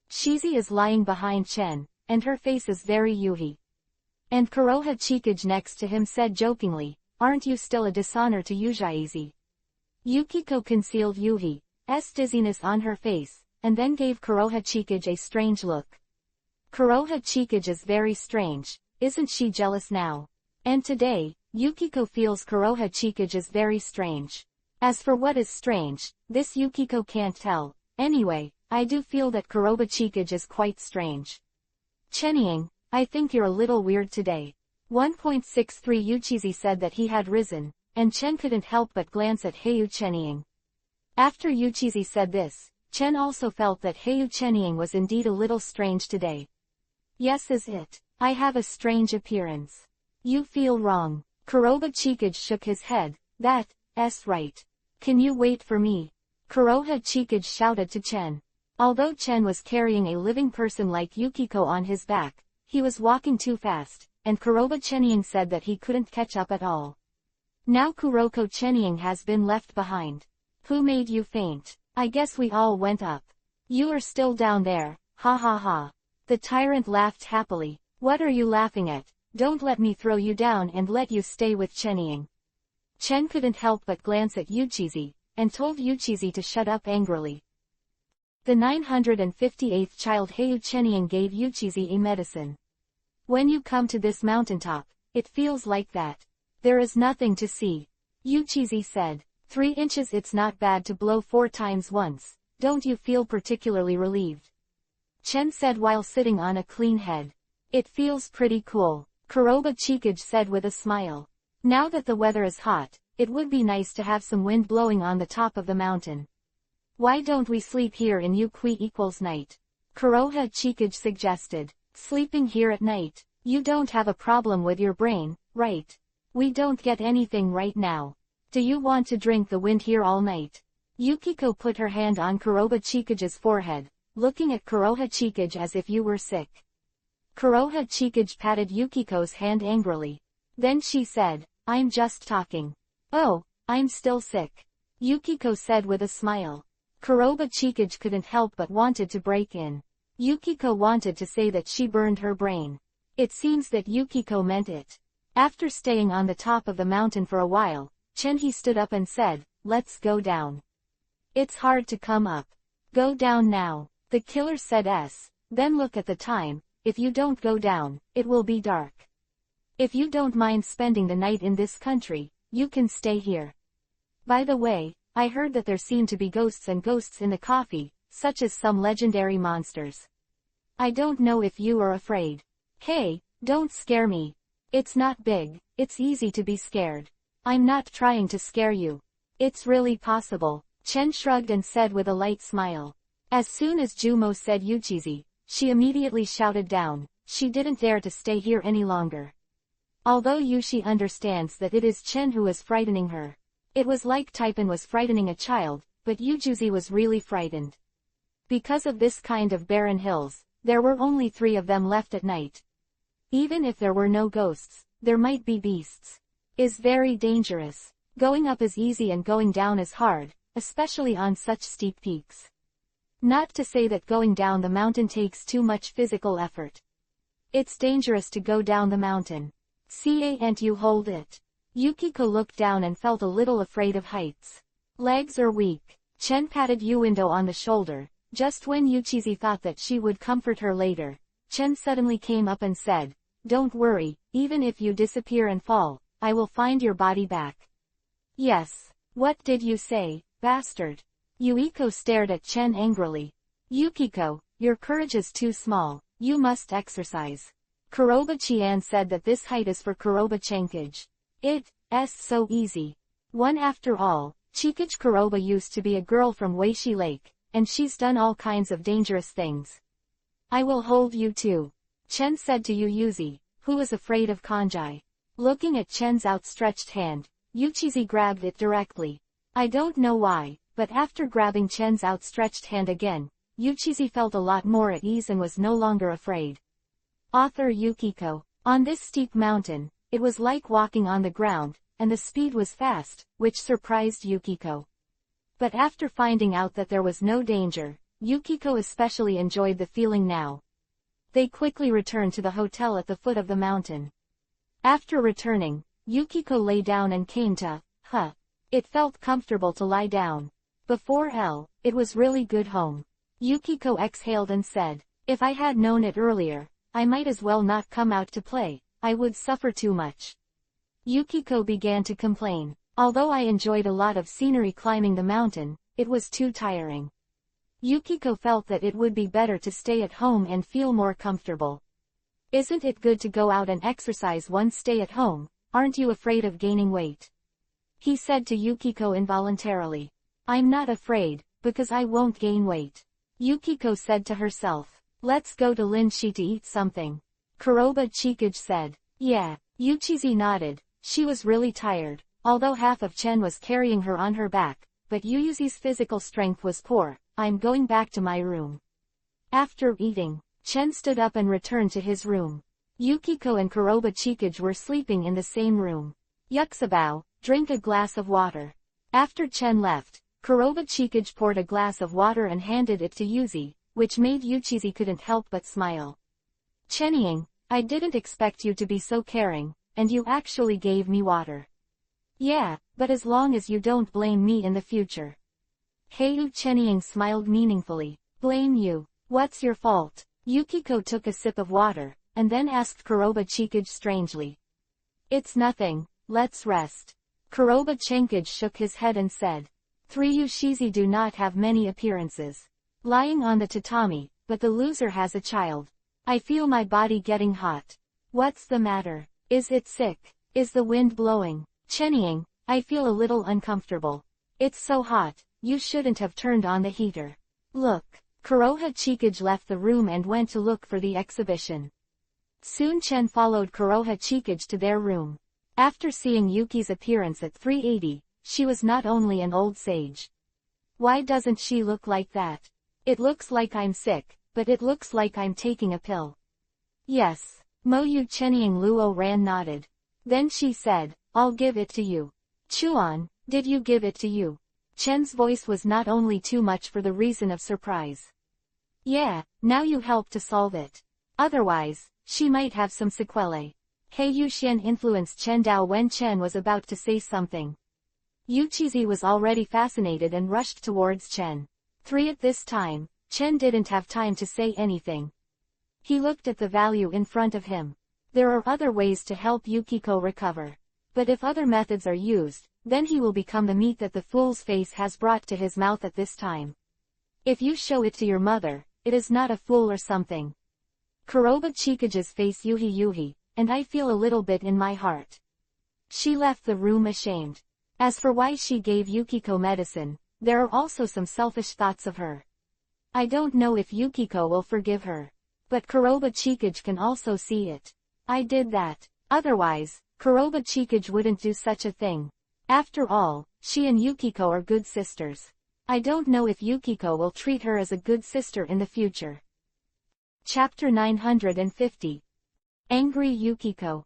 A: Shizi is lying behind Chen, and her face is very Yuhi. And Kuroha Chikage next to him said jokingly, aren't you still a dishonor to Yujaizi? Yukiko concealed Yuhi's dizziness on her face, and then gave Kuroha Chikage a strange look. Kuroha Chikage is very strange, isn't she jealous now? And today, Yukiko feels Kuroha Chikage is very strange. As for what is strange, this Yukiko can't tell. Anyway, I do feel that Kuroha Chikage is quite strange. I think you're a little weird today. 1.63 Yuchizi said that he had risen, and Chen couldn't help but glance at Heiyu Chenying. After Yuchizi said this, Chen also felt that Heiyu Chenying was indeed a little strange today. Yes, is it? I have a strange appearance. You feel wrong. Kuroha Chikage shook his head. That's right. Can you wait for me? Kuroha Chikage shouted to Chen. Although Chen was carrying a living person like Yukiko on his back, he was walking too fast, and Kuroha Chenying said that he couldn't catch up at all. Now Kuroko Chenying has been left behind. Who made you faint? I guess we all went up. You are still down there, ha ha ha. The tyrant laughed happily. What are you laughing at? Don't let me throw you down and let you stay with Chenying. Chen couldn't help but glance at Yuchizi, and told Yuchizi to shut up angrily. The 958th child Heiyu Chenying gave Yuchizi a medicine. When you come to this mountaintop, it feels like that. There is nothing to see. Yuchizi said. 3 inches. It's not bad to blow 4 times once. Don't you feel particularly relieved? Chen said while sitting on a clean head. It feels pretty cool. Kuroha Chikage said with a smile. Now that the weather is hot, it would be nice to have some wind blowing on the top of the mountain. Why don't we sleep here in Yukui equals night? Kuroha Chikage suggested. Sleeping here at night? You don't have a problem with your brain, right? We don't get anything right now. Do you want to drink the wind here all night? Yukiko put her hand on Kuroha Chikage's forehead, looking at Kuroha Chikage as if you were sick. Kuroha Chikage patted Yukiko's hand angrily. Then she said, I'm just talking. Oh, I'm still sick. Yukiko said with a smile. Kuroha Chikage couldn't help but wanted to break in. Yukiko wanted to say that she burned her brain. It seems that Yukiko meant it. After staying on the top of the mountain for a while, Chen stood up and said, let's go down. It's hard to come up. Go down now. The killer said then look at the time, if you don't go down, it will be dark. If you don't mind spending the night in this country, you can stay here. By the way, I heard that there seem to be ghosts in the coffee, such as some legendary monsters. I don't know if you are afraid. Hey, don't scare me. It's not big, it's easy to be scared. I'm not trying to scare you. It's really possible. Chen shrugged and said with a light smile. As soon as Jumo said Yuchizi, she immediately shouted down. She didn't dare to stay here any longer. Although Yushi understands that it is Chen who is frightening her. It was like Taipan was frightening a child, but Yujuzi was really frightened. Because of this kind of barren hills, there were only 3 of them left at night. Even if there were no ghosts, there might be beasts. Is very dangerous. Going up is easy and going down is hard, especially on such steep peaks. Not to say that going down the mountain takes too much physical effort. It's dangerous to go down the mountain. Can't you hold it? Yukiko looked down and felt a little afraid of heights. Legs are weak. Chen patted Yuindo on the shoulder. Just when Yuchizi thought that she would comfort her later, Chen suddenly came up and said, don't worry, even if you disappear and fall, I will find your body back. Yes. What did you say, bastard? Yuiko stared at Chen angrily. Yukiko, your courage is too small, you must exercise. Kuroba Chian said that this height is for Kuroba Chenkage. It's so easy. After all, Chikage Kuroba used to be a girl from Weishi Lake, and she's done all kinds of dangerous things. I will hold you too. Chen said to Yuyuzi, who was afraid of Kanjai. Looking at Chen's outstretched hand, Yuchizi grabbed it directly. I don't know why, but after grabbing Chen's outstretched hand again, Yuchizi felt a lot more at ease and was no longer afraid. Author Yukiko. On this steep mountain, it was like walking on the ground, and the speed was fast, which surprised Yukiko. But after finding out that there was no danger, Yukiko especially enjoyed the feeling now. They quickly returned to the hotel at the foot of the mountain. After returning, Yukiko lay down and came to, It felt comfortable to lie down. Before it was really good home. Yukiko exhaled and said, if I had known it earlier, I might as well not come out to play, I would suffer too much. Yukiko began to complain. Although I enjoyed a lot of scenery climbing the mountain, it was too tiring. Yukiko felt that it would be better to stay at home and feel more comfortable. Isn't it good to go out and exercise once stay at home? Aren't you afraid of gaining weight? He said to Yukiko involuntarily. I'm not afraid, because I won't gain weight. Yukiko said to herself. Let's go to Linshi to eat something. Kuroba Chikage said. Yeah. Yuchizi nodded. She was really tired, although half of Chen was carrying her on her back, but Yuyuzi's physical strength was poor. I'm going back to my room. After eating, Chen stood up and returned to his room. Yukiko and Kuroba Chikage were sleeping in the same room. Yuxabao, drink a glass of water. After Chen left, Kuroba Chikage poured a glass of water and handed it to Yuzi, which made Yuchizi couldn't help but smile. Chenying, I didn't expect you to be so caring, and you actually gave me water. Yeah, but as long as you don't blame me in the future. Heiyu Chenying smiled meaningfully. Blame you? What's your fault? Yukiko took a sip of water, and then asked Kuroba Chikage strangely. It's nothing, let's rest. Kuroba Chikage shook his head and said. 3 Yushizi do not have many appearances. Lying on the tatami, but the loser has a child. I feel my body getting hot. What's the matter? Is it sick? Is the wind blowing? Chenying, I feel a little uncomfortable. It's so hot, you shouldn't have turned on the heater. Look. Kuroha Chikage left the room and went to look for the exhibition. Soon Chen followed Kuroha Chikage to their room. After seeing Yuki's appearance at 380, she was not only an old sage. Why doesn't she look like that? It looks like I'm sick, but it looks like I'm taking a pill. Yes. Moyu Chenying Luo Ran nodded. Then she said, I'll give it to you. Chuan, did you give it to you? Chen's voice was not only too much for the reason of surprise. Yeah, now you help to solve it. Otherwise, she might have some sequelae. Heiyu Xian influenced Chen Dao when Chen was about to say something. Yuchizi was already fascinated and rushed towards Chen. 3 At this time, Chen didn't have time to say anything. He looked at the value in front of him. There are other ways to help Yukiko recover. But if other methods are used, then he will become the meat that the fool's face has brought to his mouth at this time. If you show it to your mother, it is not a fool or something. Kuroba Chikage's face yuhi, and I feel a little bit in my heart. She left the room ashamed. As for why she gave Yukiko medicine, there are also some selfish thoughts of her. I don't know if Yukiko will forgive her. But Kuroba Chikage can also see it. I did that. Otherwise, Kuroba Chikage wouldn't do such a thing. After all, she and Yukiko are good sisters. I don't know if Yukiko will treat her as a good sister in the future. Chapter 950. Angry Yukiko.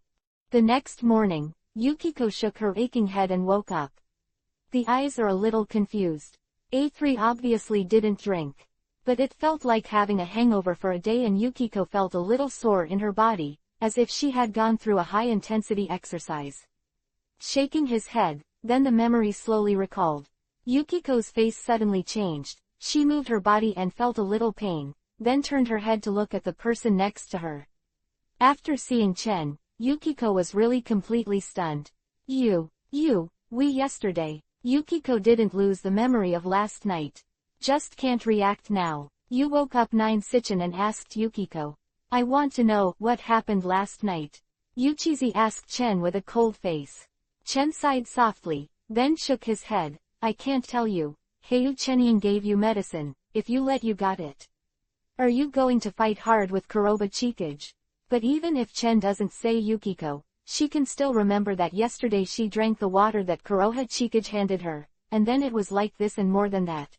A: The next morning, Yukiko shook her aching head and woke up. The eyes are a little confused. A3 obviously didn't drink. But it felt like having a hangover for a day, and Yukiko felt a little sore in her body, as if she had gone through a high-intensity exercise. Shaking his head, then the memory slowly recalled. Yukiko's face suddenly changed. She moved her body and felt a little pain, then turned her head to look at the person next to her. After seeing Chen, Yukiko was really completely stunned. We yesterday. Yukiko didn't lose the memory of last night. Just can't react now. You woke up 9 Sichin and asked Yukiko. I want to know what happened last night. Yuchizi asked Chen with a cold face. Chen sighed softly, then shook his head. I can't tell you. Heiyu Chenying gave you medicine, if you let you got it. Are you going to fight hard with Kuroba Chikage? But even if Chen doesn't say Yukiko, she can still remember that yesterday she drank the water that Kuroha Chikage handed her, and then it was like this and more than that.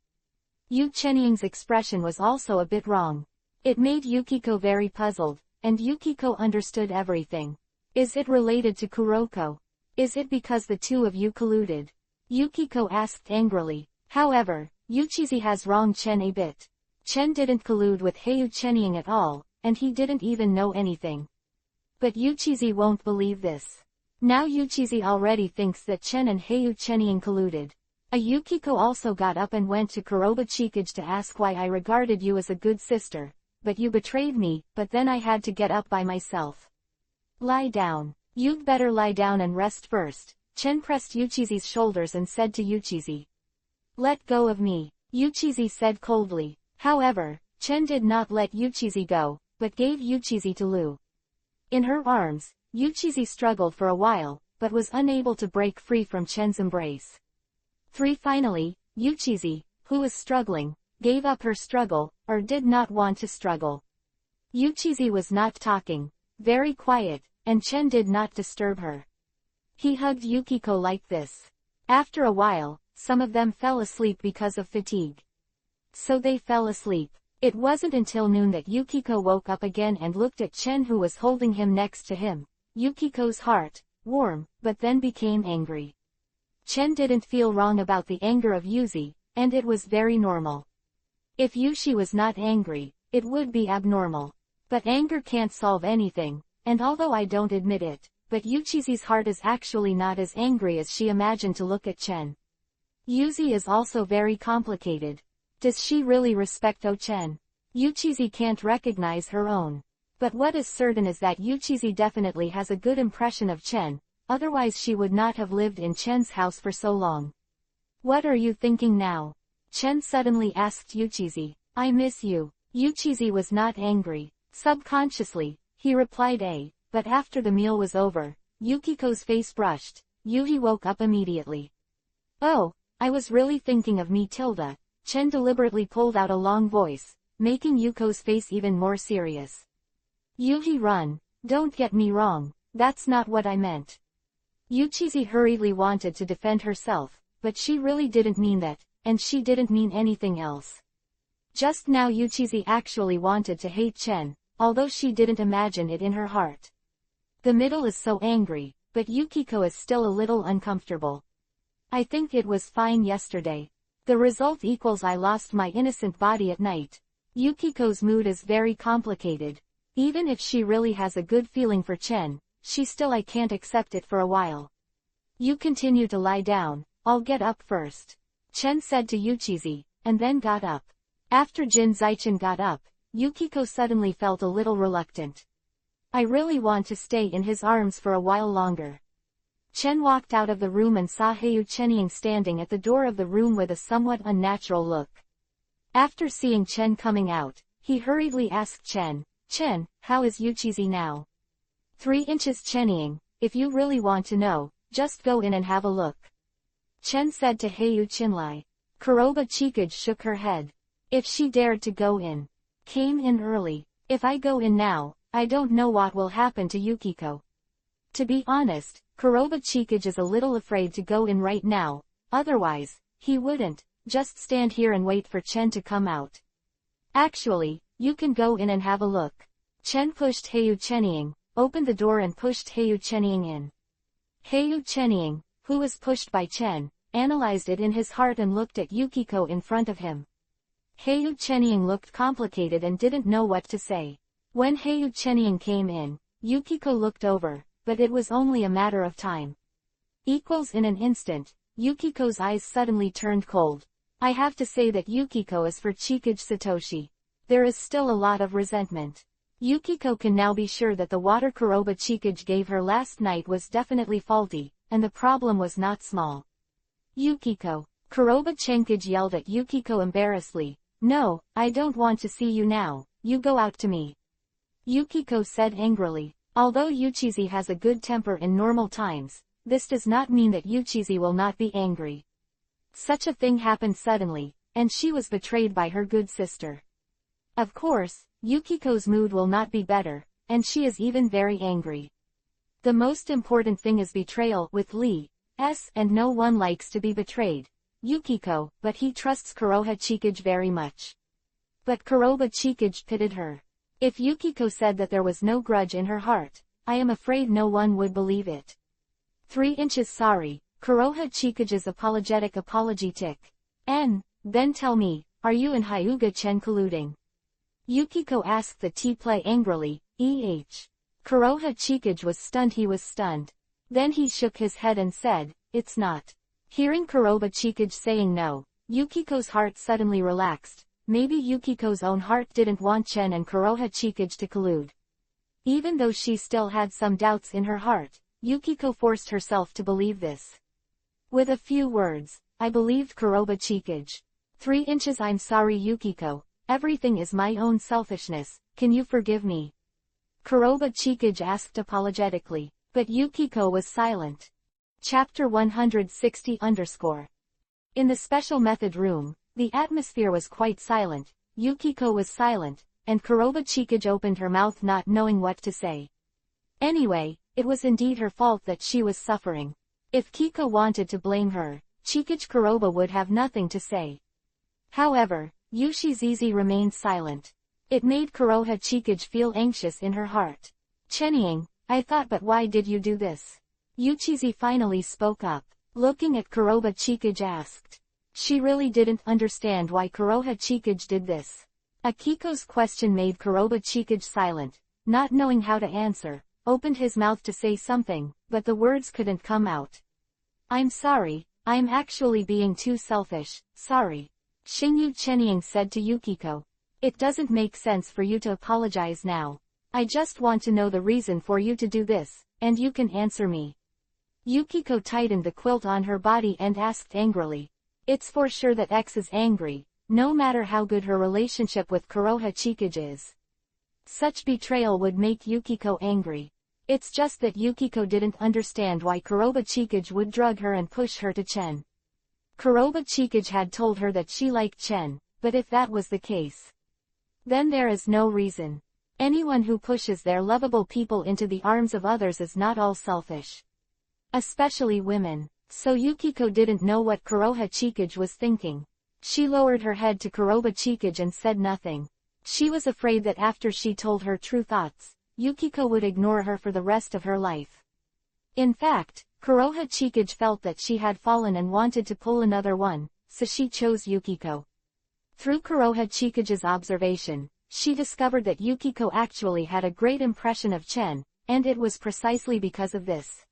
A: Yu Chenying's expression was also a bit wrong. It made Yukiko very puzzled, and Yukiko understood everything. Is it related to Kuroko? Is it because the two of you colluded? Yukiko asked angrily. However, Yuchizi has wronged Chen a bit. Chen didn't collude with Heiyu Chenying at all, and he didn't even know anything. But Yuchizi won't believe this. Now Yuchizi already thinks that Chen and Heiyu Chenying colluded. Yukiko also got up and went to Kuroba Chikage to ask why I regarded you as a good sister, but you betrayed me, but then I had to get up by myself. Lie down. You'd better lie down and rest first. Chen pressed Yuchizi's shoulders and said to Yuchizi. Let go of me, Yuchizi said coldly. However, Chen did not let Yuchizi go, but gave Yuchizi to Lu. In her arms, Yuchizi struggled for a while, but was unable to break free from Chen's embrace. Finally, Yuchizi, who was struggling, gave up her struggle, or did not want to struggle. Yuchizi was not talking, very quiet, and Chen did not disturb her. He hugged Yukiko like this. After a while, some of them fell asleep because of fatigue. So they fell asleep. It wasn't until noon that Yukiko woke up again and looked at Chen, who was holding him next to him. Yukiko's heart, warm, but then became angry. Chen didn't feel wrong about the anger of Yuzi, and it was very normal. If Yushi was not angry, it would be abnormal. But anger can't solve anything, and although I don't admit it, but Yuchizi's heart is actually not as angry as she imagined to look at Chen. Yuzi is also very complicated. Does she really respect Chen? Yuchizi can't recognize her own. But what is certain is that Yuchizi definitely has a good impression of Chen, otherwise she would not have lived in Chen's house for so long. What are you thinking now? Chen suddenly asked Yuchizi. I miss you. Yuchizi was not angry. Subconsciously, he replied but after the meal was over, Yukiko's face brushed. Yuhi woke up immediately. Oh, I was really thinking of me Tilda. Chen deliberately pulled out a long voice, making Yuko's face even more serious. Yuhi run, don't get me wrong, that's not what I meant. Yuchizi hurriedly wanted to defend herself, but she really didn't mean that, and she didn't mean anything else. Just now Yuchizi actually wanted to hate Chen, although she didn't imagine it in her heart. The middle is so angry, but Yukiko is still a little uncomfortable. I think it was fine yesterday. The result equals I lost my innocent body at night. Yukiko's mood is very complicated. Even if she really has a good feeling for Chen, I can't accept it for a while. You continue to lie down, I'll get up first. Chen said to Yuchizi, and then got up. After Jin Zaichin got up, Yukiko suddenly felt a little reluctant. I really want to stay in his arms for a while longer. Chen walked out of the room and saw Heiyu Chenying standing at the door of the room with a somewhat unnatural look. After seeing Chen coming out, he hurriedly asked Chen, Chen, how is Yuchizi now? 3 inches Chenying, if you really want to know, just go in and have a look. Chen said to Heiyu Chinlai. Kuroba Chikage shook her head. If she dared to go in. Came in early. If I go in now, I don't know what will happen to Yukiko. To be honest, Kuroba Chikage is a little afraid to go in right now, otherwise, he wouldn't just stand here and wait for Chen to come out. Actually, you can go in and have a look. Chen pushed Heiyu Chenying, opened the door and pushed Heiyu Chenying in. Heiyu Chenying, who was pushed by Chen, analyzed it in his heart and looked at Yukiko in front of him. Heiyu Chenying looked complicated and didn't know what to say. When Heiyu Chenying came in, Yukiko looked over, but it was only a matter of time. In an instant, Yukiko's eyes suddenly turned cold. I have to say that Yukiko is for Chikage Satoshi. There is still a lot of resentment. Yukiko can now be sure that the water Kuroba Chikage gave her last night was definitely faulty, and the problem was not small. Yukiko. Kuroba Chenkage yelled at Yukiko embarrassedly. No, I don't want to see you now, you go out to me. Yukiko said angrily. Although Yuchizi has a good temper in normal times, this does not mean that Yuchizi will not be angry. Such a thing happened suddenly, and she was betrayed by her good sister. Of course, Yukiko's mood will not be better, and she is even very angry. The most important thing is betrayal with Lee, and no one likes to be betrayed. Yukiko, but he trusts Kuroha Chikage very much. But Kuroba Chikage pitied her. If Yukiko said that there was no grudge in her heart, I am afraid no one would believe it. 3 inches sorry, Kuroha Chikage's apologetic apology tick. Then tell me, are you and Hyuga-chen colluding? Yukiko asked the T-play angrily. Kuroha Chikage was stunned. He was stunned. Then he shook his head and said, it's not. Hearing Kuroba Chikage saying no, Yukiko's heart suddenly relaxed. Maybe Yukiko's own heart didn't want Chen and Kuroha Chikage to collude. Even though she still had some doubts in her heart, Yukiko forced herself to believe this. With a few words, I believed Kuroba Chikage. 3 inches. I'm sorry Yukiko, everything is my own selfishness, can you forgive me? Kuroba Chikage asked apologetically, but Yukiko was silent. Chapter 160 _ In the special method room, the atmosphere was quite silent, Yukiko was silent, and Kuroba Chikage opened her mouth not knowing what to say. Anyway, it was indeed her fault that she was suffering. If Kiko wanted to blame her, Chikage Kuroba would have nothing to say. However, Yushizizi remained silent. It made Kuroha Chikage feel anxious in her heart. Chenying, I thought, but why did you do this? Yuchizi finally spoke up. Looking at Kuroba Chikage asked. She really didn't understand why Kuroha Chikage did this. Akiko's question made Kuroba Chikage silent, not knowing how to answer, opened his mouth to say something, but the words couldn't come out. I'm sorry, I'm actually being too selfish, sorry. Xingyu Chenying said to Yukiko. It doesn't make sense for you to apologize now. I just want to know the reason for you to do this, and you can answer me. Yukiko tightened the quilt on her body and asked angrily. It's for sure that X is angry, no matter how good her relationship with Kuroha Chikage is. Such betrayal would make Yukiko angry. It's just that Yukiko didn't understand why Kuroba Chikage would drug her and push her to Chen. Kuroba Chikage had told her that she liked Chen, but if that was the case, then there is no reason. Anyone who pushes their lovable people into the arms of others is not all selfish. Especially women. So Yukiko didn't know what Kuroha Chikage was thinking. She lowered her head to Kuroba Chikage and said nothing. She was afraid that after she told her true thoughts, Yukiko would ignore her for the rest of her life. In fact, Kuroha Chikage felt that she had fallen and wanted to pull another one, so she chose Yukiko. Through Kuroha Chikage's observation, she discovered that Yukiko actually had a great impression of Chen, and it was precisely because of this.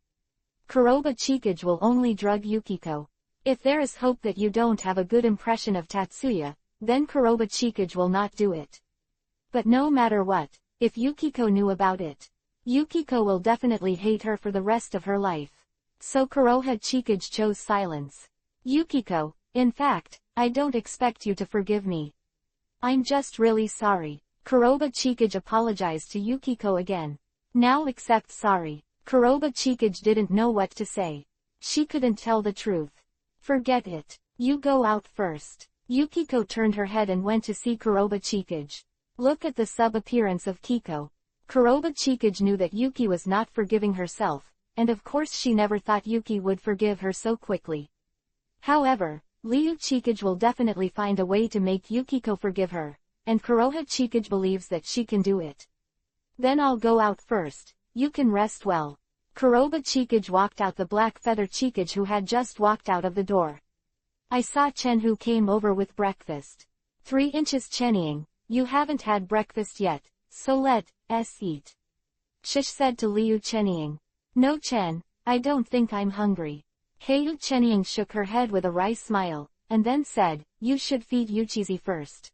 A: Kuroba Chikage will only drug Yukiko. If there is hope that you don't have a good impression of Tatsuya, then Kuroba Chikage will not do it. But no matter what, if Yukiko knew about it, Yukiko will definitely hate her for the rest of her life. So Kuroha Chikage chose silence. Yukiko, in fact, I don't expect you to forgive me. I'm just really sorry. Kuroba Chikage apologized to Yukiko again. Now accept sorry. Kuroba Chikage didn't know what to say. She couldn't tell the truth. Forget it. You go out first. Yukiko turned her head and went to see Kuroba Chikage. Look at the sub-appearance of Kiko. Kuroba Chikage knew that Yuki was not forgiving herself, and of course she never thought Yuki would forgive her so quickly. However, Liu Chikage will definitely find a way to make Yukiko forgive her, and Kuroha Chikage believes that she can do it. Then I'll go out first, you can rest well. Kuroba Chikage walked out. The black feather Chikage who had just walked out of the door. I saw Chen who came over with breakfast. 3 inches Chenying, you haven't had breakfast yet, so let's eat. Shish said to Liu Chenying. No Chen, I don't think I'm hungry. Heiyu Chenying shook her head with a wry smile, and then said, you should feed Yuchizi first.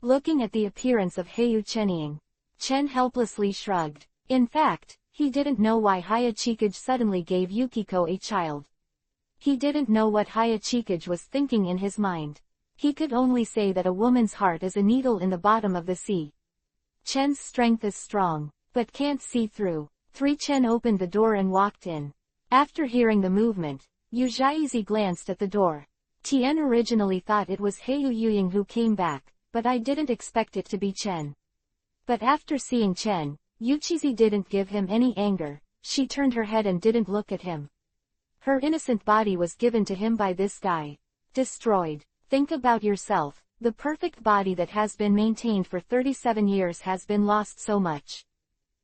A: Looking at the appearance of Heiyu Chenying, Chen helplessly shrugged. In fact, he didn't know why Haya Chikage suddenly gave Yukiko a child. He didn't know what Haya Chikage was thinking in his mind. He could only say that a woman's heart is a needle in the bottom of the sea. Chen's strength is strong, but can't see through. Chen opened the door and walked in. After hearing the movement, Yu Jiazi glanced at the door. Tien originally thought it was Heiyu Yuying who came back, but I didn't expect it to be Chen. But after seeing Chen, Yuchizi didn't give him any anger. She turned her head and didn't look at him. Her innocent body was given to him by this guy. Destroyed. Think about yourself, the perfect body that has been maintained for 37 years has been lost so much.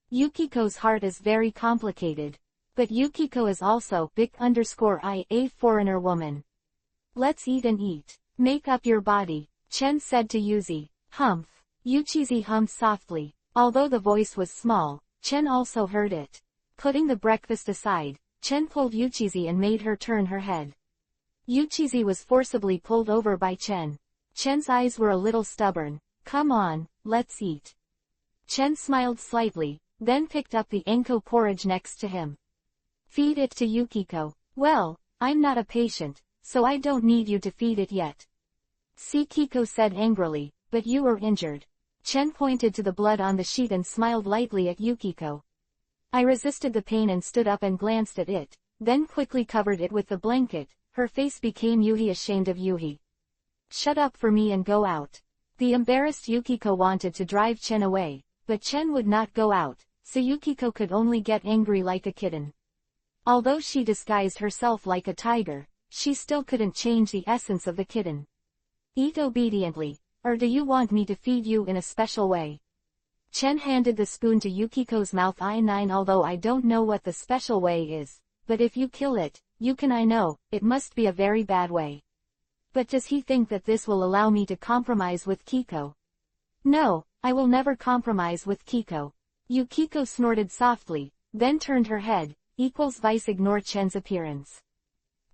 A: Yukiko's heart is very complicated. But Yukiko is also big_a foreigner woman. Let's eat and eat. Make up your body, Chen said to Yuzi. Humph. Yuchizi hummed softly. Although the voice was small, Chen also heard it. Putting the breakfast aside, Chen pulled Yuchizi and made her turn her head. Yuchizi was forcibly pulled over by Chen. Chen's eyes were a little stubborn. Come on, let's eat. Chen smiled slightly, then picked up the Enko porridge next to him. Feed it to Yukiko. Well, I'm not a patient, so I don't need you to feed it yet. See, Kiko said angrily, but you were injured. Chen pointed to the blood on the sheet and smiled lightly at Yukiko. I resisted the pain and stood up and glanced at it, then quickly covered it with the blanket. Her face became Yuhi, ashamed of Yuhi. Shut up for me and go out. The embarrassed Yukiko wanted to drive Chen away, but Chen would not go out, so Yukiko could only get angry like a kitten. Although she disguised herself like a tiger, she still couldn't change the essence of the kitten. Eat obediently, or do you want me to feed you in a special way? Chen handed the spoon to Yukiko's mouth. Although I don't know what the special way is, but if you kill it, I know, it must be a very bad way. But does he think that this will allow me to compromise with Kiko? No, I will never compromise with Kiko. Yukiko snorted softly, then turned her head. Vice ignore Chen's appearance.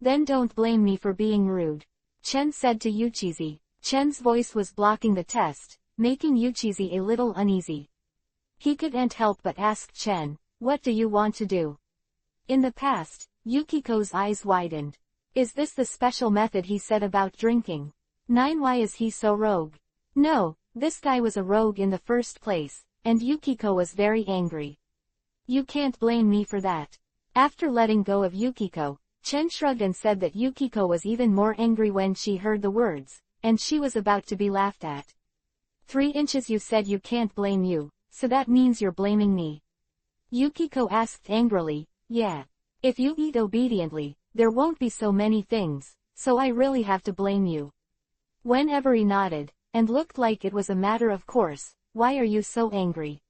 A: Then don't blame me for being rude. Chen said to Yuchizi. Chen's voice was blocking the test, making Yuchizi a little uneasy. He couldn't help but ask Chen, what do you want to do? In the past, Yukiko's eyes widened. Is this the special method he said about drinking? Why is he so rogue? No, this guy was a rogue in the first place, and Yukiko was very angry. You can't blame me for that. After letting go of Yukiko, Chen shrugged and said that Yukiko was even more angry when she heard the words, and she was about to be laughed at. 3 inches. You said you can't blame you, so that means you're blaming me. Yukiko asked angrily. Yeah. If you eat obediently, there won't be so many things, so I really have to blame you. When Every nodded, and looked like it was a matter of course. Why are you so angry?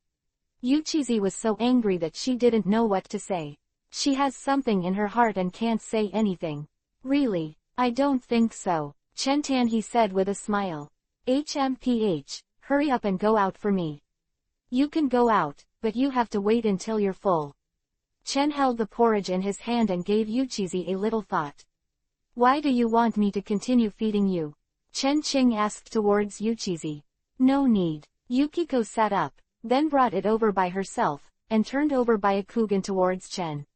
A: Yuchizi was so angry that she didn't know what to say. She has something in her heart and can't say anything. Really? I don't think so. Chen-tan, he said with a smile. HMPH, hurry up and go out for me. You can go out, but you have to wait until you're full. Chen held the porridge in his hand and gave Yuchizi a little thought. Why do you want me to continue feeding you? Chen Qing asked towards Yuchizi. No need. Yukiko sat up, then brought it over by herself, and turned over Byakugan towards Chen.